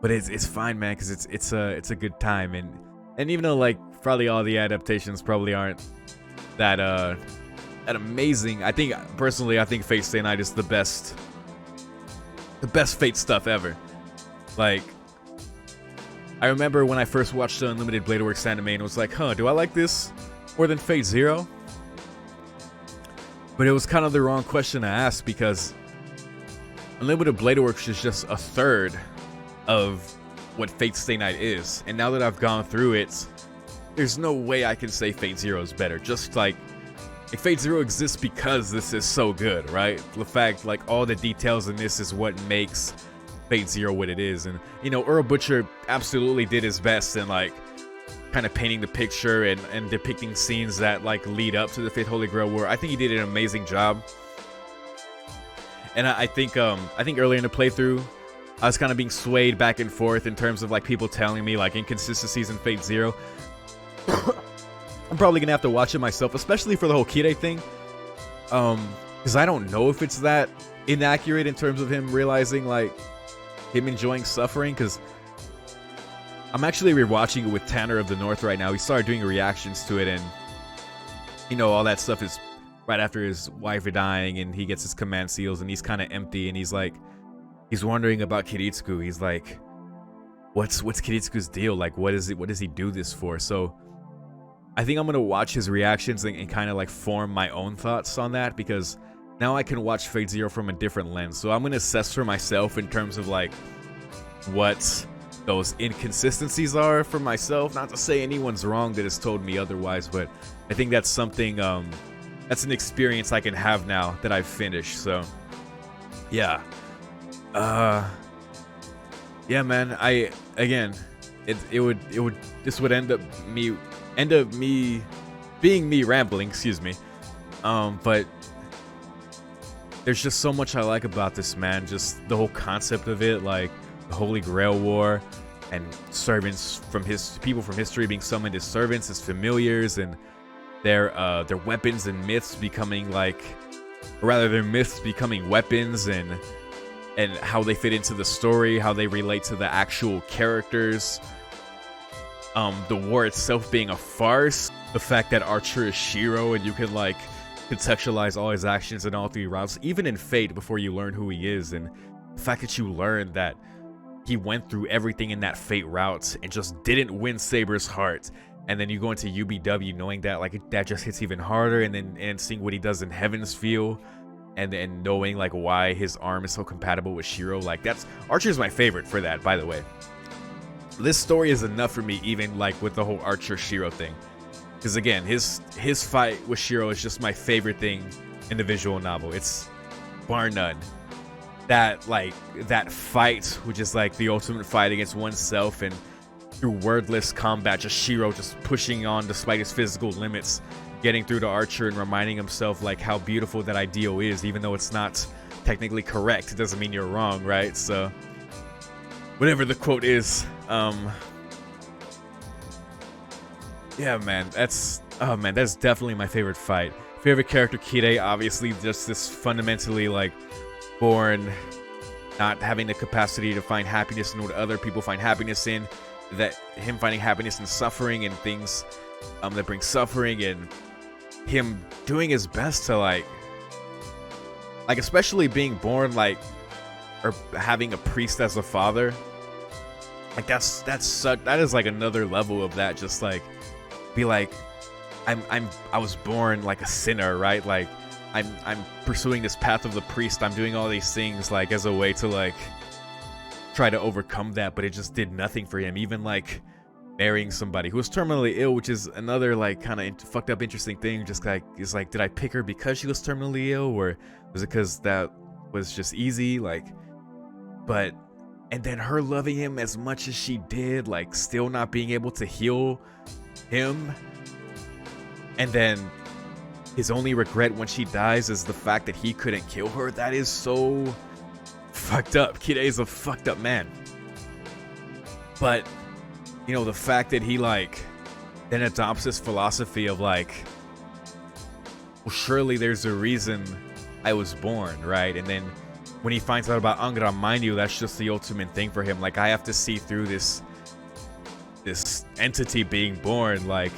but it's fine, man, because it's a good time, and even though like probably all the adaptations probably aren't that amazing, I think Fate Stay Night is the best Fate stuff ever. Like, I remember when I first watched the Unlimited Blade Works anime and was like, do I like this more than Fate Zero? But it was kind of the wrong question to ask, because Unlimited Blade Works is just a third of what Fate Stay Night is. And now that I've gone through it, there's no way I can say Fate Zero is better. Just like Fate Zero exists because this is so good, right? The fact like all the details in this is what makes Fate Zero what it is. And you know, Earl Butcher absolutely did his best in like kind of painting the picture and depicting scenes that like lead up to the Fifth Holy Grail War. I think he did an amazing job. And I think earlier in the playthrough, I was kind of being swayed back and forth in terms of like people telling me like inconsistencies in Fate Zero. I'm probably gonna have to watch it myself, especially for the whole Kirei thing. Because I don't know if it's that inaccurate in terms of him realizing like him enjoying suffering, because I'm actually rewatching it with Tanner of the North right now. He started doing reactions to it, and you know, all that stuff is right after his wife dying, and he gets his command seals, and he's kind of empty, and he's wondering about Kiritsugu. He's like, what's Kiritsugu's deal? Like, what does he do this for? So I think I'm gonna watch his reactions and kind of like form my own thoughts on that, because now I can watch Fate Zero from a different lens. So I'm gonna assess for myself in terms of like what those inconsistencies are for myself. Not to say anyone's wrong that has told me otherwise, but I think that's something that's an experience I can have now that I've finished. So yeah, yeah, man. This would end up me being me rambling, excuse me. But there's just so much I like about this, man. Just the whole concept of it, like the Holy Grail War, and servants from people from history being summoned as servants, as familiars, and their weapons and myths becoming like, or rather their myths becoming weapons, and how they fit into the story, how they relate to the actual characters. The war itself being a farce, the fact that Archer is Shiro and you can like contextualize all his actions in all three routes, even in Fate before you learn who he is, and the fact that you learn that he went through everything in that Fate route and just didn't win Saber's heart, and then you go into UBW knowing that like that just hits even harder, and seeing what he does in Heaven's Feel, and then knowing like why his arm is so compatible with Shiro. Like, that's Archer's my favorite for that, by the way. This story is enough for me, even like with the whole Archer Shiro thing, because again, his fight with Shiro is just my favorite thing in the visual novel. It's bar none. That fight, which is like the ultimate fight against oneself, and through wordless combat, just Shiro just pushing on despite his physical limits, getting through to Archer and reminding himself like how beautiful that ideal is, even though it's not technically correct. It doesn't mean you're wrong, right? So whatever the quote is, yeah, man, that's definitely my favorite fight. Favorite character, Kirei, obviously just this fundamentally like born not having the capacity to find happiness in what other people find happiness in, that him finding happiness in suffering and things that bring suffering, and him doing his best to like especially being born like, or having a priest as a father. Like that is like another level of that. Just like be like, I was born like a sinner, right? Like I'm pursuing this path of the priest. I'm doing all these things like as a way to like try to overcome that, but it just did nothing for him. Even like marrying somebody who was terminally ill, which is another like kind of fucked up interesting thing. Just like, it's like, did I pick her because she was terminally ill, or was it because that was just easy? Like, but, and then her loving him as much as she did, like still not being able to heal him, and then his only regret when she dies is the fact that he couldn't kill her. That is so fucked up. Kide is a fucked up man. But, you know, the fact that he like then adopts this philosophy of like, well, surely there's a reason I was born, right? And then when he finds out about Angra, mind you, that's just the ultimate thing for him. Like, I have to see through this entity being born. Like,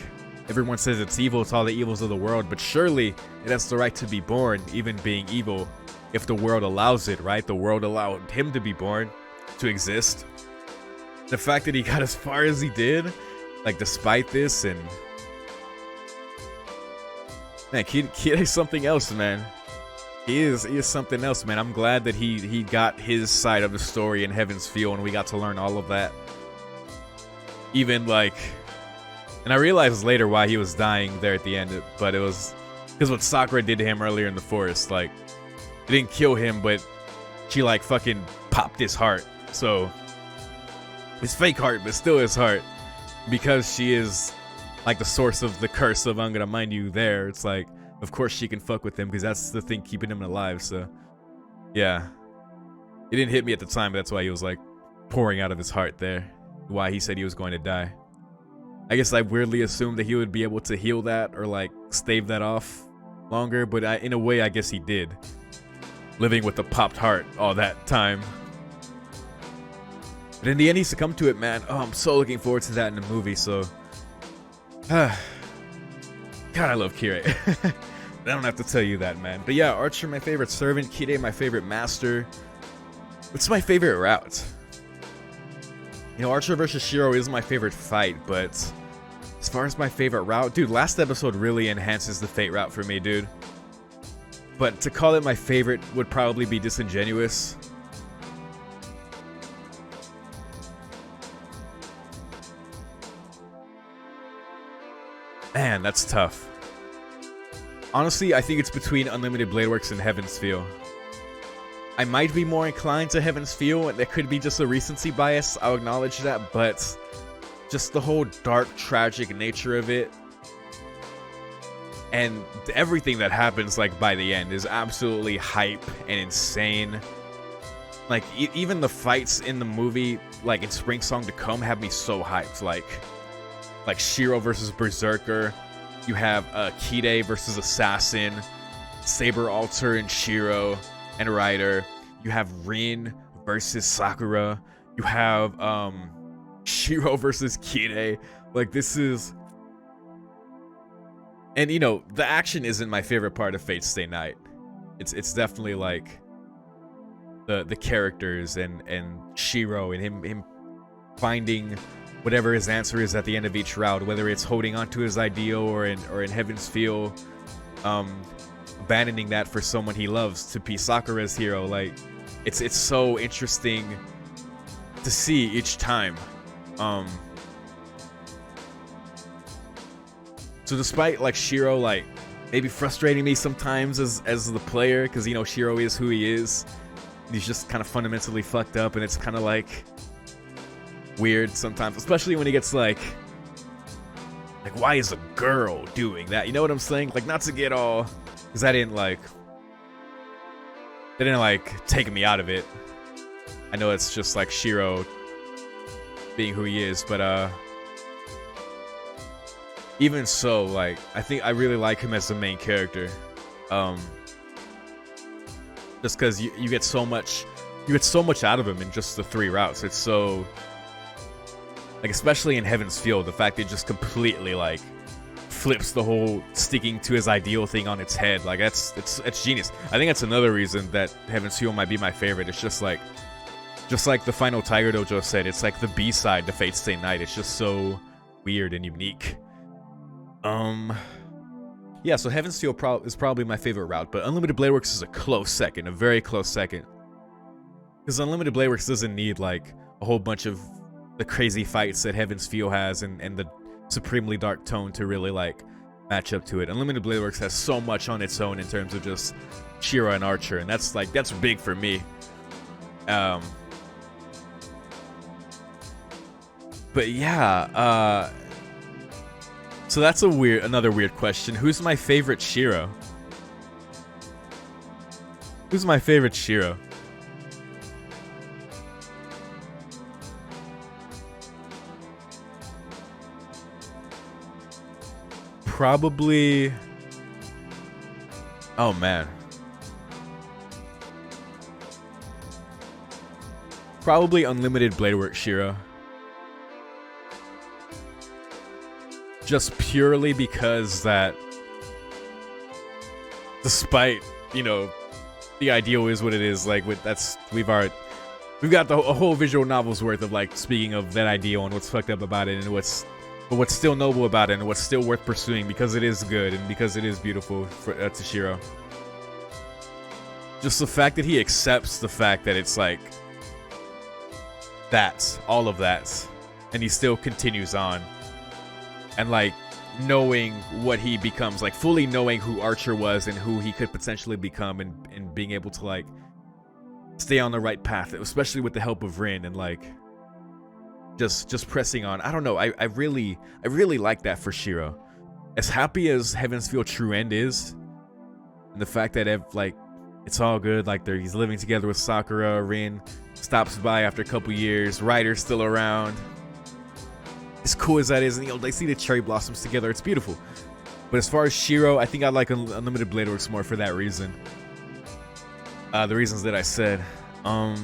everyone says it's evil, it's all the evils of the world, but surely it has the right to be born, even being evil, if the world allows it, right? The world allowed him to be born, to exist. The fact that he got as far as he did, like, despite this, and man, Kid is something else, man. He is something else, man. I'm glad that he got his side of the story in Heaven's Feel, and we got to learn all of that. Even like, and I realized later why he was dying there at the end, but it was because what Sakura did to him earlier in the forest. Like, it didn't kill him, but she like fucking popped his heart. So his fake heart, but still his heart, because she is like the source of the curse of Angra, mind you. There, it's like, of course she can fuck with him because that's the thing keeping him alive. So yeah, it didn't hit me at the time, but that's why he was like pouring out of his heart there. Why he said he was going to die. I guess I weirdly assumed that he would be able to heal that or like stave that off longer, but in a way I guess he did, living with a popped heart all that time. But in the end he succumbed to it, man. Oh, I'm so looking forward to that in the movie. So God, I love Kirei. I don't have to tell you that, man. But yeah, Archer my favorite servant, Kide my favorite master. What's my favorite route? You know, Archer versus Shiro is my favorite fight, but as far as my favorite route, dude, last episode really enhances the Fate route for me, dude. But to call it my favorite would probably be disingenuous. Man, that's tough. Honestly, I think it's between Unlimited Blade Works and Heaven's Feel. I might be more inclined to Heaven's Feel, and there could be just a recency bias, I'll acknowledge that, but just the whole dark, tragic nature of it, and everything that happens, like, by the end is absolutely hype and insane. Like, even the fights in the movie, like, in Spring Song to Come, have me so hyped. Like Shiro versus Berserker, you have Kide versus Assassin, Saber Alter and Shiro and Rider, you have Rin versus Sakura, you have Shiro versus Kide. Like, this is, and you know, the action isn't my favorite part of Fate Stay Night. It's definitely like the characters and Shiro and him finding whatever his answer is at the end of each route, whether it's holding on to his ideal or in Heaven's Feel, abandoning that for someone he loves to be Sakura's hero. Like, it's so interesting to see each time. So despite like Shiro like maybe frustrating me sometimes as the player, because you know Shiro is who he is, he's just kind of fundamentally fucked up, and it's kind of like weird sometimes, especially when he gets like why is a girl doing that? You know what I'm saying? Like, not to get all, because they didn't like take me out of it. I know it's just like Shiro being who he is, but even so, like, I think I really like him as the main character, just because you get so much out of him in just the 3 routes. It's so, like, especially in Heaven's Feel, the fact that it just completely like flips the whole sticking to his ideal thing on its head. Like, it's genius. I think that's another reason that Heaven's Feel might be my favorite. It's just like the final Tiger Dojo said, it's like the B-side to Fate Stay Night. It's just so weird and unique. Yeah, so Heaven's Feel is probably my favorite route, but Unlimited Blade Works is a close second, a very close second. Because Unlimited Blade Works doesn't need like a whole bunch of the crazy fights that Heaven's Feel has and the supremely dark tone to really like match up to it. Unlimited Blade Works has so much on its own in terms of just Shiro and Archer, and that's big for me. But yeah, so that's another weird question. Who's my favorite Shiro? Who's my favorite Shiro? Probably. Oh man. Probably Unlimited Blade Works Shiro. Just purely because that, despite, you know, the ideal is what it is, like we've got a whole visual novel's worth of like speaking of that ideal and what's fucked up about it and what's still noble about it and what's still worth pursuing because it is good and because it is beautiful for to Shiro. Just the fact that he accepts the fact that it's like that's all of that, and he still continues on. And like knowing what he becomes, like fully knowing who Archer was and who he could potentially become, and being able to like stay on the right path, especially with the help of Rin, and like just pressing on. I don't know. I really like that for Shiro. As happy as Heaven's Feel True End is, and the fact that like it's all good, like he's living together with Sakura, Rin stops by after a couple years, Ryder's still around. As cool as that is, and you know, they see the cherry blossoms together, it's beautiful. But as far as Shiro, I think I like Unlimited Blade Works more for that reason. The reasons that I said. There's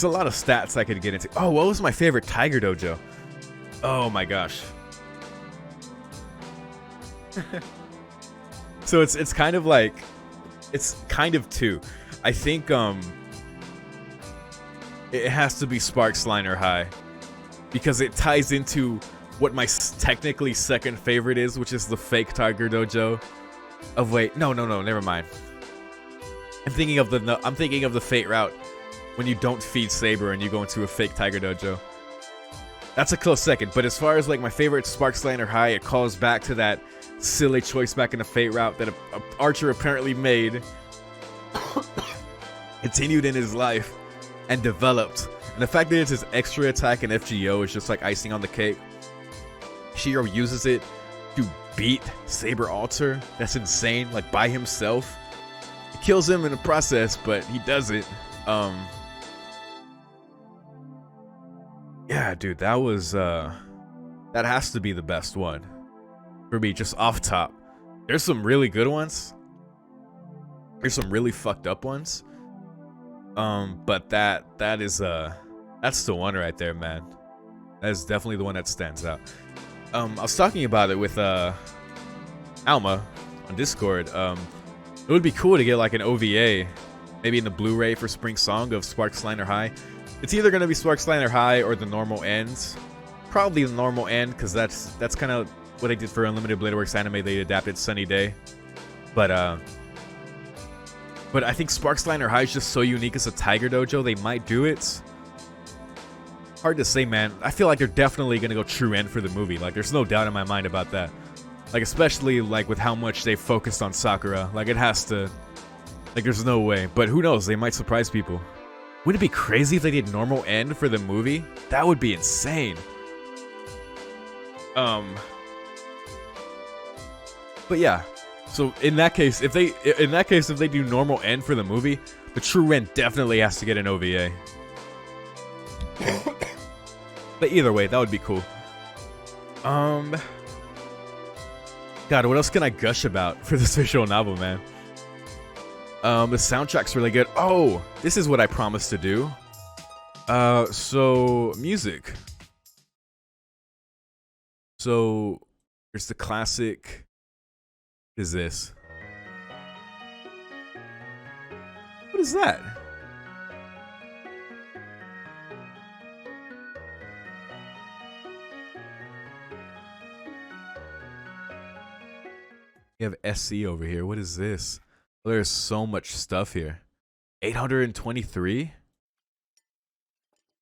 a lot of stats I could get into. Oh, what was my favorite Tiger Dojo? Oh my gosh. So it's kind of like, it's kind of two. I think it has to be Sparks Liner High, because it ties into what my technically second favorite is, which is the fake Tiger Dojo. No, never mind. I'm thinking of the Fate route when you don't feed Saber and you go into a fake Tiger Dojo. That's a close second, but as far as like my favorite Sparks Liner High, it calls back to that silly choice back in the Fate route that a Archer apparently made, continued in his life, and developed. And the fact that it's his extra attack and FGO is just like icing on the cake. Shiro uses it to beat Saber Alter. That's insane. Like by himself. It kills him in the process, but he does it. Yeah, dude, that was that has to be the best one for me, just off top. There's some really good ones. There's some really fucked up ones. But that's the one right there, man. That is definitely the one that stands out. I was talking about it with Alma on Discord. It would be cool to get like an OVA, maybe in the Blu-ray for Spring Song of Sparks Liner High. It's either gonna be Sparks Liner High or the normal end. Probably the normal end, because that's kind of what I did for Unlimited Blade Works anime. They adapted Sunny Day, but I think Sparks Liner High is just so unique as a Tiger Dojo, they might do it. Hard to say, man. I feel like they're definitely gonna go True End for the movie. Like, there's no doubt in my mind about that. Like, especially like with how much they focused on Sakura. Like, it has to. Like, there's no way. But who knows? They might surprise people. Wouldn't it be crazy if they did normal end for the movie? That would be insane. But yeah. So in that case, if they do normal end for the movie, the True End definitely has to get an OVA. But either way, that would be cool. God, what else can I gush about for this visual novel, man? The soundtrack's really good. Oh, this is what I promised to do. So music. So there's the classic. What is this? What is that? You have SC over here. What is this? There's so much stuff here. 823?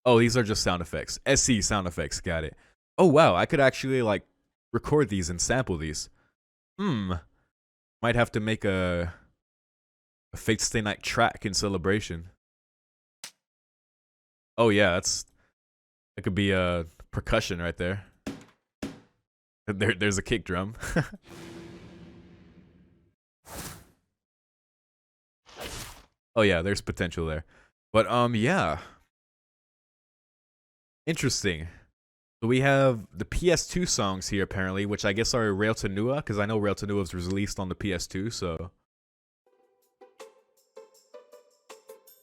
Oh, these are just sound effects. SC sound effects, got it. Oh wow, I could actually like record these and sample these. Might have to make a Fate Stay Night track in celebration. Oh yeah, that could be a percussion right there. There's a kick drum. Oh yeah, there's potential there. But yeah. Interesting. So we have the PS2 songs here apparently, which I guess are Rail to Nua, because I know Rail to Nua was released on the PS2, so.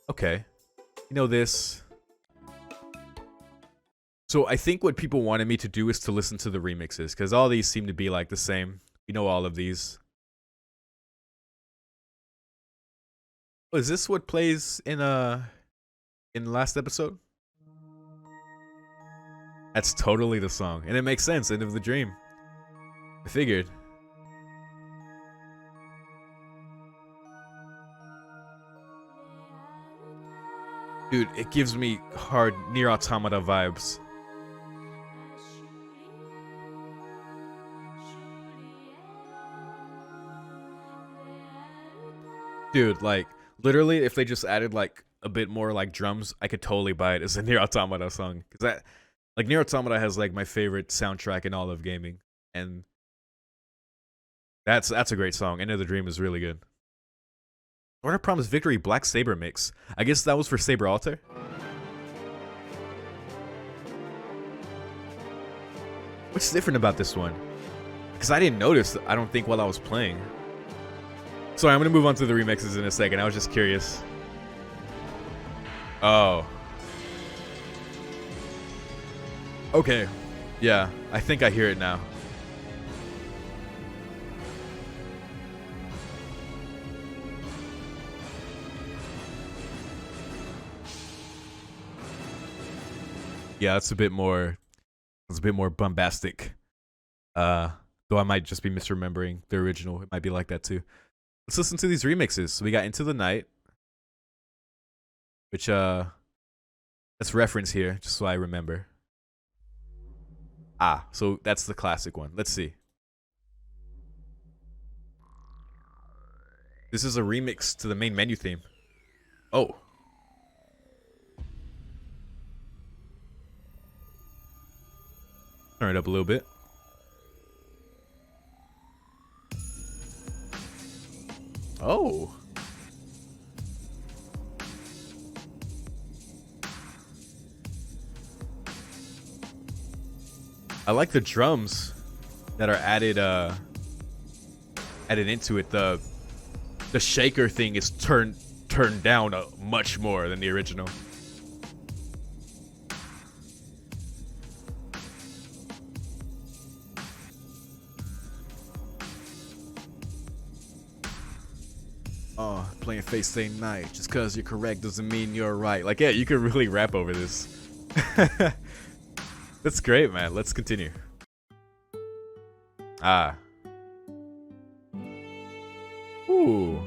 Okay. You know this. So I think what people wanted me to do is to listen to the remixes, because all these seem to be like the same. You know all of these. Oh, is this what plays in the last episode? That's totally the song. And it makes sense, End of the Dream. I figured. Dude, it gives me hard Nier Automata vibes. Dude, like, literally, if they just added, like, a bit more, like, drums, I could totally buy it as a Nier Automata song. Because that, like, Nier Automata has, like, my favorite soundtrack in all of gaming. And that's a great song. End of the Dream is really good. Order Promise Victory Black Saber mix. I guess that was for Saber Altar. What's different about this one? Because I didn't notice, I don't think, while I was playing. Sorry, I'm going to move on to the remixes in a second. I was just curious. Oh. Okay. Yeah, I think I hear it now. Yeah, it's a bit more bombastic. Though I might just be misremembering the original. It might be like that too. Let's listen to these remixes. So we got Into the Night, which let's reference here just so I remember. Ah, so that's the classic one. Let's see. This is a remix to the main menu theme. Oh. Turn it up a little bit. Oh. I like the drums that are added into it. The shaker thing is turned down much more than the original. Oh, playing Fate Stay Night. Just cause you're correct doesn't mean you're right. Like, yeah, you could really rap over this. That's great, man. Let's continue. Ah. Ooh.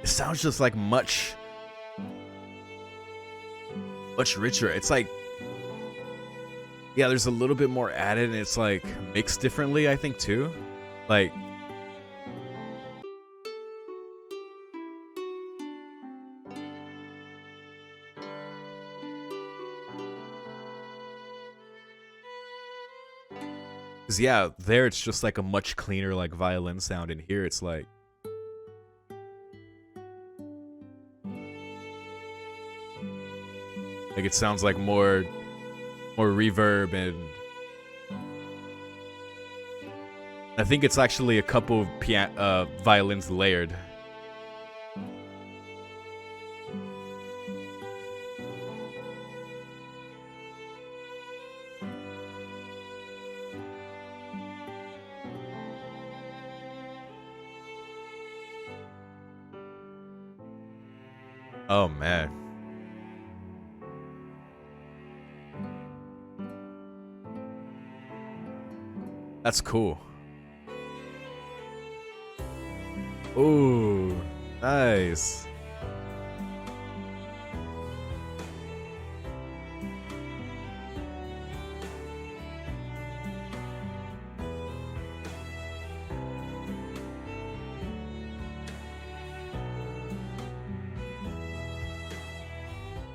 It sounds just like much richer. It's like, yeah, there's a little bit more added and it's like mixed differently, I think too. Like, cause yeah, there it's just like a much cleaner like violin sound, and here it's like it sounds like more reverb, and I think it's actually a couple of violins layered. Oh man. That's cool. Ooh, nice.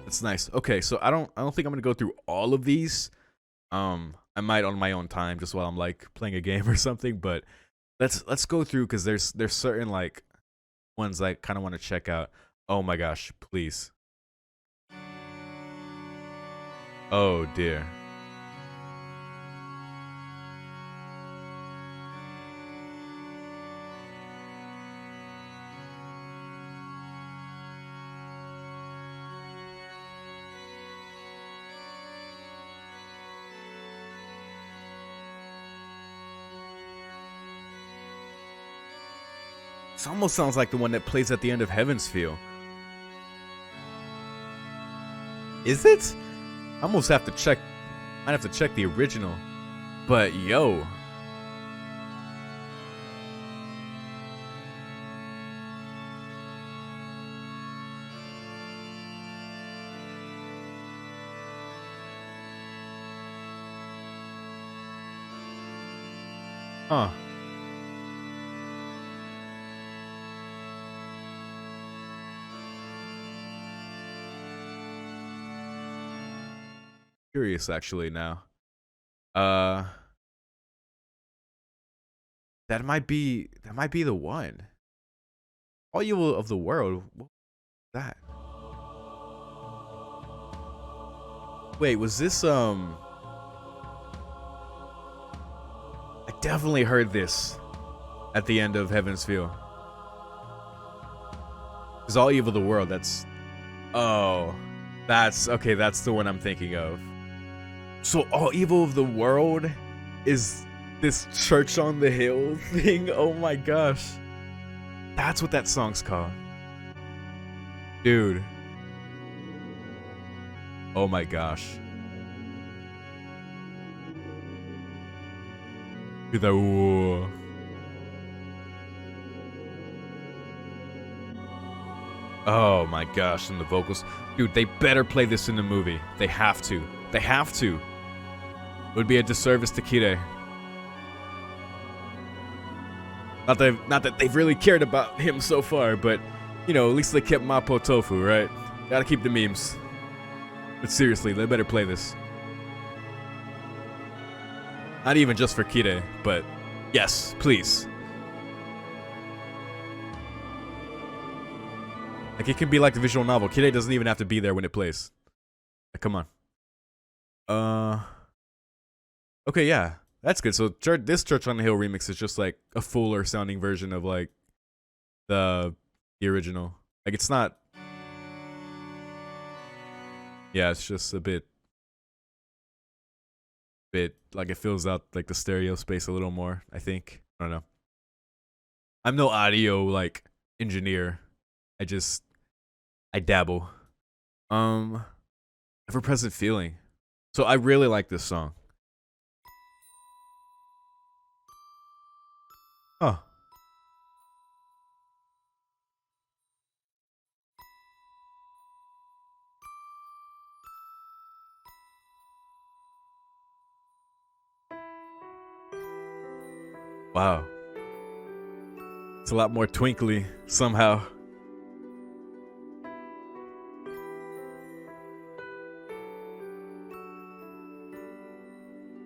That's nice. Okay, so I don't think I'm gonna go through all of these. I might on my own time just while I'm like playing a game or something, but let's go through because there's certain like ones I kind of want to check out. Oh my gosh, please. Oh dear. This almost sounds like the one that plays at the end of Heaven's Feel. Is it? I almost have to check. Might have to check the original. But yo. Huh. Curious actually now. That might be the one. All Evil of the World. What was that? Wait, was this I definitely heard this at the end of Heaven's Feel. Cause All Evil of the World, that's that's okay, that's the one I'm thinking of. So All Evil of the World is this Church on the Hill thing? Oh my gosh. That's what that song's called. Dude. Oh my gosh. Dude, that, whoa. Oh my gosh, and the vocals. Dude, they better play this in the movie. They have to. They have to. It would be a disservice to Kire. Not that they've really cared about him so far, but, you know, at least they kept Mapo Tofu, right? Gotta keep the memes. But seriously, they better play this. Not even just for Kire, but yes, please. Like, it can be like the visual novel. Kire doesn't even have to be there when it plays. Like, come on. Okay, yeah. That's good. So this Church on the Hill remix is just like a fuller sounding version of like the original. Like, it's not. Yeah, it's just a bit like it fills out like the stereo space a little more, I think. I don't know. I'm no audio like engineer. I dabble. Ever Present Feeling. So I really like this song. Huh. Wow. It's a lot more twinkly somehow.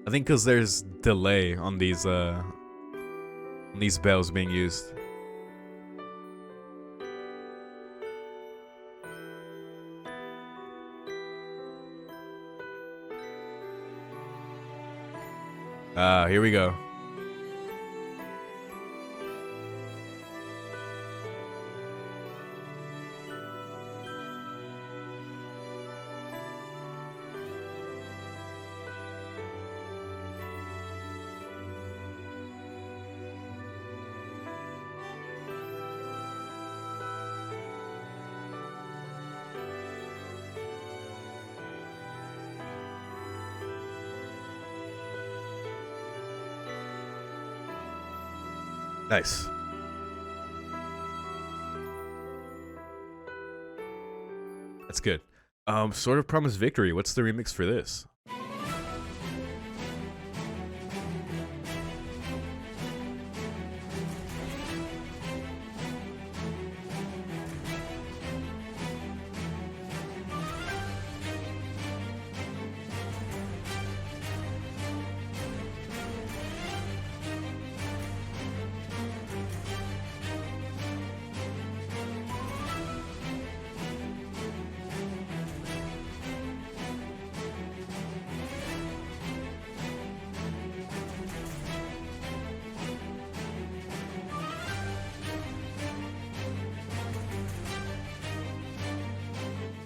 I think because there's delay on these bells being used. Here we go. Nice. That's good. Sort of Promised Victory. What's the remix for this?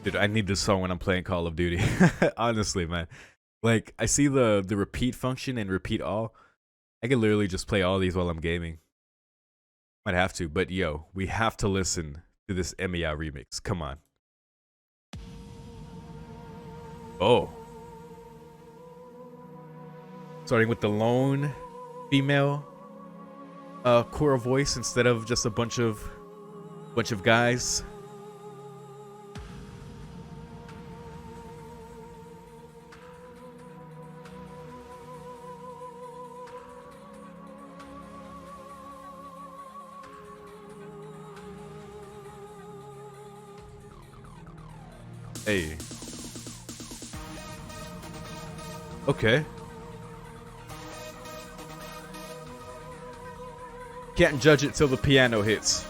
Dude, I need this song when I'm playing Call of Duty. Honestly, man. Like, I see the repeat function and repeat all. I can literally just play all these while I'm gaming. Might have to, but yo, we have to listen to this Emiya remix. Come on. Oh. Starting with the lone female core voice instead of just a bunch of guys. Hey. Okay. Can't judge it till the piano hits.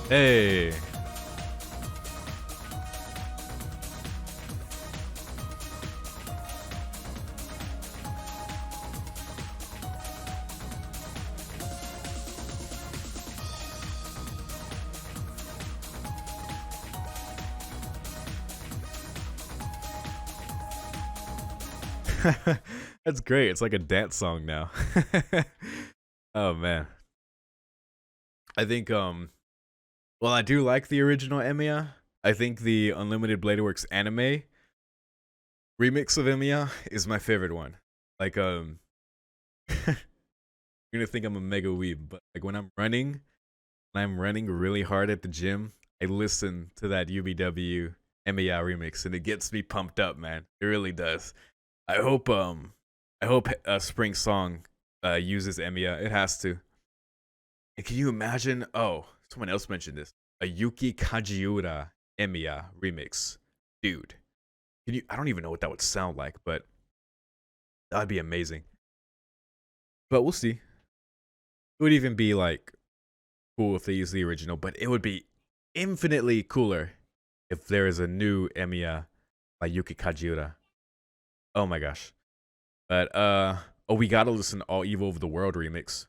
Hey. That's great. It's like a dance song now. Oh man. I think well, I do like the original Emiya. I think the Unlimited Blade Works anime remix of Emiya is my favorite one. Like you're gonna think I'm a mega weeb, but like when I'm running really hard at the gym, I listen to that UBW Emiya remix and it gets me pumped up, man. It really does. I hope Spring Song uses Emiya. It has to. And can you imagine? Oh, someone else mentioned this. A Yuki Kajiura Emiya remix. Dude. Can you? I don't even know what that would sound like, but that'd be amazing. But we'll see. It would even be like cool if they use the original, but it would be infinitely cooler if there is a new Emiya by Yuki Kajiura. Oh my gosh. But oh, we gotta listen to All Evil of the World remix.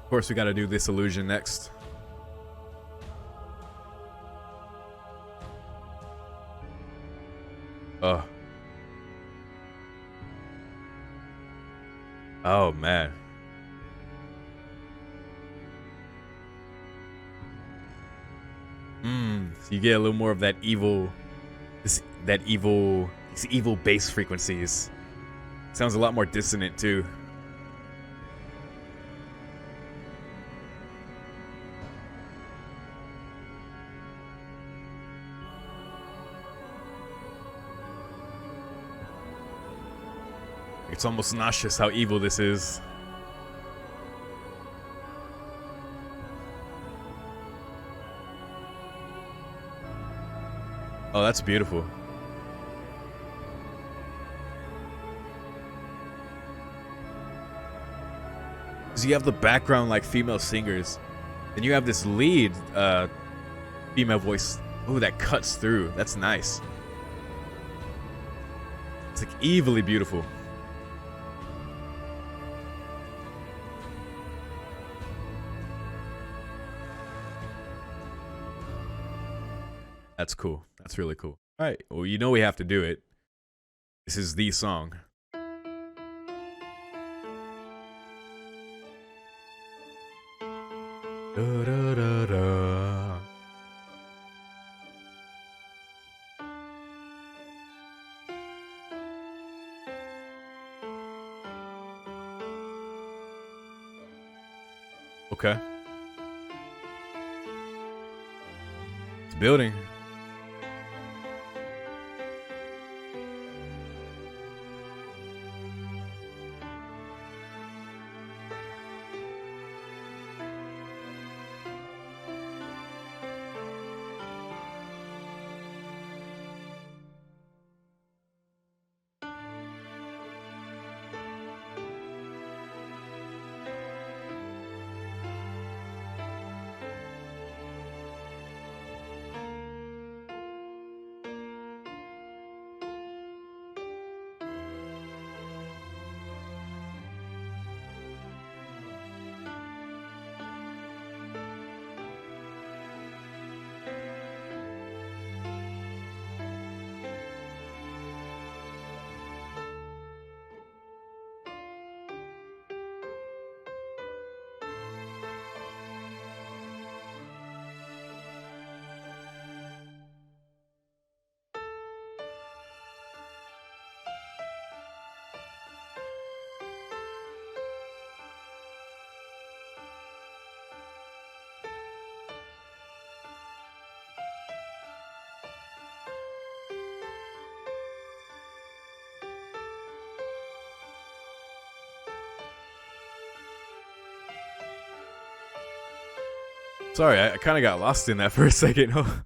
Of course, we gotta do This Illusion next. Oh. Oh man. So you get a little more of that evil, these evil bass frequencies. Sounds a lot more dissonant too. It's almost nauseous how evil this is. Oh, that's beautiful. So you have the background like female singers, then you have this lead female voice. Ooh, that cuts through. That's nice. It's like evilly beautiful. That's cool. That's really cool. All right. Well, you know we have to do it. This is the song. Da, da, da, da. Okay. It's building. Sorry, I kind of got lost in that for a second. Oh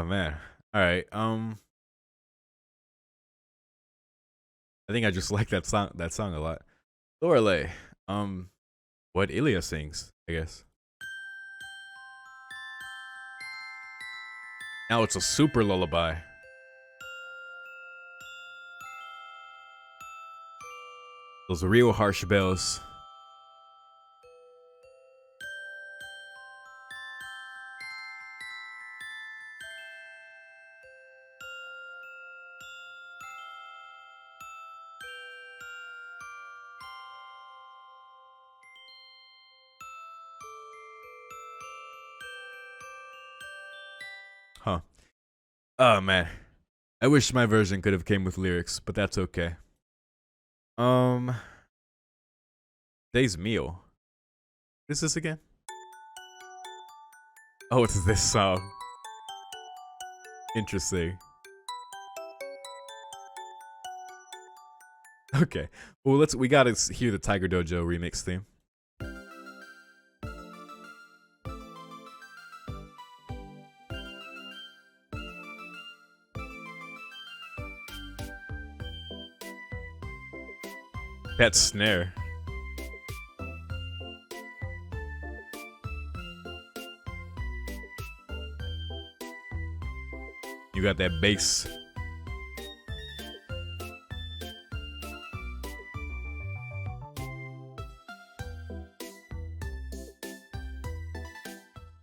man. All right. I think I just like that song a lot. Lorelei. What Ilya sings, I guess. Now it's a super lullaby. Those real harsh bells. Huh. Oh man. I wish my version could have came with lyrics, but that's okay. Day's Meal. What is this again? Oh, it's this song. Interesting. Okay. Well, we gotta hear the Tiger Dojo remix theme. That snare. You got that bass.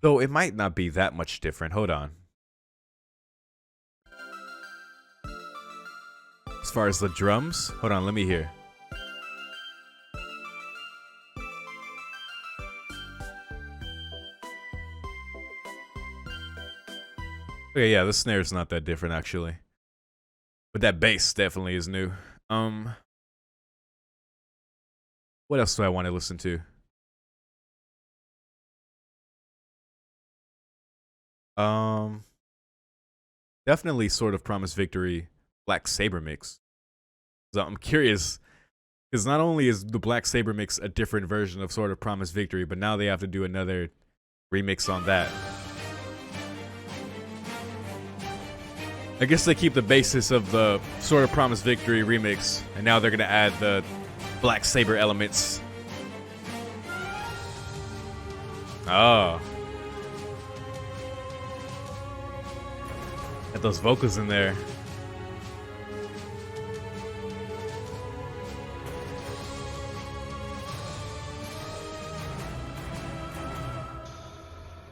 Though it might not be that much different. Hold on. As far as the drums, hold on, let me hear. Okay, yeah, the snare's not that different actually. But that bass definitely is new. What else do I want to listen to? Definitely Sword of Promise Victory Black Saber mix. So I'm curious, because not only is the Black Saber mix a different version of Sword of Promise Victory, but now they have to do another remix on that. I guess they keep the basis of the Sword of Promise Victory remix, and now they're gonna add the Black Saber elements. Oh. Got those vocals in there.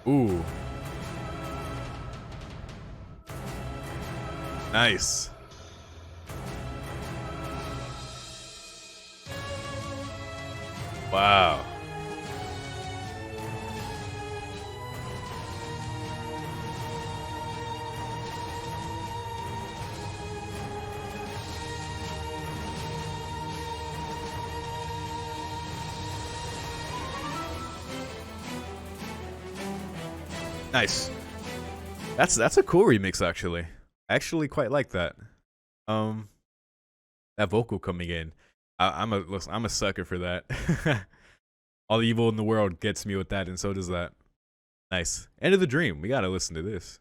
Ooh. Nice. Wow. Nice. That's a cool remix actually. I actually quite like that. That vocal coming in. I'm a sucker for that. All the evil in the world gets me with that, and so does that. Nice. End of the Dream. We gotta listen to this.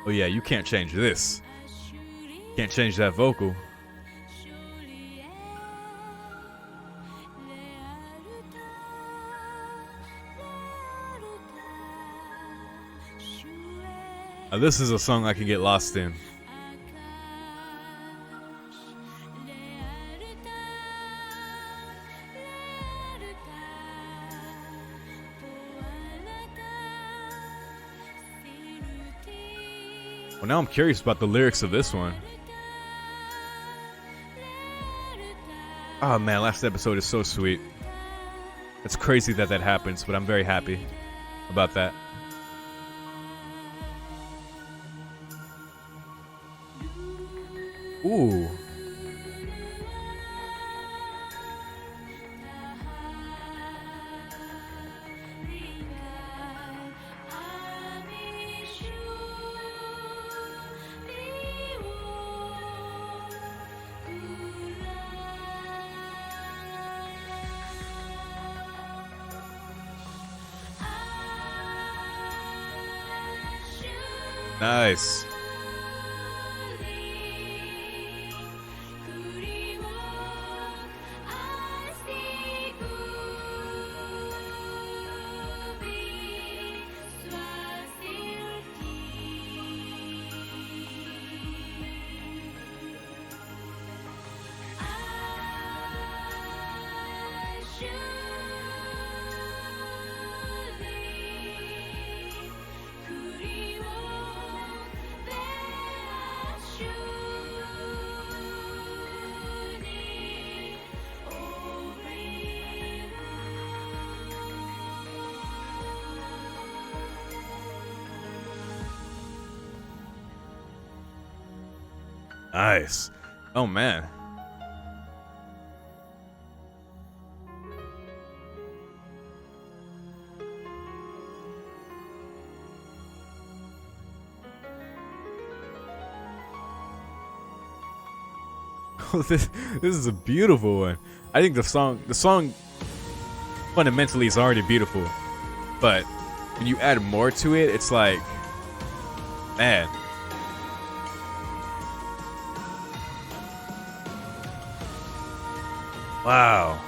Oh yeah, you can't change this. Can't change that vocal. Now, this is a song I can get lost in. Well, now I'm curious about the lyrics of this one. Oh man, last episode is so sweet. It's crazy that that happens, but I'm very happy about that. Ooh. Nice. Nice. Oh man. this is a beautiful one. I think the song fundamentally is already beautiful, but when you add more to it, it's like, man. Wow.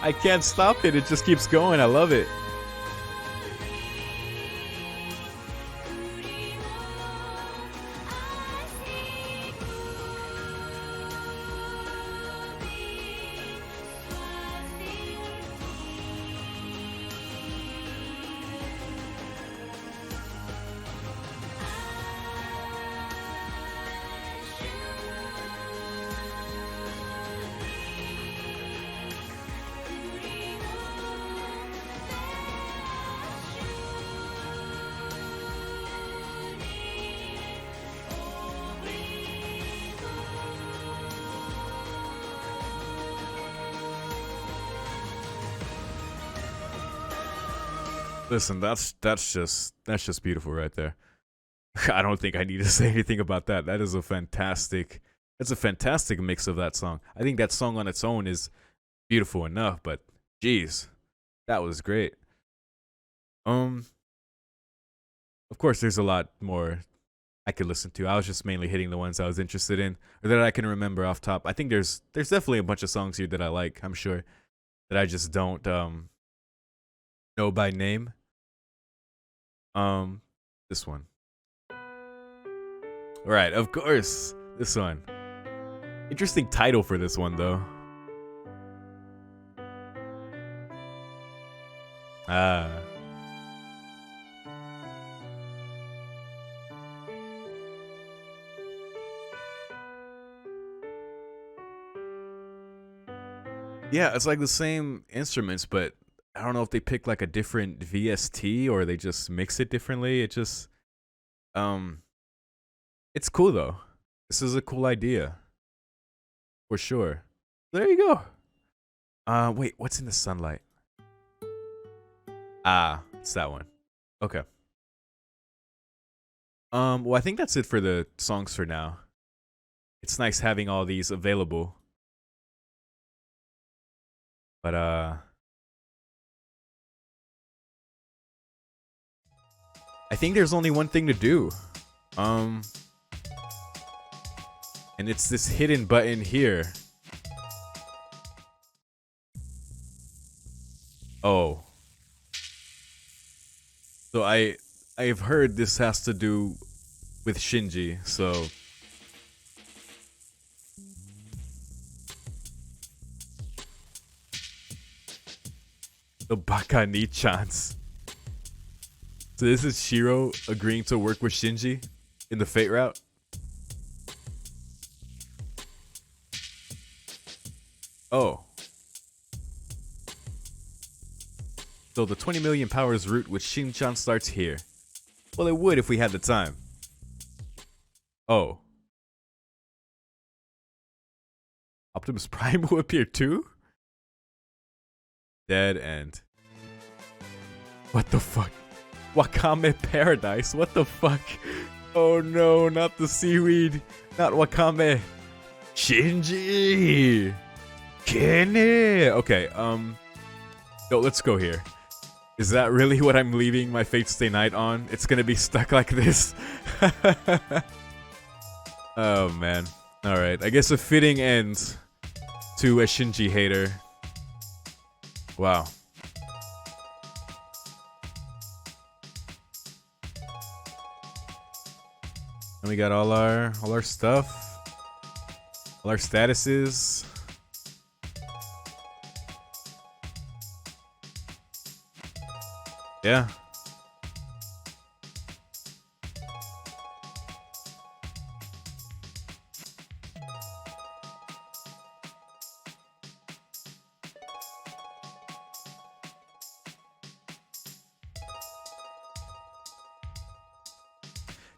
I can't stop it. It just keeps going. I love it. Listen, that's just beautiful right there. I don't think I need to say anything about that. That's a fantastic mix of that song. I think that song on its own is beautiful enough, but geez, that was great. Of course there's a lot more I could listen to. I was just mainly hitting the ones I was interested in or that I can remember off top. I think there's definitely a bunch of songs here that I like, I'm sure, that I just don't know by name. This one. Right, of course. This one. Interesting title for this one, though. Yeah, it's like the same instruments, but I don't know if they pick like a different VST or they just mix it differently. It just, it's cool though. This is a cool idea, for sure. There you go. Wait, what's in the sunlight? Ah, it's that one. Okay. Well, I think that's it for the songs for now. It's nice having all these available. But, I think there's only one thing to do. And it's this hidden button here. Oh. So I've heard this has to do with Shinji, so the Baka ni chance. So this is Shiro agreeing to work with Shinji in the Fate route. Oh. So the 20 million powers route with Shin-chan starts here. Well, it would if we had the time. Oh. Optimus Prime will appear too? Dead end. What the fuck? Wakame Paradise? What the fuck? Oh no, not the seaweed. Not Wakame. Shinji! Kenny! Okay, yo, let's go here. Is that really what I'm leaving my Fate Stay Night on? It's gonna be stuck like this? Oh man. Alright, I guess a fitting end to a Shinji hater. Wow. And we got all our stuff. All our statuses. Yeah.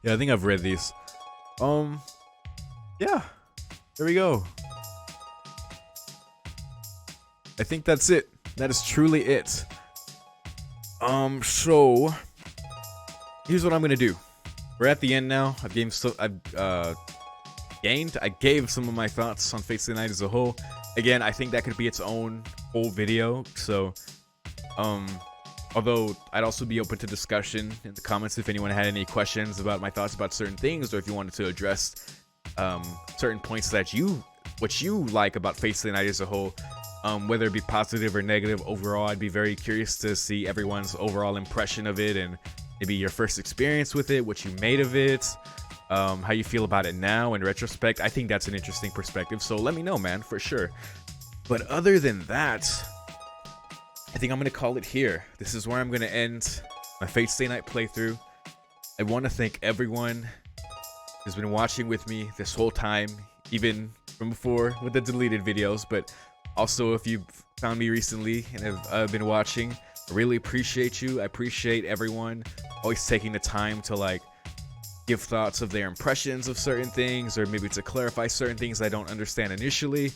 Yeah, I think I've read these. Yeah. There we go. I think that's it. That is truly it. So here's what I'm gonna do. We're at the end now. I gave some of my thoughts on Fate Stay Night as a whole. Again, I think that could be its own whole video. So, although I'd also be open to discussion in the comments if anyone had any questions about my thoughts about certain things, or if you wanted to address certain points that what you like about Fate Stay Night as a whole. Whether it be positive or negative, overall, I'd be very curious to see everyone's overall impression of it, and maybe your first experience with it, what you made of it, how you feel about it now in retrospect. I think that's an interesting perspective, so let me know, man, for sure. But other than that, I think I'm going to call it here. This is where I'm going to end my Fate Stay Night playthrough. I want to thank everyone who's been watching with me this whole time, even from before with the deleted videos, but also, if you found me recently and have been watching, I really appreciate you. I appreciate everyone always taking the time to like give thoughts of their impressions of certain things, or maybe to clarify certain things I don't understand initially.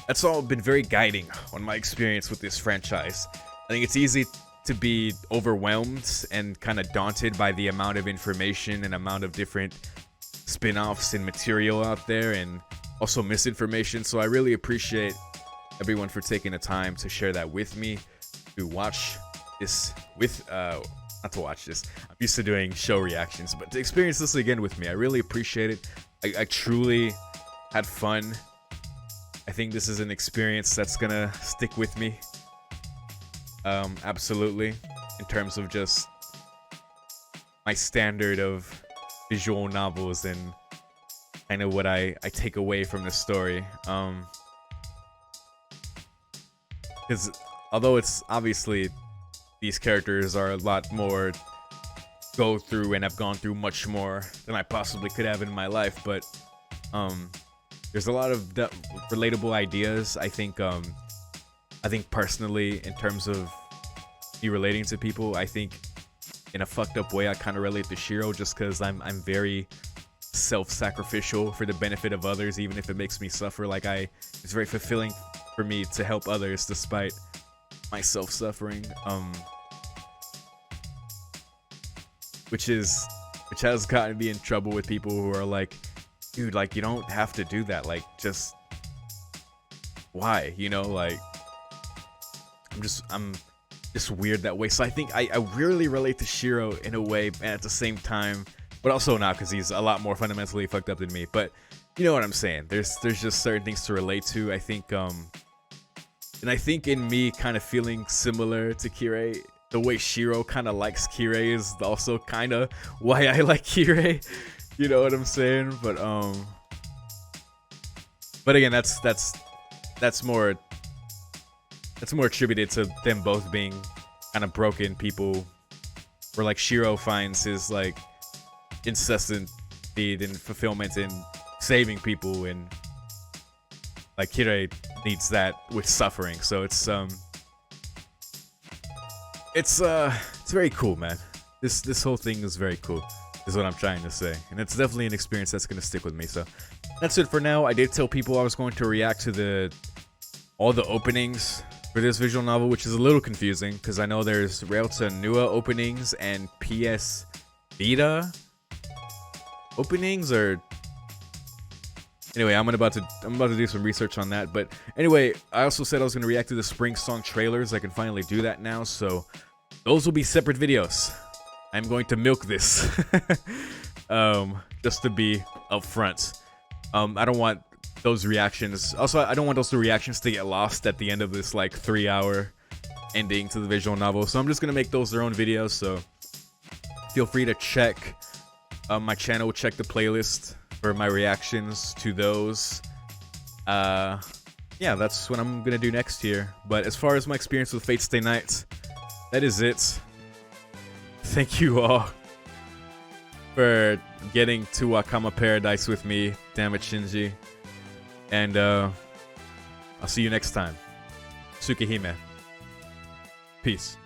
That's all been very guiding on my experience with this franchise. I think it's easy to be overwhelmed and kind of daunted by the amount of information and amount of different spin-offs and material out there, and also misinformation. So I really appreciate everyone for taking the time to share that with me, to watch this with not to watch this, I'm used to doing show reactions, but to experience this again with me, I really appreciate it. I truly had fun. I think this is an experience that's gonna stick with me, absolutely, in terms of just my standard of visual novels and kind of what I take away from the story. Because although it's obviously these characters are a lot more go through and have gone through much more than I possibly could have in my life, but there's a lot of relatable ideas. I think personally, in terms of me relating to people, I think in a fucked up way I kind of relate to Shiro, just because I'm very self-sacrificial for the benefit of others, even if it makes me suffer. Like it's very fulfilling for me to help others despite myself suffering, which has gotten me in trouble with people who are like, dude, like, you don't have to do that, like, just why, you know? Like, I'm just weird that way. So I think I really relate to Shiro in a way, and at the same time, but also not, because he's a lot more fundamentally fucked up than me. But you know what I'm saying? There's just certain things to relate to. I think and I think in me kind of feeling similar to Kirei, the way Shiro kind of likes Kirei is also kind of why I like Kirei. You know what I'm saying? But again, that's more attributed to them both being kind of broken people, where like Shiro finds his like incessant need and fulfillment in saving people, and like Kirei needs that with suffering. So it's very cool, man. This whole thing is very cool, is what I'm trying to say, and it's definitely an experience that's gonna stick with me. So that's it for now. I did tell people I was going to react to all the openings for this visual novel, which is a little confusing because I know there's Realta Nua openings and PS Vita openings, or anyway, I'm about to do some research on that. But anyway, I also said I was going to react to the spring song trailers. I can finally do that now, so those will be separate videos. I'm going to milk this just to be upfront. I don't want those reactions. Also, I don't want those reactions to get lost at the end of this like 3-hour ending to the visual novel. So I'm just gonna make those their own videos. So feel free to check my channel, check the playlist for my reactions to those. Yeah, that's what I'm gonna do next here. But as far as my experience with Fate Stay Night, that is it. Thank you all for getting to Wakama Paradise with me. Damn it, Shinji. And I'll see you next time. Tsukihime. Peace.